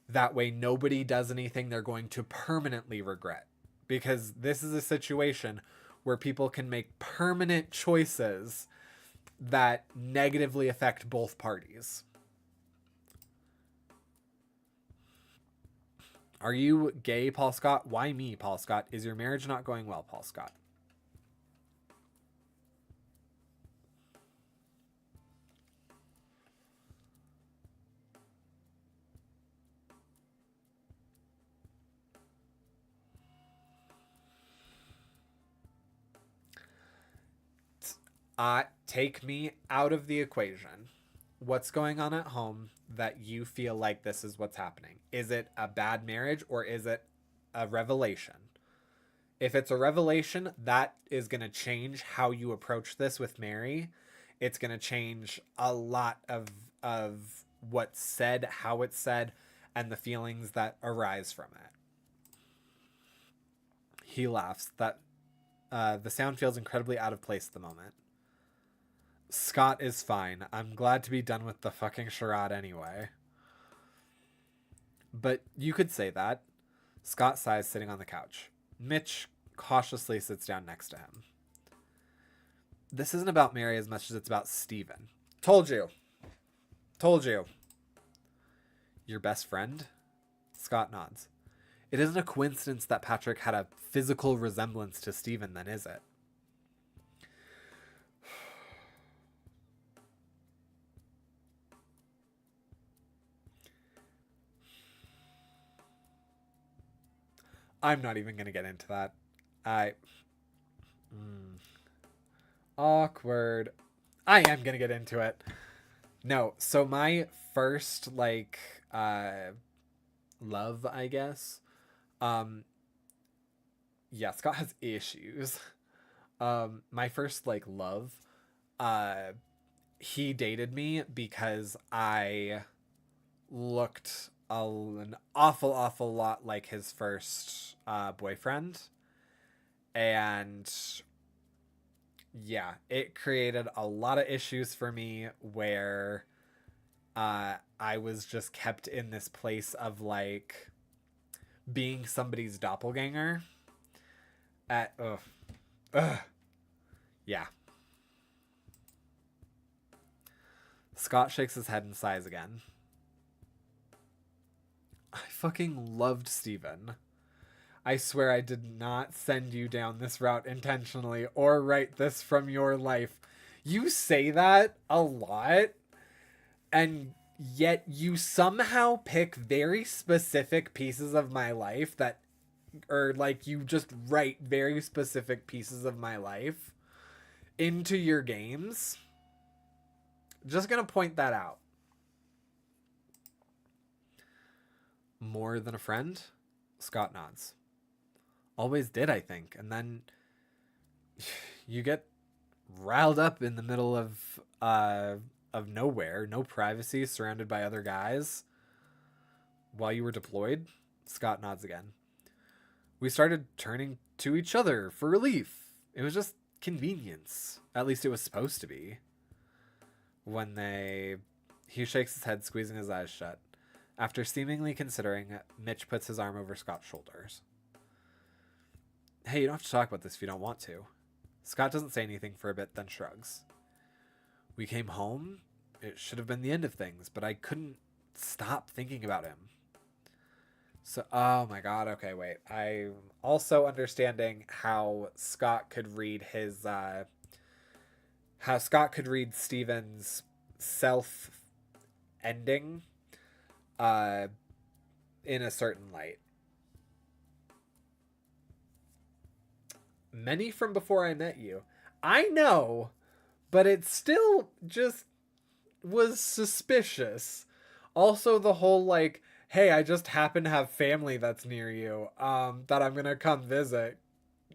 That way nobody does anything they're going to permanently regret. Because this is a situation where people can make permanent choices that negatively affect both parties. Are you gay, Paul Scott? Why me, Paul Scott? Is your marriage not going well, Paul Scott? Take me out of the equation. What's going on at home that you feel like this is what's happening? Is it a bad marriage or is it a revelation? If it's a revelation, that is going to change how you approach this with Mary. It's going to change a lot of what's said, how it's said, and the feelings that arise from it. He laughs. That the sound feels incredibly out of place at the moment. Scott is fine. I'm glad to be done with the fucking charade anyway. But you could say that. Scott sighs, sitting on the couch. Mitch cautiously sits down next to him. This isn't about Mary as much as it's about Steven. Told you. Told you. Your best friend? Scott nods. It isn't a coincidence that Patrick had a physical resemblance to Steven, then, is it? I'm not even going to get into that. Awkward. I am going to get into it. No, so my first, like, love, I guess. Yeah, Scott has issues. My first, like, love, he dated me because I looked an awful lot like his first boyfriend. And yeah, it created a lot of issues for me where I was just kept in this place of like being somebody's doppelganger. Yeah. Scott shakes his head and sighs again. I fucking loved Steven. I swear I did not send you down this route intentionally or write this from your life. You say that a lot, and yet you somehow pick very specific pieces of my life that, or like you just write very specific pieces of my life into your games. Just gonna point that out. More than a friend? Scott nods. Always did, I think. And then you get riled up in the middle of nowhere, no privacy, surrounded by other guys while you were deployed. Scott nods again. We started turning to each other for relief. It was just convenience. At least it was supposed to be. He shakes his head, squeezing his eyes shut. After seemingly considering, Mitch puts his arm over Scott's shoulders. Hey, you don't have to talk about this if you don't want to. Scott doesn't say anything for a bit, then shrugs. We came home. It should have been the end of things, but I couldn't stop thinking about him. So, oh my god, okay, wait. I'm also understanding how Scott could read Steven's ending in a certain light. Many from before I met you. I know, but it still just was suspicious. Also, the whole like, hey, I just happen to have family that's near you, that I'm gonna come visit.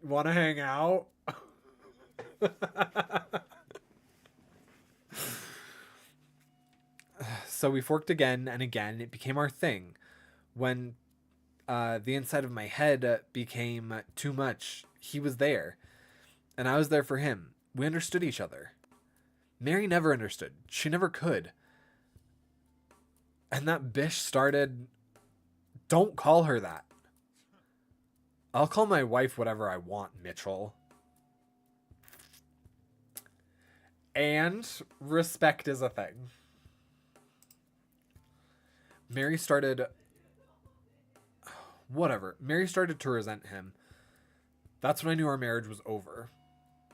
Wanna hang out? So we forked again and again. It became our thing. When the inside of my head became too much, he was there. And I was there for him. We understood each other. Mary never understood. She never could. And that bish started... Don't call her that. I'll call my wife whatever I want, Mitchell. And respect is a thing. Mary started... Whatever. Mary started to resent him. That's when I knew our marriage was over.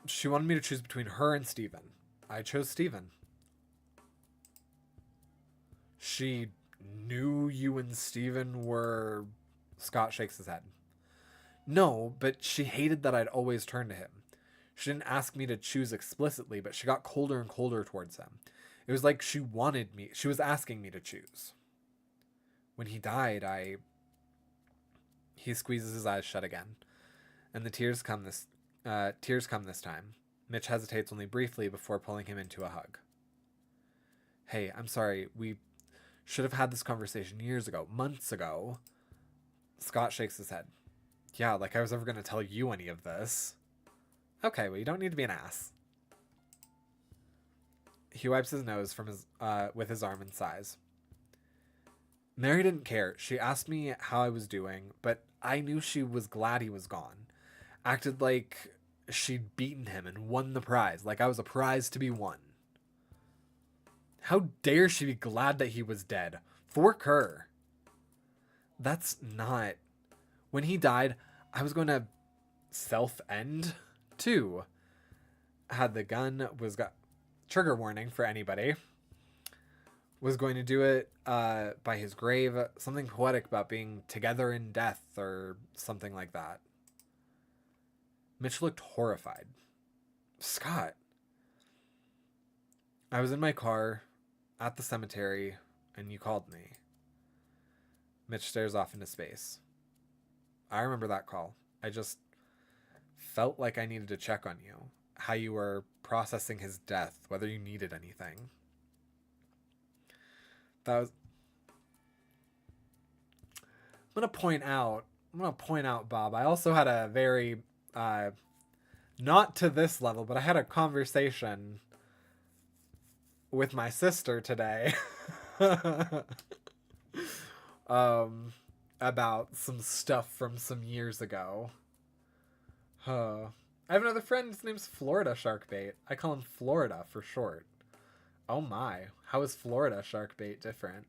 She wanted me to choose between her and Steven. I chose Steven. She knew you and Steven were... Scott shakes his head. No, but she hated that I'd always turn to him. She didn't ask me to choose explicitly, but she got colder and colder towards him. It was like she wanted me. She was asking me to choose. When he died, He squeezes his eyes shut again. And the tears come this time. Mitch hesitates only briefly before pulling him into a hug. Hey, I'm sorry. We should have had this conversation years ago. Months ago. Scott shakes his head. Yeah, like I was ever going to tell you any of this. Okay, well, you don't need to be an ass. He wipes his nose from with his arm and sighs. Mary didn't care. She asked me how I was doing, but I knew she was glad he was gone. Acted like she'd beaten him and won the prize, like I was a prize to be won. How dare she be glad that he was dead? Fork her. That's not... When he died, I was going to self-end, too. Had the gun, trigger warning for anybody, was going to do it by his grave. Something poetic about being together in death or something like that. Mitch looked horrified. Scott. I was in my car at the cemetery and you called me. Mitch stares off into space. I remember that call. I just felt like I needed to check on you. How you were processing his death, whether you needed anything. I'm gonna point out, Bob, I also had a very, not to this level, but I had a conversation with my sister today about some stuff from some years ago. I have another friend, his name's Florida Sharkbait. I call him Florida for short. Oh my, how is Florida Sharkbait different?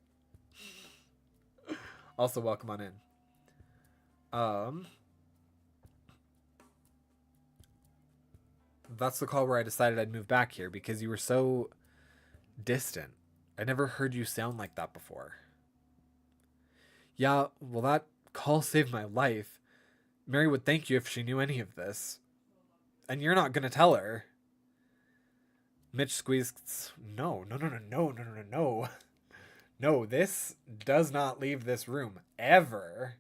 Also, welcome on in. That's the call where I decided I'd move back here because you were so distant. I never heard you sound like that before. Yeah, well, that call saved my life. Mary would thank you if she knew any of this. And you're not gonna tell her. Mitch squeezed... No. No, this does not leave this room. Ever.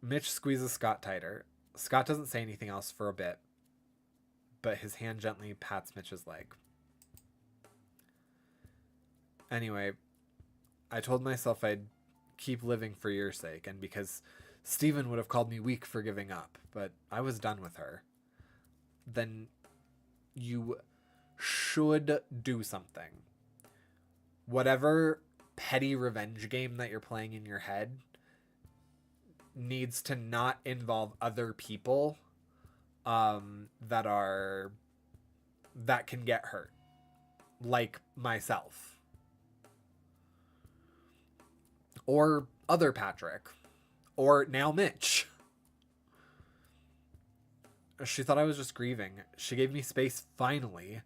Mitch squeezes Scott tighter. Scott doesn't say anything else for a bit, but his hand gently pats Mitch's leg. Anyway, I told myself I'd keep living for your sake, and because Steven would have called me weak for giving up, but I was done with her. Then you should do something. Whatever petty revenge game that you're playing in your head needs to not involve other people that can get hurt, like myself or other Patrick or now Mitch. She thought I was just grieving. She gave me space finally,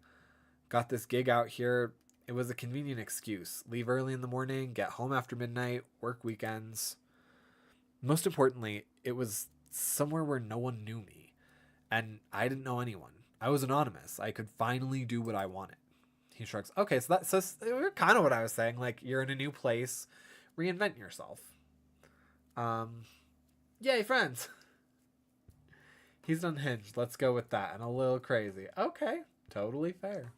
Got this gig out here. It was a convenient excuse. Leave early in the morning, get home after midnight, work weekends. Most importantly, it was somewhere where no one knew me. And I didn't know anyone. I was anonymous. I could finally do what I wanted. He shrugs. Okay, so that's kind of what I was saying. Like, you're in a new place. Reinvent yourself. Yay, friends. He's unhinged. Let's go with that. And a little crazy. Okay, totally fair.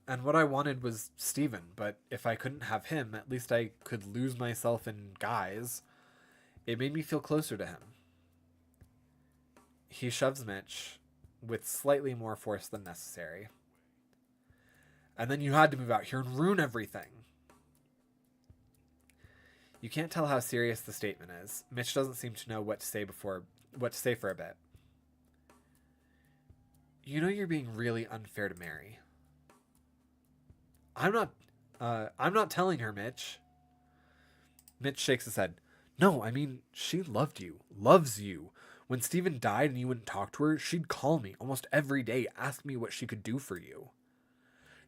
And what I wanted was Steven, but if I couldn't have him, at least I could lose myself in guys. It made me feel closer to him. He shoves Mitch with slightly more force than necessary. And then you had to move out here and ruin everything. You can't tell how serious the statement is. Mitch doesn't seem to know what to say for a bit. You know you're being really unfair to Mary. I'm not telling her, Mitch. Mitch shakes his head. No, I mean, she loved you. Loves you. When Steven died and you wouldn't talk to her, she'd call me almost every day, ask me what she could do for you.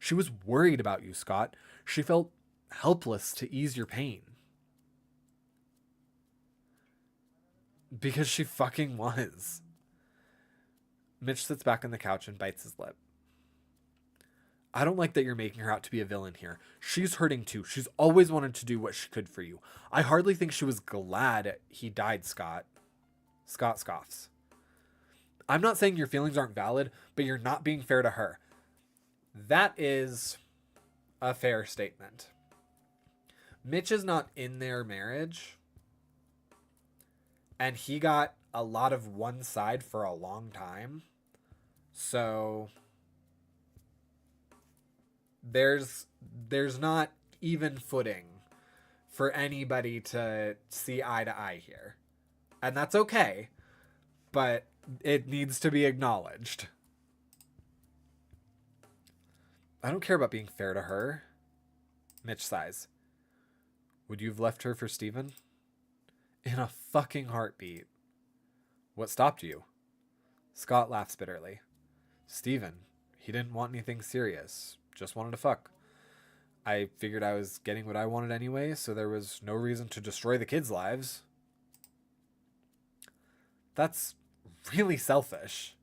She was worried about you, Scott. She felt helpless to ease your pain. Because she fucking was. Mitch sits back on the couch and bites his lip. I don't like that you're making her out to be a villain here. She's hurting too. She's always wanted to do what she could for you. I hardly think she was glad he died, Scott. Scott scoffs. I'm not saying your feelings aren't valid, but you're not being fair to her. That is a fair statement. Mitch is not in their marriage, and he got a lot of one side for a long time. So there's not even footing for anybody to see eye to eye here. And that's okay, but it needs to be acknowledged. I don't care about being fair to her. Mitch sighs. Would you have left her for Steven? In a fucking heartbeat. What stopped you? Scott laughs bitterly. Steven, he didn't want anything serious. Just wanted to fuck. I figured I was getting what I wanted anyway, so there was no reason to destroy the kids' lives. That's really selfish.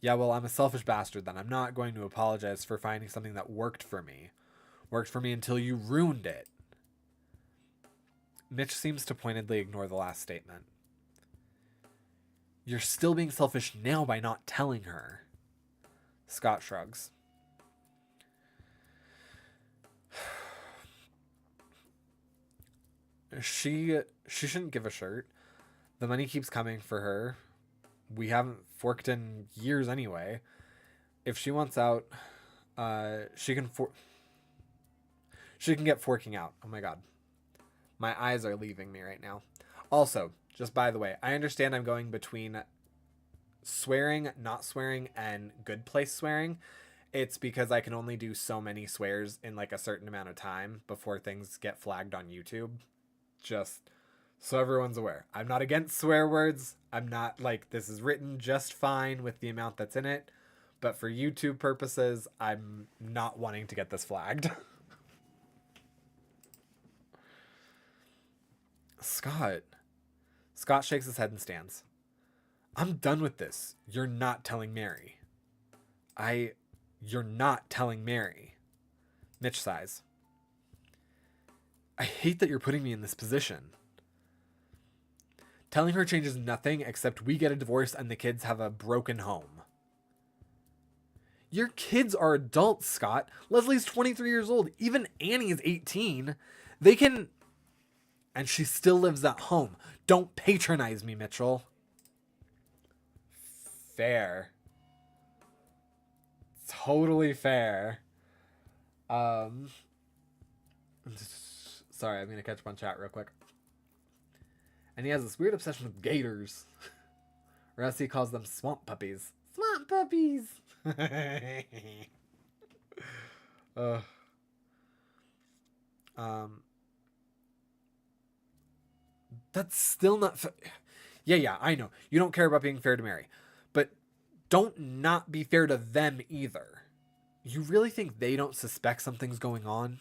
Yeah, well, I'm a selfish bastard then. I'm not going to apologize for finding something that worked for me. Worked for me until you ruined it. Mitch seems to pointedly ignore the last statement. You're still being selfish now by not telling her. Scott shrugs. She shouldn't give a shirt. The money keeps coming for her. We haven't forked in years anyway. If she wants out, she can get forking out. Oh my god. My eyes are leaving me right now. Also, just by the way, I understand I'm going between swearing, not swearing, and good place swearing. It's because I can only do so many swears in like a certain amount of time before things get flagged on YouTube. Just so everyone's aware. I'm not against swear words. I'm not like, this is written just fine with the amount that's in it. But for YouTube purposes, I'm not wanting to get this flagged. Scott shakes his head and stands. I'm done with this. You're not telling Mary. You're not telling Mary. Mitch sighs. I hate that you're putting me in this position. Telling her changes nothing except we get a divorce and the kids have a broken home. Your kids are adults, Scott. Leslie's 23 years old. Even Annie is 18. They can... And she still lives at home. Don't patronize me, Mitchell. Fair. Totally fair. Sorry, I'm going to catch up on chat real quick. And he has this weird obsession with gators. Or as he calls them, swamp puppies. Swamp puppies! That's still not... Yeah, I know. You don't care about being fair to Mary. But don't not be fair to them either. You really think they don't suspect something's going on?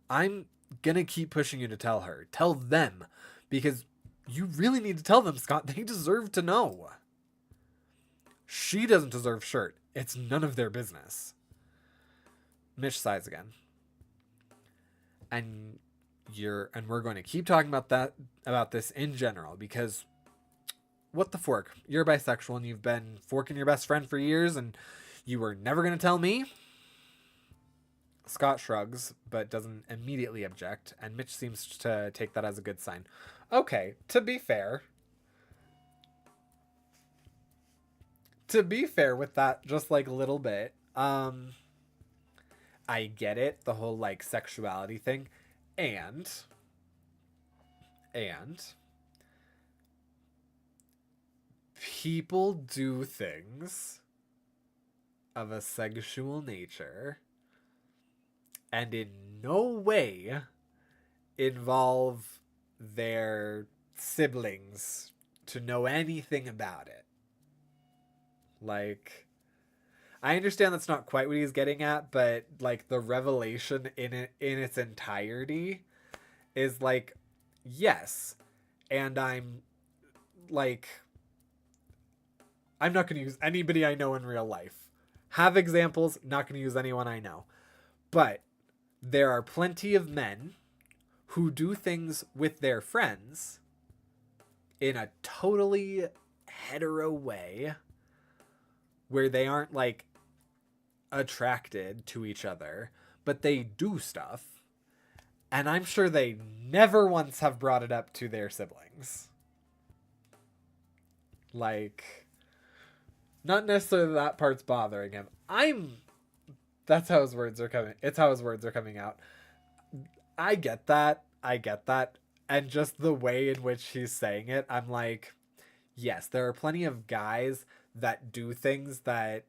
I'm gonna keep pushing you to tell her. Tell them. Because you really need to tell them, Scott. They deserve to know. She doesn't deserve shirt. It's none of their business. Mitch sighs again. And we're going to keep talking about this in general, because what the fork? You're bisexual and you've been forking your best friend for years and you were never going to tell me? Scott shrugs, but doesn't immediately object, and Mitch seems to take that as a good sign. Okay, to be fair with that, just like a little bit, I get it, the whole like sexuality thing, and people do things of a sexual nature and in no way involve their siblings to know anything about it. Like, I understand that's not quite what he's getting at, but like the revelation in its entirety is like, yes, and I'm not going to use anybody I know in real life. Have examples, not going to use anyone I know. But there are plenty of men who do things with their friends in a totally hetero way where they aren't like attracted to each other, but they do stuff. And I'm sure they never once have brought it up to their siblings. Like, not necessarily that part's bothering him. That's how his words are coming. It's how his words are coming out. I get that. And just the way in which he's saying it, I'm like, yes, there are plenty of guys that do things that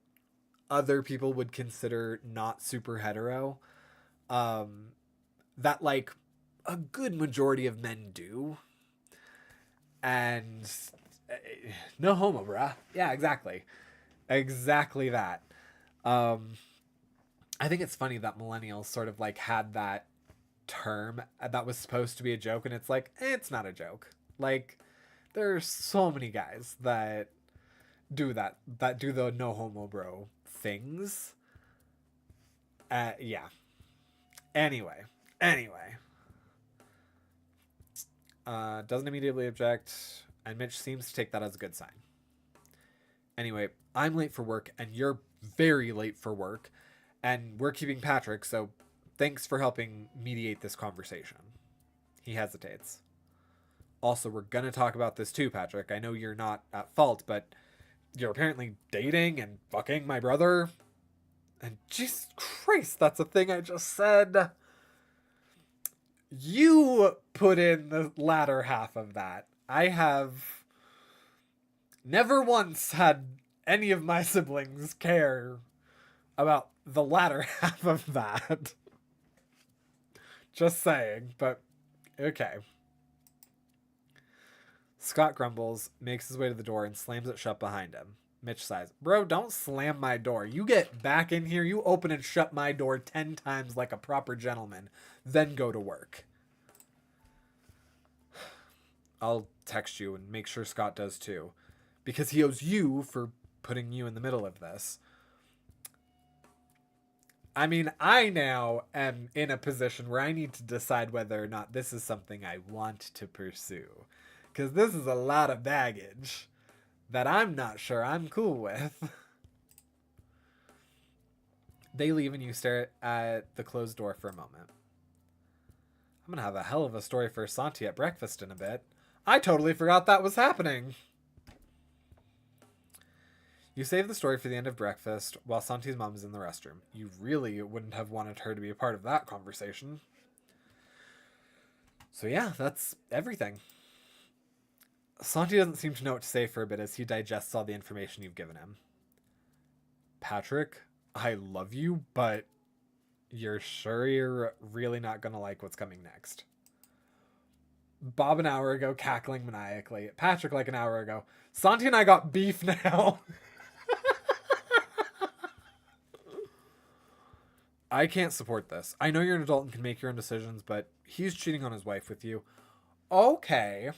other people would consider not super hetero. That like a good majority of men do. And no homo, bruh. Yeah, exactly. Exactly that. I think it's funny that millennials sort of like had that term that was supposed to be a joke, and it's like, it's not a joke. Like, there's so many guys that do the no homo bro things. Yeah. Anyway. Doesn't immediately object, and Mitch seems to take that as a good sign. Anyway, I'm late for work, and you're very late for work, and we're keeping Patrick, so thanks for helping mediate this conversation. He hesitates. Also, we're gonna talk about this too, Patrick. I know you're not at fault, but you're apparently dating and fucking my brother. And Jesus Christ, that's a thing I just said. You put in the latter half of that. I have never once had any of my siblings care about the latter half of that. Just saying, but okay. Scott grumbles, makes his way to the door, and slams it shut behind him. Mitch sighs. Bro, don't slam my door. You get back in here, you open and shut my door 10 times like a proper gentleman, then go to work. I'll text you and make sure Scott does too, because he owes you for putting you in the middle of this. I mean, I now am in a position where I need to decide whether or not this is something I want to pursue, because this is a lot of baggage that I'm not sure I'm cool with. They leave and you stare at the closed door for a moment. I'm gonna have a hell of a story for Santi at breakfast in a bit. I totally forgot that was happening. You save the story for the end of breakfast while Santi's mom is in the restroom. You really wouldn't have wanted her to be a part of that conversation. So yeah, that's everything. Santi doesn't seem to know what to say for a bit as he digests all the information you've given him. Patrick, I love you, but you're sure you're really not gonna like what's coming next? Bob an hour ago, cackling maniacally. Patrick like an hour ago. Santi and I got beef now. I can't support this. I know you're an adult and can make your own decisions, but he's cheating on his wife with you. Okay.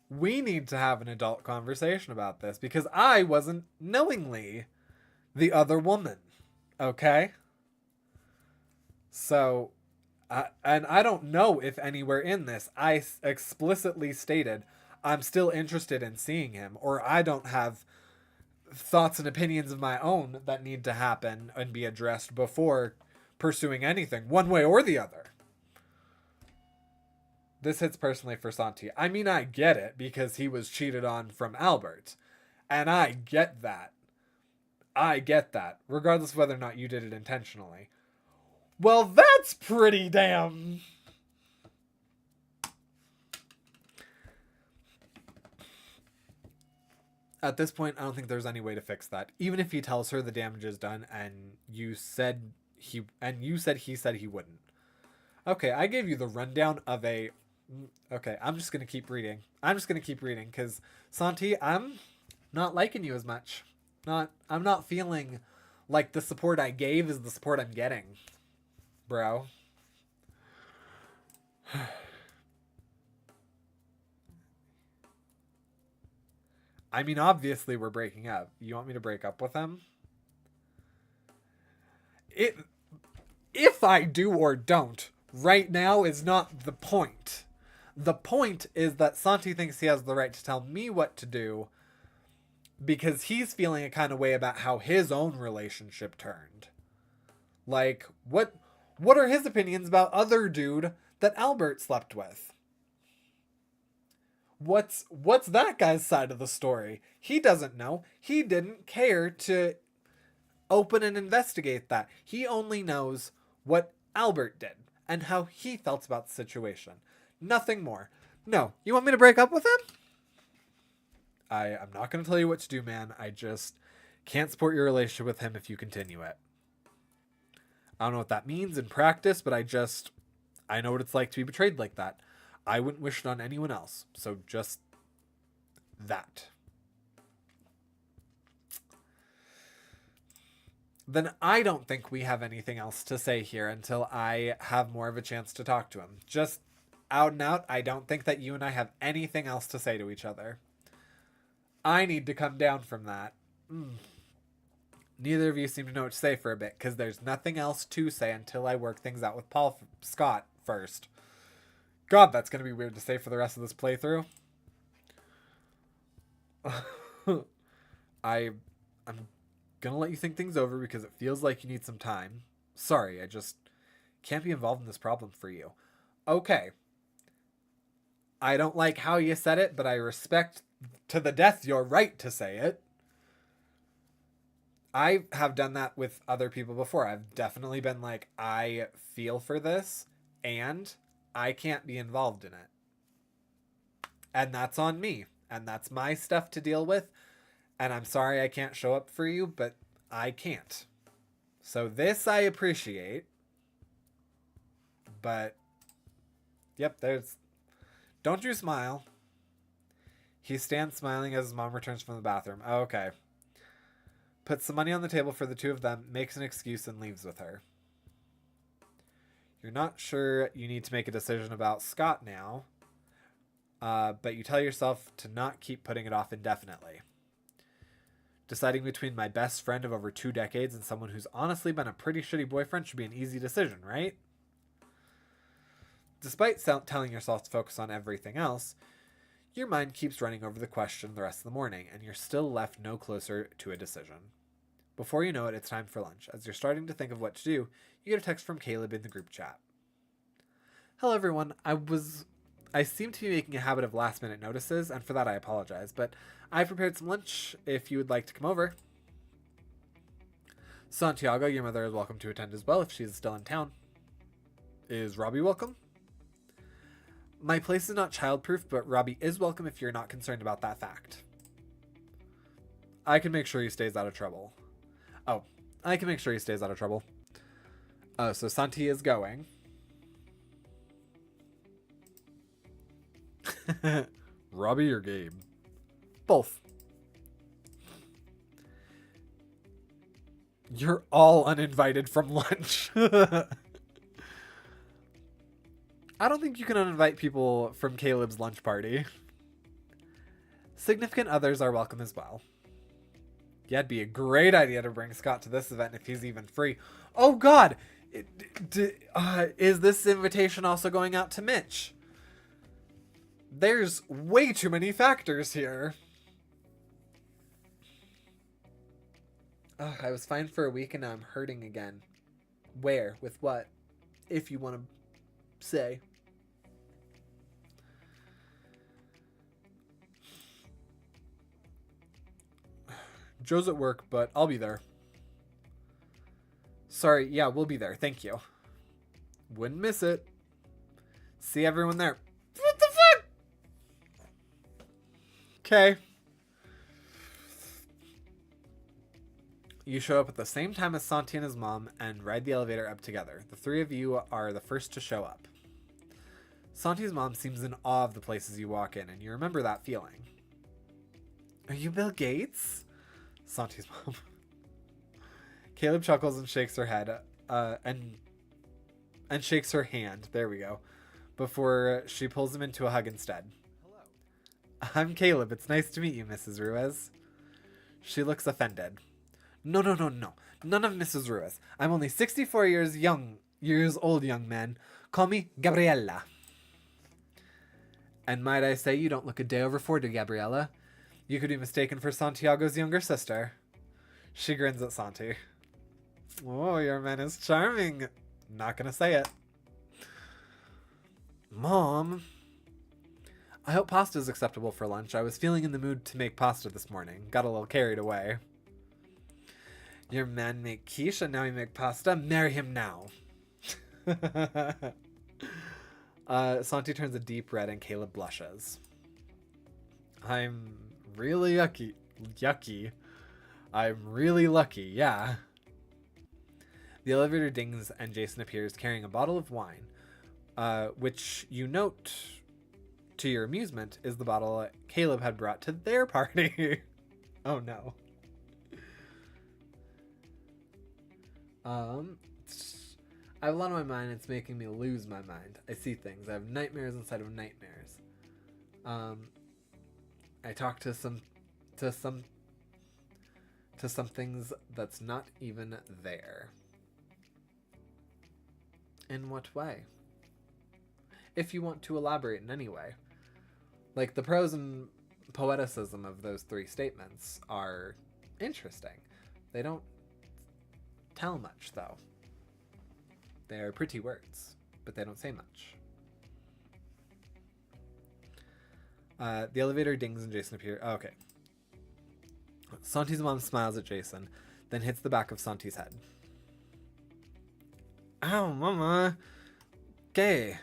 We need to have an adult conversation about this because I wasn't knowingly the other woman. Okay? So, and I don't know if anywhere in this I explicitly stated I'm still interested in seeing him, or I don't have thoughts and opinions of my own that need to happen and be addressed before pursuing anything, one way or the other. This hits personally for Santi. I mean, I get it because he was cheated on from Albert. And I get that. I get that, regardless of whether or not you did it intentionally. Well, that's pretty damn... At this point, I don't think there's any way to fix that. Even if he tells her the damage is done and you said he said he wouldn't. Okay, I gave you the rundown of a... Okay, I'm just going to keep reading. Because, Santi, I'm not liking you as much. I'm not feeling like the support I gave is the support I'm getting. Bro. I mean, obviously we're breaking up. You want me to break up with him? If I do or don't, right now is not the point. The point is that Santi thinks he has the right to tell me what to do because he's feeling a kind of way about how his own relationship turned. Like, what are his opinions about other dude that Albert slept with? What's that guy's side of the story? He doesn't know. He didn't care to open and investigate that. He only knows what Albert did and how he felt about the situation. Nothing more. No, you want me to break up with him? I'm not going to tell you what to do, man. I just can't support your relationship with him if you continue it. I don't know what that means in practice, but I know what it's like to be betrayed like that. I wouldn't wish it on anyone else. So just that. Then I don't think we have anything else to say here until I have more of a chance to talk to him. Just out and out, I don't think that you and I have anything else to say to each other. I need to come down from that. Neither of you seem to know what to say for a bit, because there's nothing else to say until I work things out with Scott first. God, that's going to be weird to say for the rest of this playthrough. I'm going to let you think things over because it feels like you need some time. Sorry, I just can't be involved in this problem for you. Okay. I don't like how you said it, but I respect to the death your right to say it. I have done that with other people before. I've definitely been like, I feel for this, and I can't be involved in it. And that's on me. And that's my stuff to deal with. And I'm sorry I can't show up for you, but I can't. So this I appreciate. But, yep, don't you smile. He stands smiling as his mom returns from the bathroom. Oh, okay. Puts some money on the table for the two of them, makes an excuse, and leaves with her. You're not sure you need to make a decision about Scott now, but you tell yourself to not keep putting it off indefinitely. Deciding between my best friend of over 2 decades and someone who's honestly been a pretty shitty boyfriend should be an easy decision, right? Despite telling yourself to focus on everything else, your mind keeps running over the question the rest of the morning, and you're still left no closer to a decision. Before you know it, it's time for lunch. As you're starting to think of what to do, you get a text from Caleb in the group chat. Hello everyone, I seem to be making a habit of last minute notices, and for that I apologize, but I prepared some lunch if you would like to come over. Santiago, your mother is welcome to attend as well if she is still in town. Is Robbie welcome? My place is not childproof, but Robbie is welcome if you're not concerned about that fact. I can make sure he stays out of trouble. Oh, I can make sure he stays out of trouble. Oh, so Santi is going. Robbie or Gabe? Both. You're all uninvited from lunch. I don't think you can uninvite people from Caleb's lunch party. Significant others are welcome as well. Yeah, it'd be a great idea to bring Scott to this event if he's even free. Oh God! Is this invitation also going out to Mitch? There's way too many factors here. Ugh, I was fine for a week and now I'm hurting again. Where? With what? If you want to say. Joe's at work, but I'll be there. Sorry, yeah, we'll be there. Thank you. Wouldn't miss it. See everyone there. What the fuck? Okay. You show up at the same time as Santi and his mom and ride the elevator up together. The three of you are the first to show up. Santi's mom seems in awe of the places you walk in, and you remember that feeling. Are you Bill Gates? Santi's mom. Caleb chuckles and shakes her head, and shakes her hand. There we go. Before she pulls him into a hug instead. Hello. I'm Caleb. It's nice to meet you, Mrs. Ruiz. She looks offended. No. None of Mrs. Ruiz. I'm only 64 years old, young man. Call me Gabriella. And might I say, you don't look a day over 40, Gabriella. You could be mistaken for Santiago's younger sister. She grins at Santi. Oh, your man is charming. Not gonna say it. Mom. I hope pasta is acceptable for lunch. I was feeling in the mood to make pasta this morning. Got a little carried away. Your man make quiche and now he make pasta. Marry him now. Santi turns a deep red and Caleb blushes. I'm really yucky. I'm really lucky, yeah. The elevator dings and Jason appears carrying a bottle of wine, which you note, to your amusement, is the bottle Caleb had brought to their party. Oh no. I have a lot on my mind. It's making me lose my mind. I see things. I have nightmares inside of nightmares. I talk to some things that's not even there. In what way? If you want to elaborate in any way. Like, the prose and poeticism of those three statements are interesting. They don't tell much, though. They are pretty words, but they don't say much. The elevator dings and Jason appears. Oh, okay. Santi's mom smiles at Jason, then hits the back of Santi's head. Ow, mama. Gay.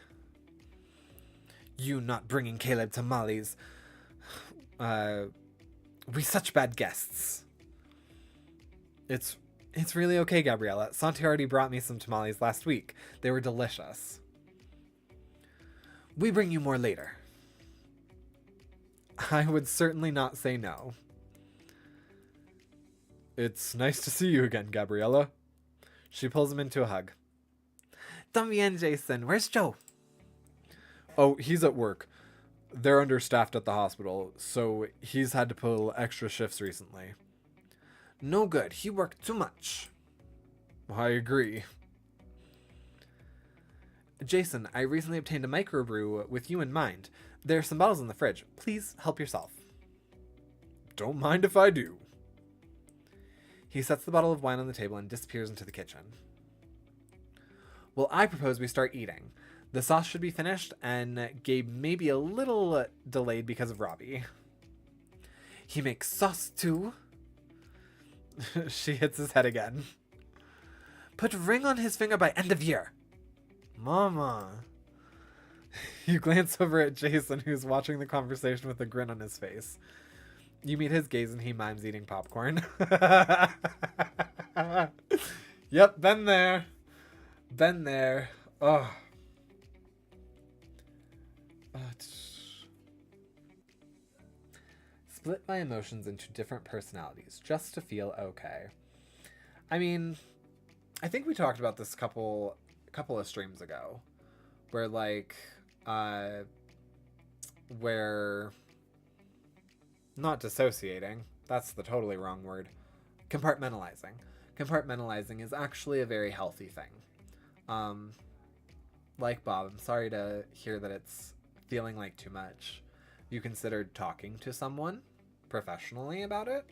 You not bringing Caleb to Molly's. We such bad guests. It's really okay, Gabriella. Santi already brought me some tamales last week. They were delicious. We bring you more later. I would certainly not say no. It's nice to see you again, Gabriella. She pulls him into a hug. También, Jason. Where's Joe? Oh, he's at work. They're understaffed at the hospital, so he's had to pull extra shifts recently. No good. He worked too much. I agree. Jason, I recently obtained a microbrew with you in mind. There are some bottles in the fridge. Please help yourself. Don't mind if I do. He sets the bottle of wine on the table and disappears into the kitchen. Well, I propose we start eating. The sauce should be finished, and Gabe may be a little delayed because of Robbie. He makes sauce too. She hits his head again. Put ring on his finger by end of year. Mama. You glance over at Jason, who's watching the conversation with a grin on his face. You meet his gaze and he mimes eating popcorn. Yep, been there. Been there. Oh. Split my emotions into different personalities just to feel okay. I mean, I think we talked about this couple of streams ago, where like, where not dissociating. That's the totally wrong word. Compartmentalizing. Compartmentalizing is actually a very healthy thing. Like Bob, I'm sorry to hear that it's feeling like too much. You considered talking to someone professionally about it?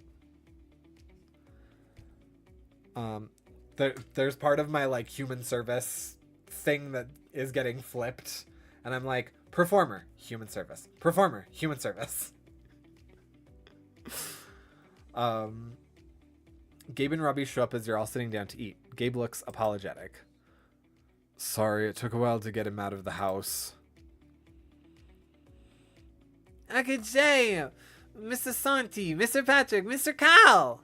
There's part of my like human service thing that is getting flipped, and I'm like, performer, human service. Performer, human service. Gabe and Robbie show up as you're all sitting down to eat. Gabe looks apologetic. Sorry, it took a while to get him out of the house. I could say, Mr. Santi, Mr. Patrick, Mr. Kyle.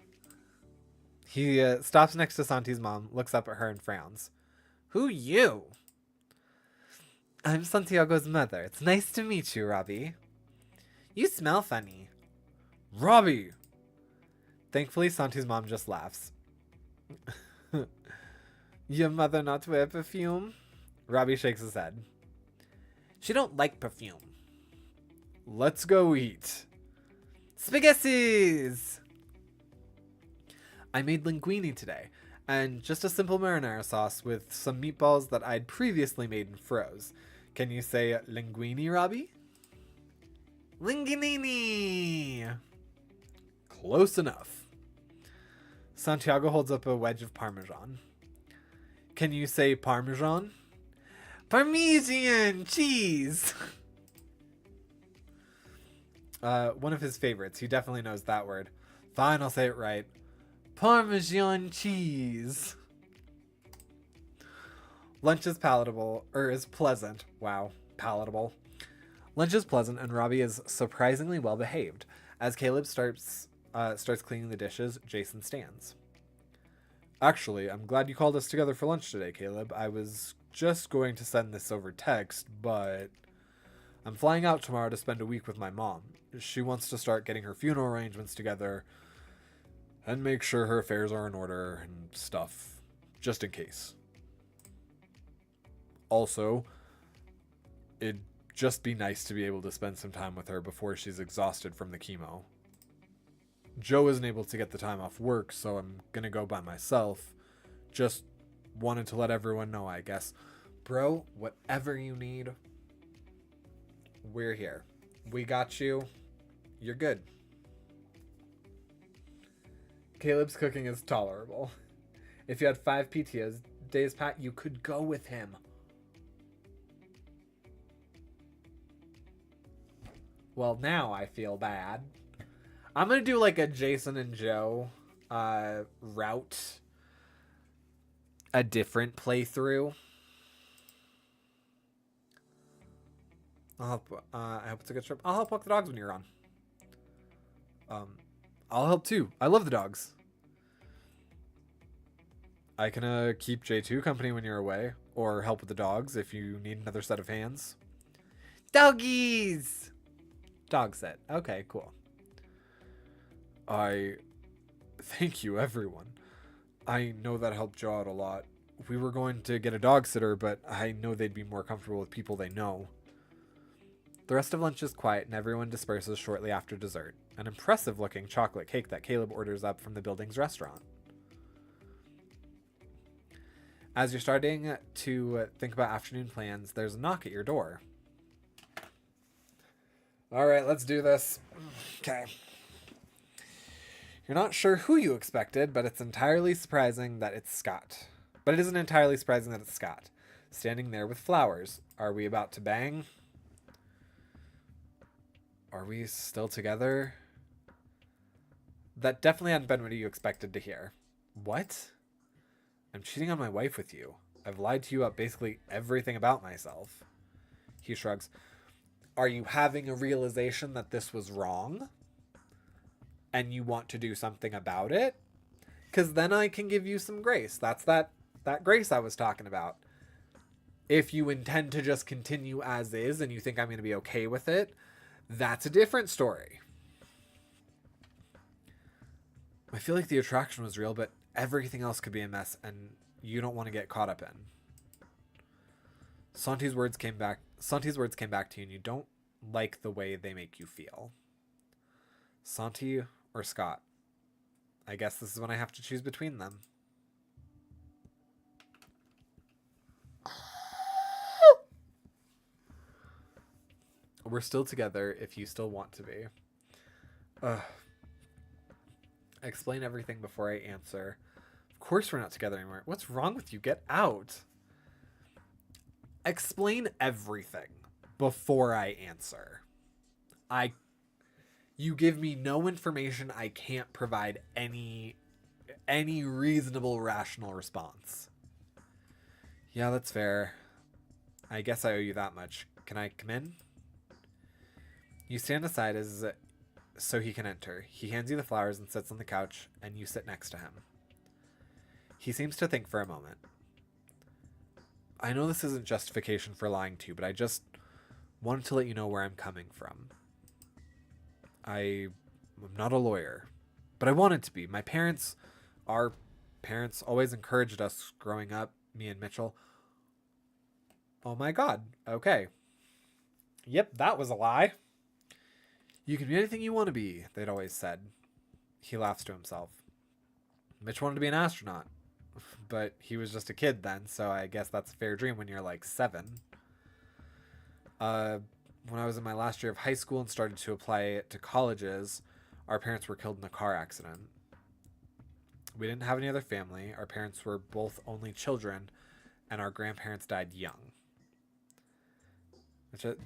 He stops next to Santi's mom, looks up at her and frowns. Who you? I'm Santiago's mother. It's nice to meet you, Robbie. You smell funny. Robbie! Thankfully, Santi's mom just laughs. Your mother not wear perfume? Robbie shakes his head. She don't like perfume. Let's go eat. Spaghettis! I made linguine today, and just a simple marinara sauce with some meatballs that I'd previously made and froze. Can you say linguine, Robbie? Linguine! Close enough. Santiago holds up a wedge of Parmesan. Can you say Parmesan? Parmesan cheese! One of his favorites. He definitely knows that word. Fine, I'll say it right. Parmesan cheese. Lunch is palatable, or is pleasant. Wow, palatable. Lunch is pleasant, and Robbie is surprisingly well behaved. As Caleb starts cleaning the dishes, Jason stands. Actually, I'm glad you called us together for lunch today, Caleb. I was just going to send this over text, but I'm flying out tomorrow to spend a week with my mom. She wants to start getting her funeral arrangements together and make sure her affairs are in order and stuff, just in case. Also, it'd just be nice to be able to spend some time with her before she's exhausted from the chemo. Joe isn't able to get the time off work, so I'm gonna go by myself. Just wanted to let everyone know, I guess. Bro, whatever you need, we're here. We got you. You're good. Caleb's cooking is tolerable. If you had 5 PTO days, Pat, you could go with him. Well, now I feel bad. I'm going to do like a Jason and Joe route. A different playthrough. I hope it's a good trip. I'll help walk the dogs when you're on. I'll help too. I love the dogs. I can keep J2 company when you're away, or help with the dogs if you need another set of hands. Doggies! Dog set. Okay, cool. Thank you, everyone. I know that helped Joe out a lot. We were going to get a dog sitter, but I know they'd be more comfortable with people they know. The rest of lunch is quiet, and everyone disperses shortly after dessert. An impressive-looking chocolate cake that Caleb orders up from the building's restaurant. As you're starting to think about afternoon plans, there's a knock at your door. All right, let's do this. Okay. You're not sure who you expected, but it's entirely surprising that it's Scott. But it isn't entirely surprising that it's Scott, standing there with flowers. Are we about to bang? Are we still together? That definitely hadn't been what you expected to hear. What? I'm cheating on my wife with you. I've lied to you about basically everything about myself. He shrugs. Are you having a realization that this was wrong? And you want to do something about it? Because then I can give you some grace. That's that grace I was talking about. If you intend to just continue as is and you think I'm going to be okay with it, that's a different story. I feel like the attraction was real, but everything else could be a mess, and you don't want to get caught up in. Santi's words came back to you, and you don't like the way they make you feel. Santi or Scott? I guess this is when I have to choose between them. We're still together if you still want to be. Ugh. Explain everything before I answer. Of course we're not together anymore. What's wrong with you? Get out. Explain everything before I answer. You give me no information. I can't provide any reasonable, rational response. Yeah, that's fair. I guess I owe you that much. Can I come in? You stand aside so he can enter. He hands you the flowers and sits on the couch, and you sit next to him. He seems to think for a moment. I know this isn't justification for lying to you, but I just wanted to let you know where I'm coming from. I'm not a lawyer, but I wanted to be. Our parents always encouraged us growing up, me and Mitchell. Oh my God. Okay. Yep, that was a lie. You can be anything you want to be, they'd always said. He laughs to himself. Mitch wanted to be an astronaut, but he was just a kid then, so I guess that's a fair dream when you're like 7. When I was in my last year of high school and started to apply to colleges, our parents were killed in a car accident. We didn't have any other family. Our parents were both only children, and our grandparents died young.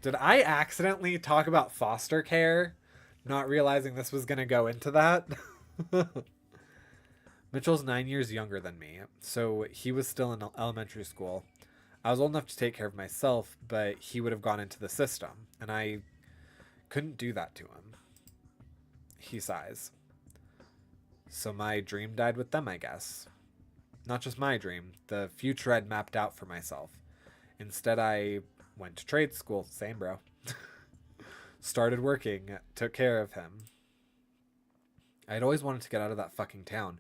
Did I accidentally talk about foster care, not realizing this was going to go into that? Mitchell's 9 years younger than me, so he was still in elementary school. I was old enough to take care of myself, but he would have gone into the system, and I couldn't do that to him. He sighs. So my dream died with them, I guess. Not just my dream, the future I'd mapped out for myself. Instead, I went to trade school. Same, bro. Started working, took care of him. I'd always wanted to get out of that fucking town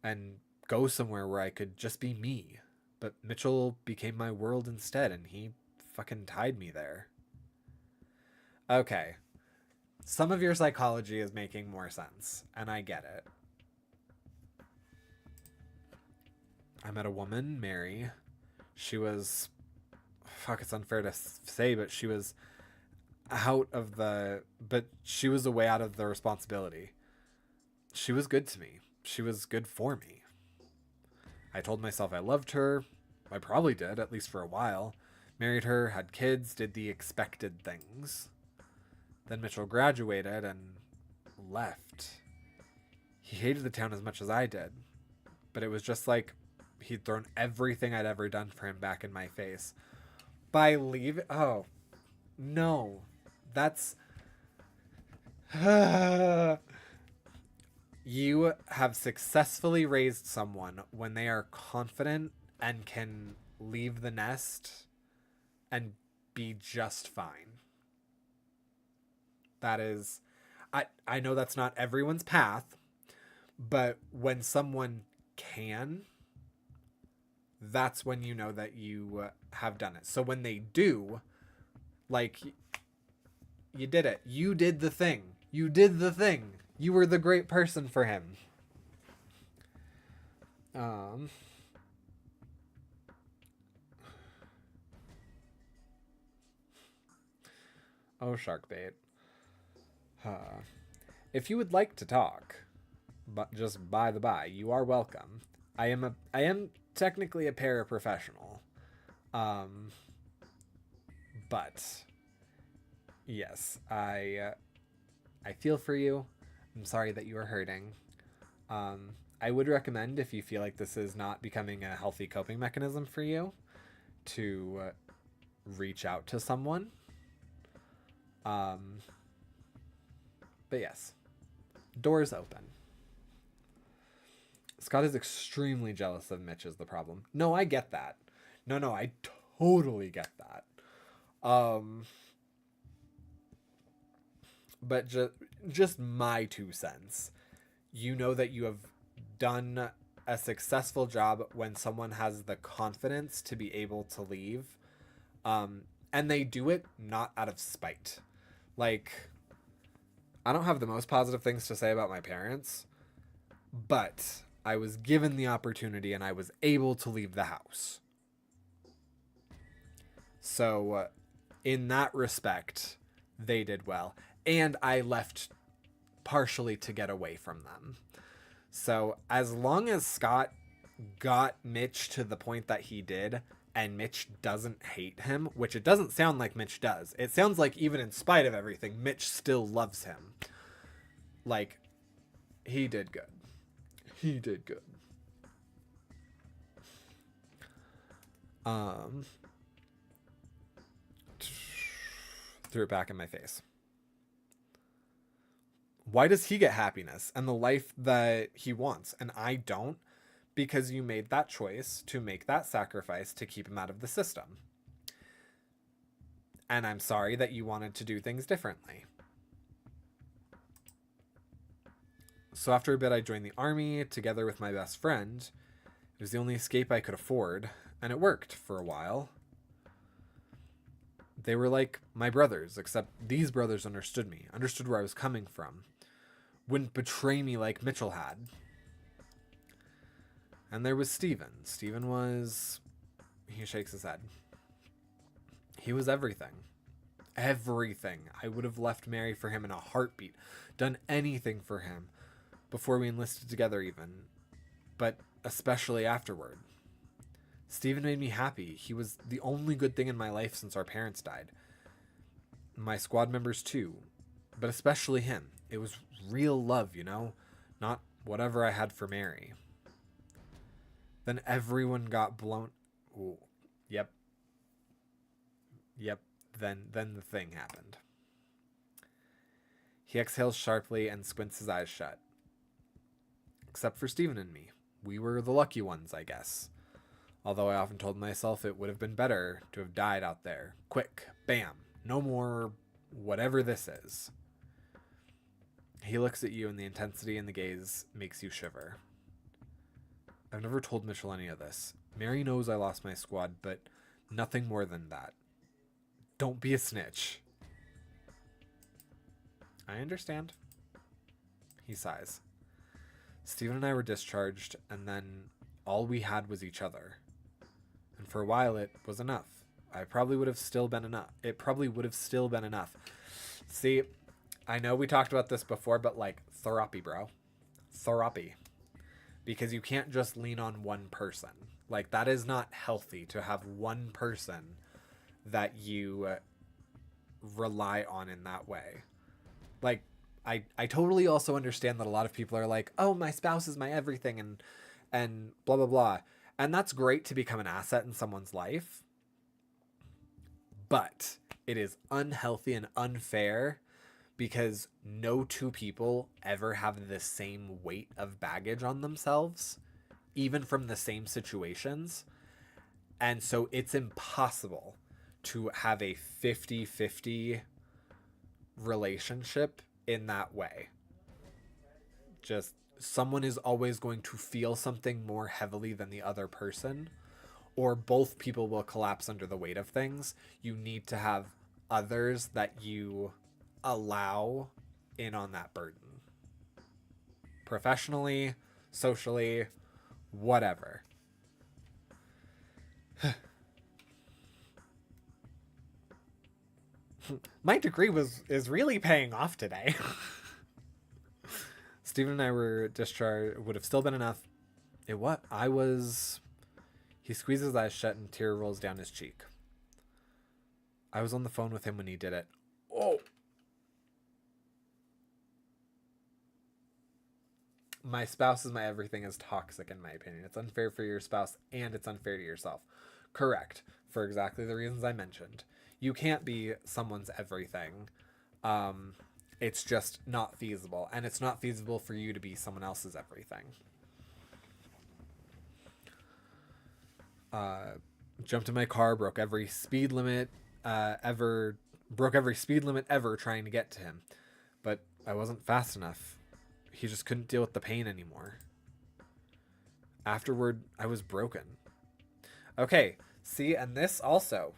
and go somewhere where I could just be me. But Mitchell became my world instead, and he fucking tied me there. Okay. Some of your psychology is making more sense, and I get it. I met a woman, Mary. She was... Fuck, it's unfair to say, but she was she was a way out of the responsibility. She was good to me. She was good for me. I told myself I loved her. I probably did, at least for a while. Married her, had kids, did the expected things. Then Mitchell graduated and left. He hated the town as much as I did. But it was just like he'd thrown everything I'd ever done for him back in my face. By leaving... Oh. No. That's... You have successfully raised someone when they are confident and can leave the nest and be just fine. That is... I know that's not everyone's path, but when someone can, that's when you know that you have done it. So when they do, like, you did it. You did the thing. You did the thing. You were the great person for him. Oh, shark bait. If you would like to talk, but just by the by, you are welcome. I am technically a paraprofessional. But yes, I feel for you. I'm sorry that you are hurting. I would recommend, if you feel like this is not becoming a healthy coping mechanism for you, to reach out to someone. But yes, doors open. Scott is extremely jealous of Mitch is the problem. No, I get that. No, I totally get that. But just my 2 cents. You know that you have done a successful job when someone has the confidence to be able to leave. And they do it not out of spite. Like, I don't have the most positive things to say about my parents, but I was given the opportunity and I was able to leave the house. So, in that respect, they did well. And I left partially to get away from them. So, as long as Scott got Mitch to the point that he did, and Mitch doesn't hate him, which it doesn't sound like Mitch does. It sounds like even in spite of everything, Mitch still loves him. Like, he did good. He did good. Threw it back in my face. Why does he get happiness and the life that he wants and I don't? Because you made that choice to make that sacrifice to keep him out of the system. And I'm sorry that you wanted to do things differently. So after a bit, I joined the army together with my best friend. It was the only escape I could afford, and it worked for a while. They were like my brothers, except these brothers understood me, understood where I was coming from. Wouldn't betray me like Mitchell had. And there was Steven. Steven was... He shakes his head. He was everything. Everything. I would have left Mary for him in a heartbeat. Done anything for him. Before we enlisted together even. But especially afterward. Steven made me happy. He was the only good thing in my life since our parents died. My squad members too. But especially him. It was real love, you know? Not whatever I had for Mary. Then everyone got blown... Ooh. Yep. Then the thing happened. He exhales sharply and squints his eyes shut. Except for Steven and me. We were the lucky ones, I guess. Although I often told myself it would have been better to have died out there. Quick. Bam. No more whatever this is. He looks at you and the intensity in the gaze makes you shiver. I've never told Mitchell any of this. Mary knows I lost my squad, but nothing more than that. Don't be a snitch. I understand. He sighs. Steven and I were discharged, and then all we had was each other. And for a while it was enough. It probably would have still been enough. See, I know we talked about this before, but like, therapy, bro. Therapy. Because you can't just lean on one person. Like, that is not healthy to have one person that you rely on in that way. Like, I totally also understand that a lot of people are like, oh, my spouse is my everything and blah, blah, blah. And that's great to become an asset in someone's life. But it is unhealthy and unfair because no two people ever have the same weight of baggage on themselves, even from the same situations. And so it's impossible to have a 50-50 relationship in that way. Just someone is always going to feel something more heavily than the other person, or both people will collapse under the weight of things. You need to have others that you allow in on that burden. Professionally, socially, whatever. My degree is really paying off today. Steven and I were discharged. Would have still been enough. It what? I was... He squeezes his eyes shut and a tear rolls down his cheek. I was on the phone with him when he did it. Oh! My spouse is my everything is toxic in my opinion. It's unfair for your spouse and it's unfair to yourself. Correct. For exactly the reasons I mentioned. You can't be someone's everything. It's just not feasible. And it's not feasible for you to be someone else's everything. Jumped in my car, broke every speed limit ever trying to get to him. But I wasn't fast enough. He just couldn't deal with the pain anymore. Afterward, I was broken. Okay, see, and this also.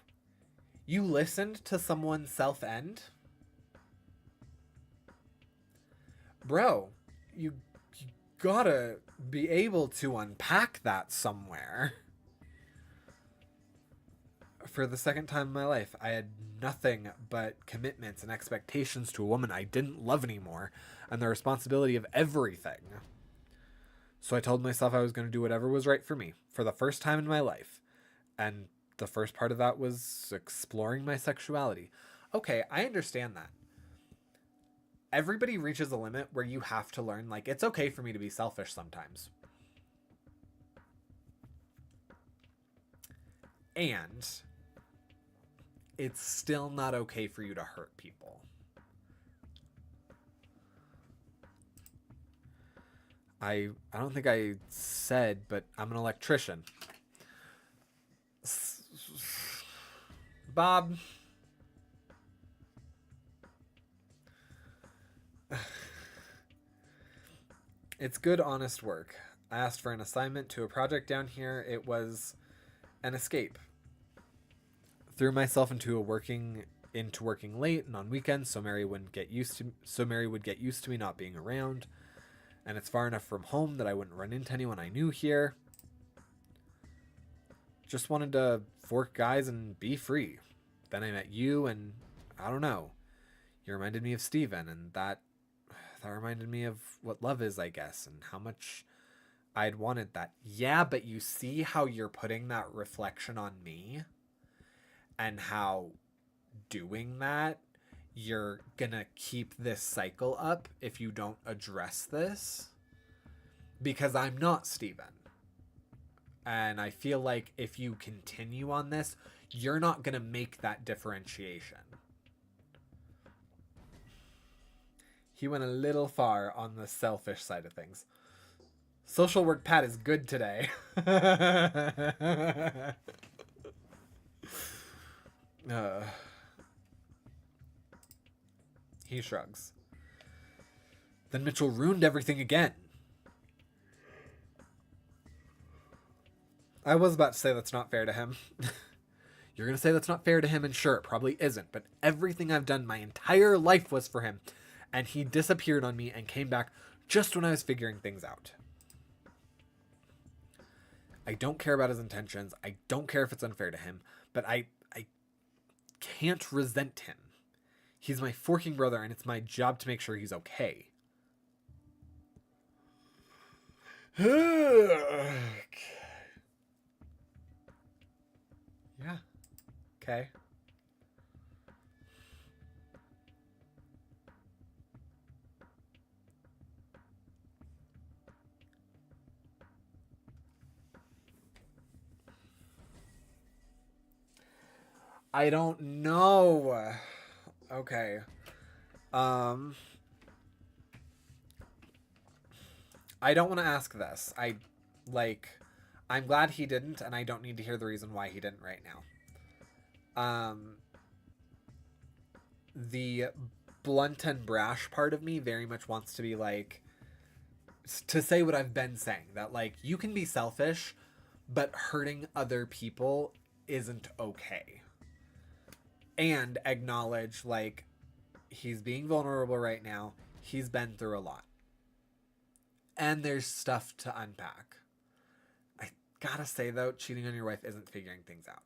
You listened to someone self-end? Bro, you gotta be able to unpack that somewhere. For the second time in my life, I had nothing but commitments and expectations to a woman I didn't love anymore, and the responsibility of everything. So I told myself I was going to do whatever was right for me, for the first time in my life. And the first part of that was exploring my sexuality. Okay, I understand that. Everybody reaches a limit where you have to learn, like, it's okay for me to be selfish sometimes. And it's still not okay for you to hurt people. I don't think I said, but I'm an electrician. Bob. It's good, honest work. I asked for an assignment to a project down here. It was an escape. Threw myself into working late and on weekends so Mary would get used to me not being around. And it's far enough from home that I wouldn't run into anyone I knew here. Just wanted to fork guys and be free. Then I met you, and I don't know. You reminded me of Steven, and that reminded me of what love is, I guess, and how much I'd wanted that. Yeah, but you see how you're putting that reflection on me? And how doing that, you're gonna keep this cycle up if you don't address this? Because I'm not Steven. And I feel like if you continue on this, you're not gonna make that differentiation. He went a little far on the selfish side of things. Social work Pat is good today. He shrugs. Then Mitchell ruined everything again. I was about to say that's not fair to him. You're going to say that's not fair to him, and sure, it probably isn't, but everything I've done my entire life was for him, and he disappeared on me and came back just when I was figuring things out. I don't care about his intentions. I don't care if it's unfair to him, but I can't resent him. He's my forking brother, and it's my job to make sure he's okay. Yeah. Okay. I don't know. Okay. I don't want to ask this. I'm glad he didn't, and I don't need to hear the reason why he didn't right now. The blunt and brash part of me very much wants to be like, to say what I've been saying, that like, you can be selfish, but hurting other people isn't okay. And acknowledge, like, he's being vulnerable right now. He's been through a lot. And there's stuff to unpack. I gotta say, though, cheating on your wife isn't figuring things out.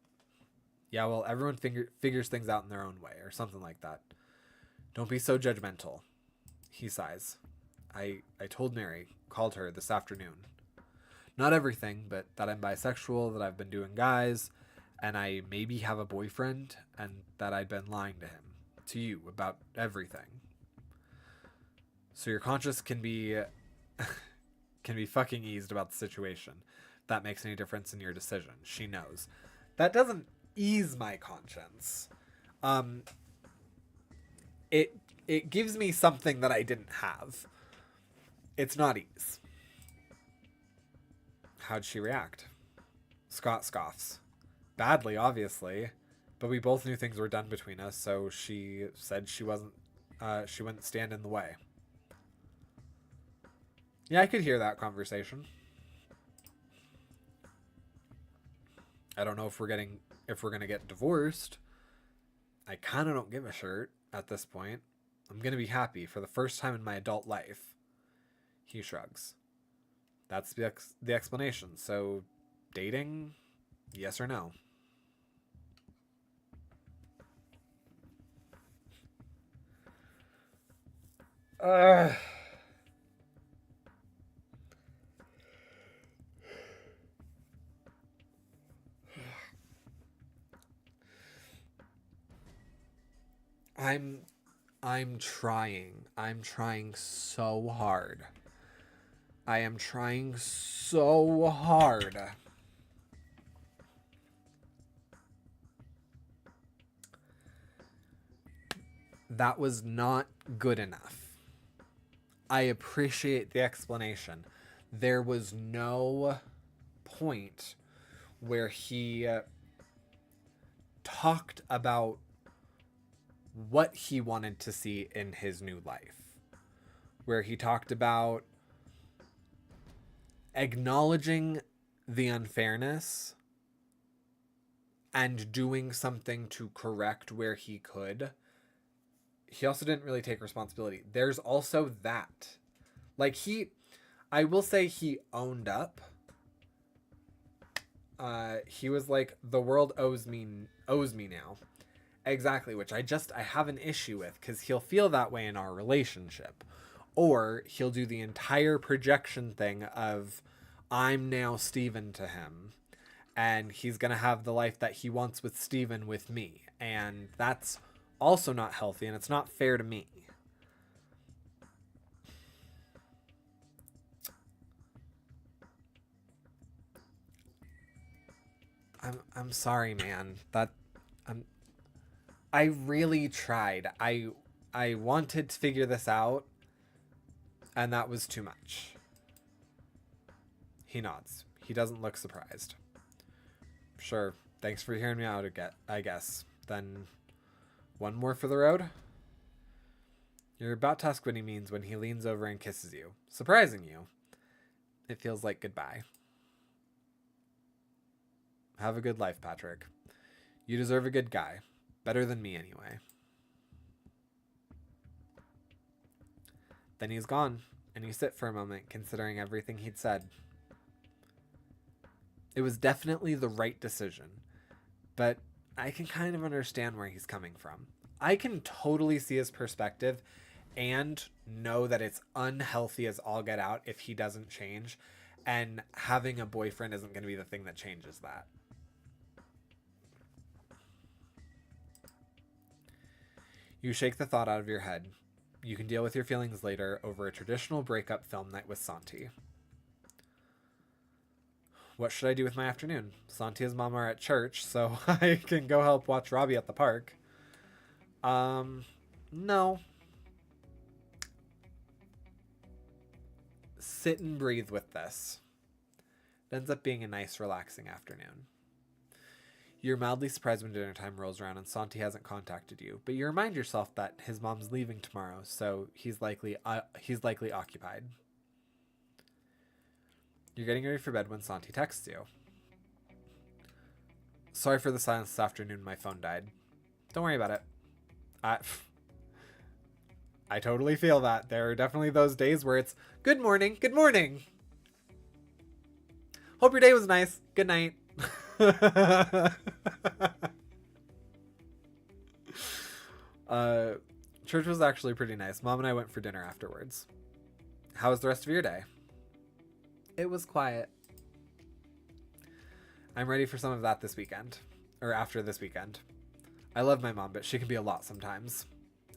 Yeah, well, everyone figures things out in their own way, or something like that. Don't be so judgmental. He sighs. I told Mary, called her this afternoon. Not everything, but that I'm bisexual, that I've been doing guys, and I maybe have a boyfriend, and that I'd been lying to him, to you, about everything. So your conscience can be fucking eased about the situation. If that makes any difference in your decision. She knows. That doesn't ease my conscience. It gives me something that I didn't have. It's not ease. How'd she react? Scott scoffs. badly, obviously, but we both knew things were done between us, so she said she wouldn't stand in the way. Yeah, I could hear that conversation. I don't know if we're gonna get divorced. I kind of don't give a shirt at this point. I'm gonna be happy for the first time in my adult life. He shrugs. That's the explanation. So, dating, yes or no? I'm trying. I'm trying so hard. I am trying so hard. That was not good enough. I appreciate the explanation. There was no point where he talked about what he wanted to see in his new life. Where he talked about acknowledging the unfairness and doing something to correct where he could. He also didn't really take responsibility. There's also that. Like, I will say he owned up. He was like, the world owes me now. Exactly, which I have an issue with, because he'll feel that way in our relationship. Or he'll do the entire projection thing of, I'm now Steven to him, and he's going to have the life that he wants with Steven with me. And that's also not healthy, and it's not fair to me. I'm sorry, man. I really tried. I wanted to figure this out, and that was too much. He nods. He doesn't look surprised. Sure. Thanks for hearing me out, I guess. Then, one more for the road? You're about to ask what he means when he leans over and kisses you, surprising you. It feels like goodbye. Have a good life, Patrick. You deserve a good guy. Better than me, anyway. Then he's gone, and you sit for a moment, considering everything he'd said. It was definitely the right decision, but I can kind of understand where he's coming from. I can totally see his perspective and know that it's unhealthy as all get out if he doesn't change, and having a boyfriend isn't going to be the thing that changes that. You shake the thought out of your head. You can deal with your feelings later over a traditional breakup film night with Santi. What should I do with my afternoon? Santi and Mom are at church, so I can go help watch Robbie at the park. No. Sit and breathe with this. It ends up being a nice, relaxing afternoon. You're mildly surprised when dinner time rolls around and Santi hasn't contacted you, but you remind yourself that his mom's leaving tomorrow, so he's likely occupied. You're getting ready for bed when Santi texts you. Sorry for the silence this afternoon, my phone died. Don't worry about it. I totally feel that. There are definitely those days where it's, good morning, good morning. Hope your day was nice. Good night. Church was actually pretty nice. Mom and I went for dinner afterwards. How was the rest of your day? It was quiet. I'm ready for some of that this weekend. Or after this weekend. I love my mom, but she can be a lot sometimes.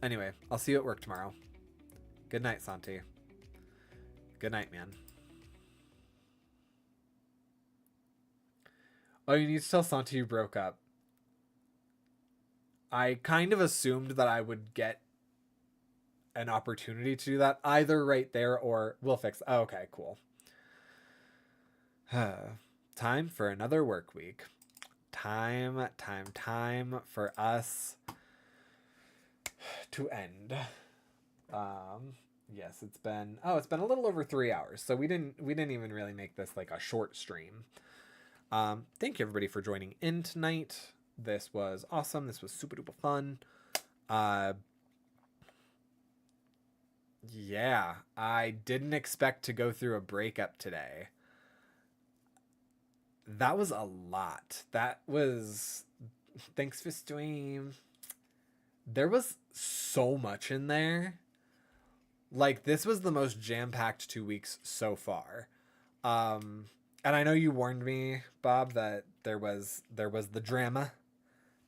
Anyway, I'll see you at work tomorrow. Good night, Santi. Good night, man. Oh, you need to tell Santi you broke up. I kind of assumed that I would get an opportunity to do that, either right there or we'll fix. Oh, okay, cool. Time for another work week. time for us to end. Yes, it's been a little over 3 hours, so we didn't even really make this like a short stream. Thank you everybody for joining in tonight. This was awesome. This was super duper fun. Yeah, I didn't expect to go through a breakup today. That was a lot. That was... Thanks for stream. There was so much in there. Like, this was the most jam-packed 2 weeks so far. And I know you warned me, Bob, that there was the drama.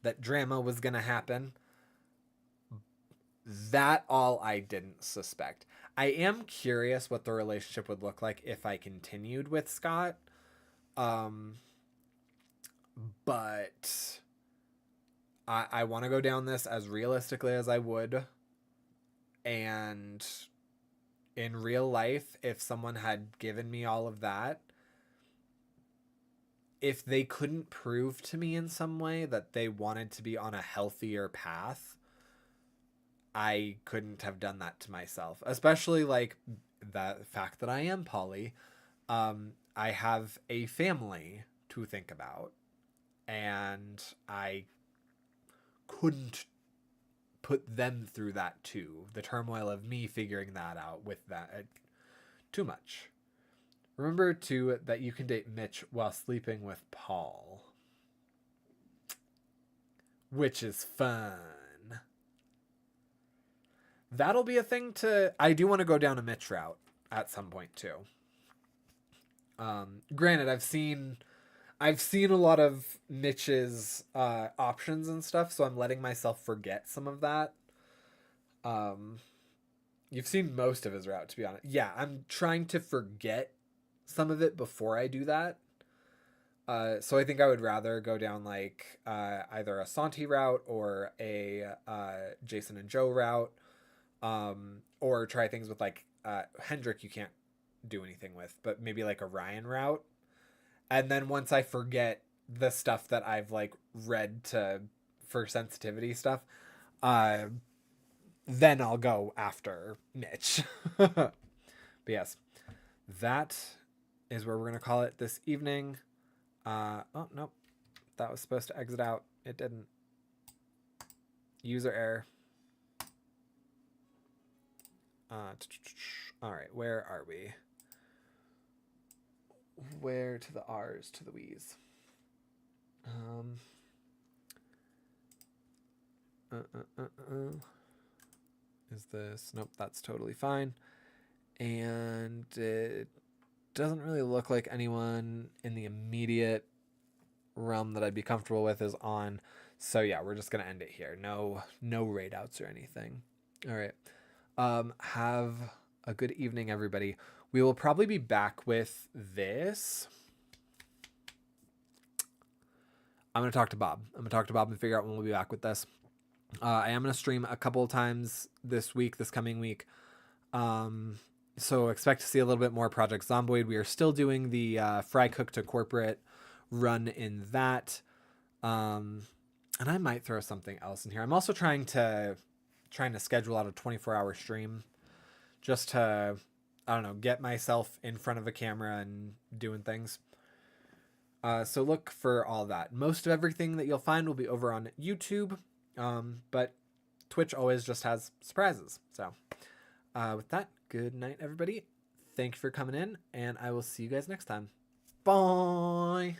That drama was gonna happen. That all I didn't suspect. I am curious what the relationship would look like if I continued with Scott. But I want to go down this as realistically as I would. And in real life, if someone had given me all of that, if they couldn't prove to me in some way that they wanted to be on a healthier path, I couldn't have done that to myself. Especially like the fact that I am poly. I have a family to think about, and I couldn't put them through that too. The turmoil of me figuring that out with that. Too much. Remember too that you can date Mitch while sleeping with Paul, which is fun. That'll be a thing to... I do want to go down a Mitch route at some point too. Granted, I've seen a lot of Mitch's options and stuff, so I'm letting myself forget some of that. You've seen most of his route, to be honest. Yeah, I'm trying to forget some of it before I do that. So I think I would rather go down like either a Santi route or a Jason and Joe route, or try things with like Hendrik. You can't do anything with, but maybe like a Ryan route. And then once I forget the stuff that I've like read for sensitivity stuff, then I'll go after Mitch. But yes, that is where we're going to call it this evening. Oh, nope. That was supposed to exit out. It didn't. User error. All right, where are we? Where to the R's to the W's? Is this... Nope, that's totally fine. And it doesn't really look like anyone in the immediate realm that I'd be comfortable with is on. So yeah, we're just going to end it here. No raid outs or anything. All right. Have a good evening, everybody. We will probably be back with this. I'm going to talk to Bob. And figure out when we'll be back with this. I am going to stream a couple of times this coming week. So expect to see a little bit more Project Zomboid. We are still doing the Fry Cook to Corporate run in that. And I might throw something else in here. I'm also trying to schedule out a 24-hour stream just to, I don't know, get myself in front of a camera and doing things. So look for all that. Most of everything that you'll find will be over on YouTube. But Twitch always just has surprises. So with that, good night, everybody. Thank you for coming in, and I will see you guys next time. Bye.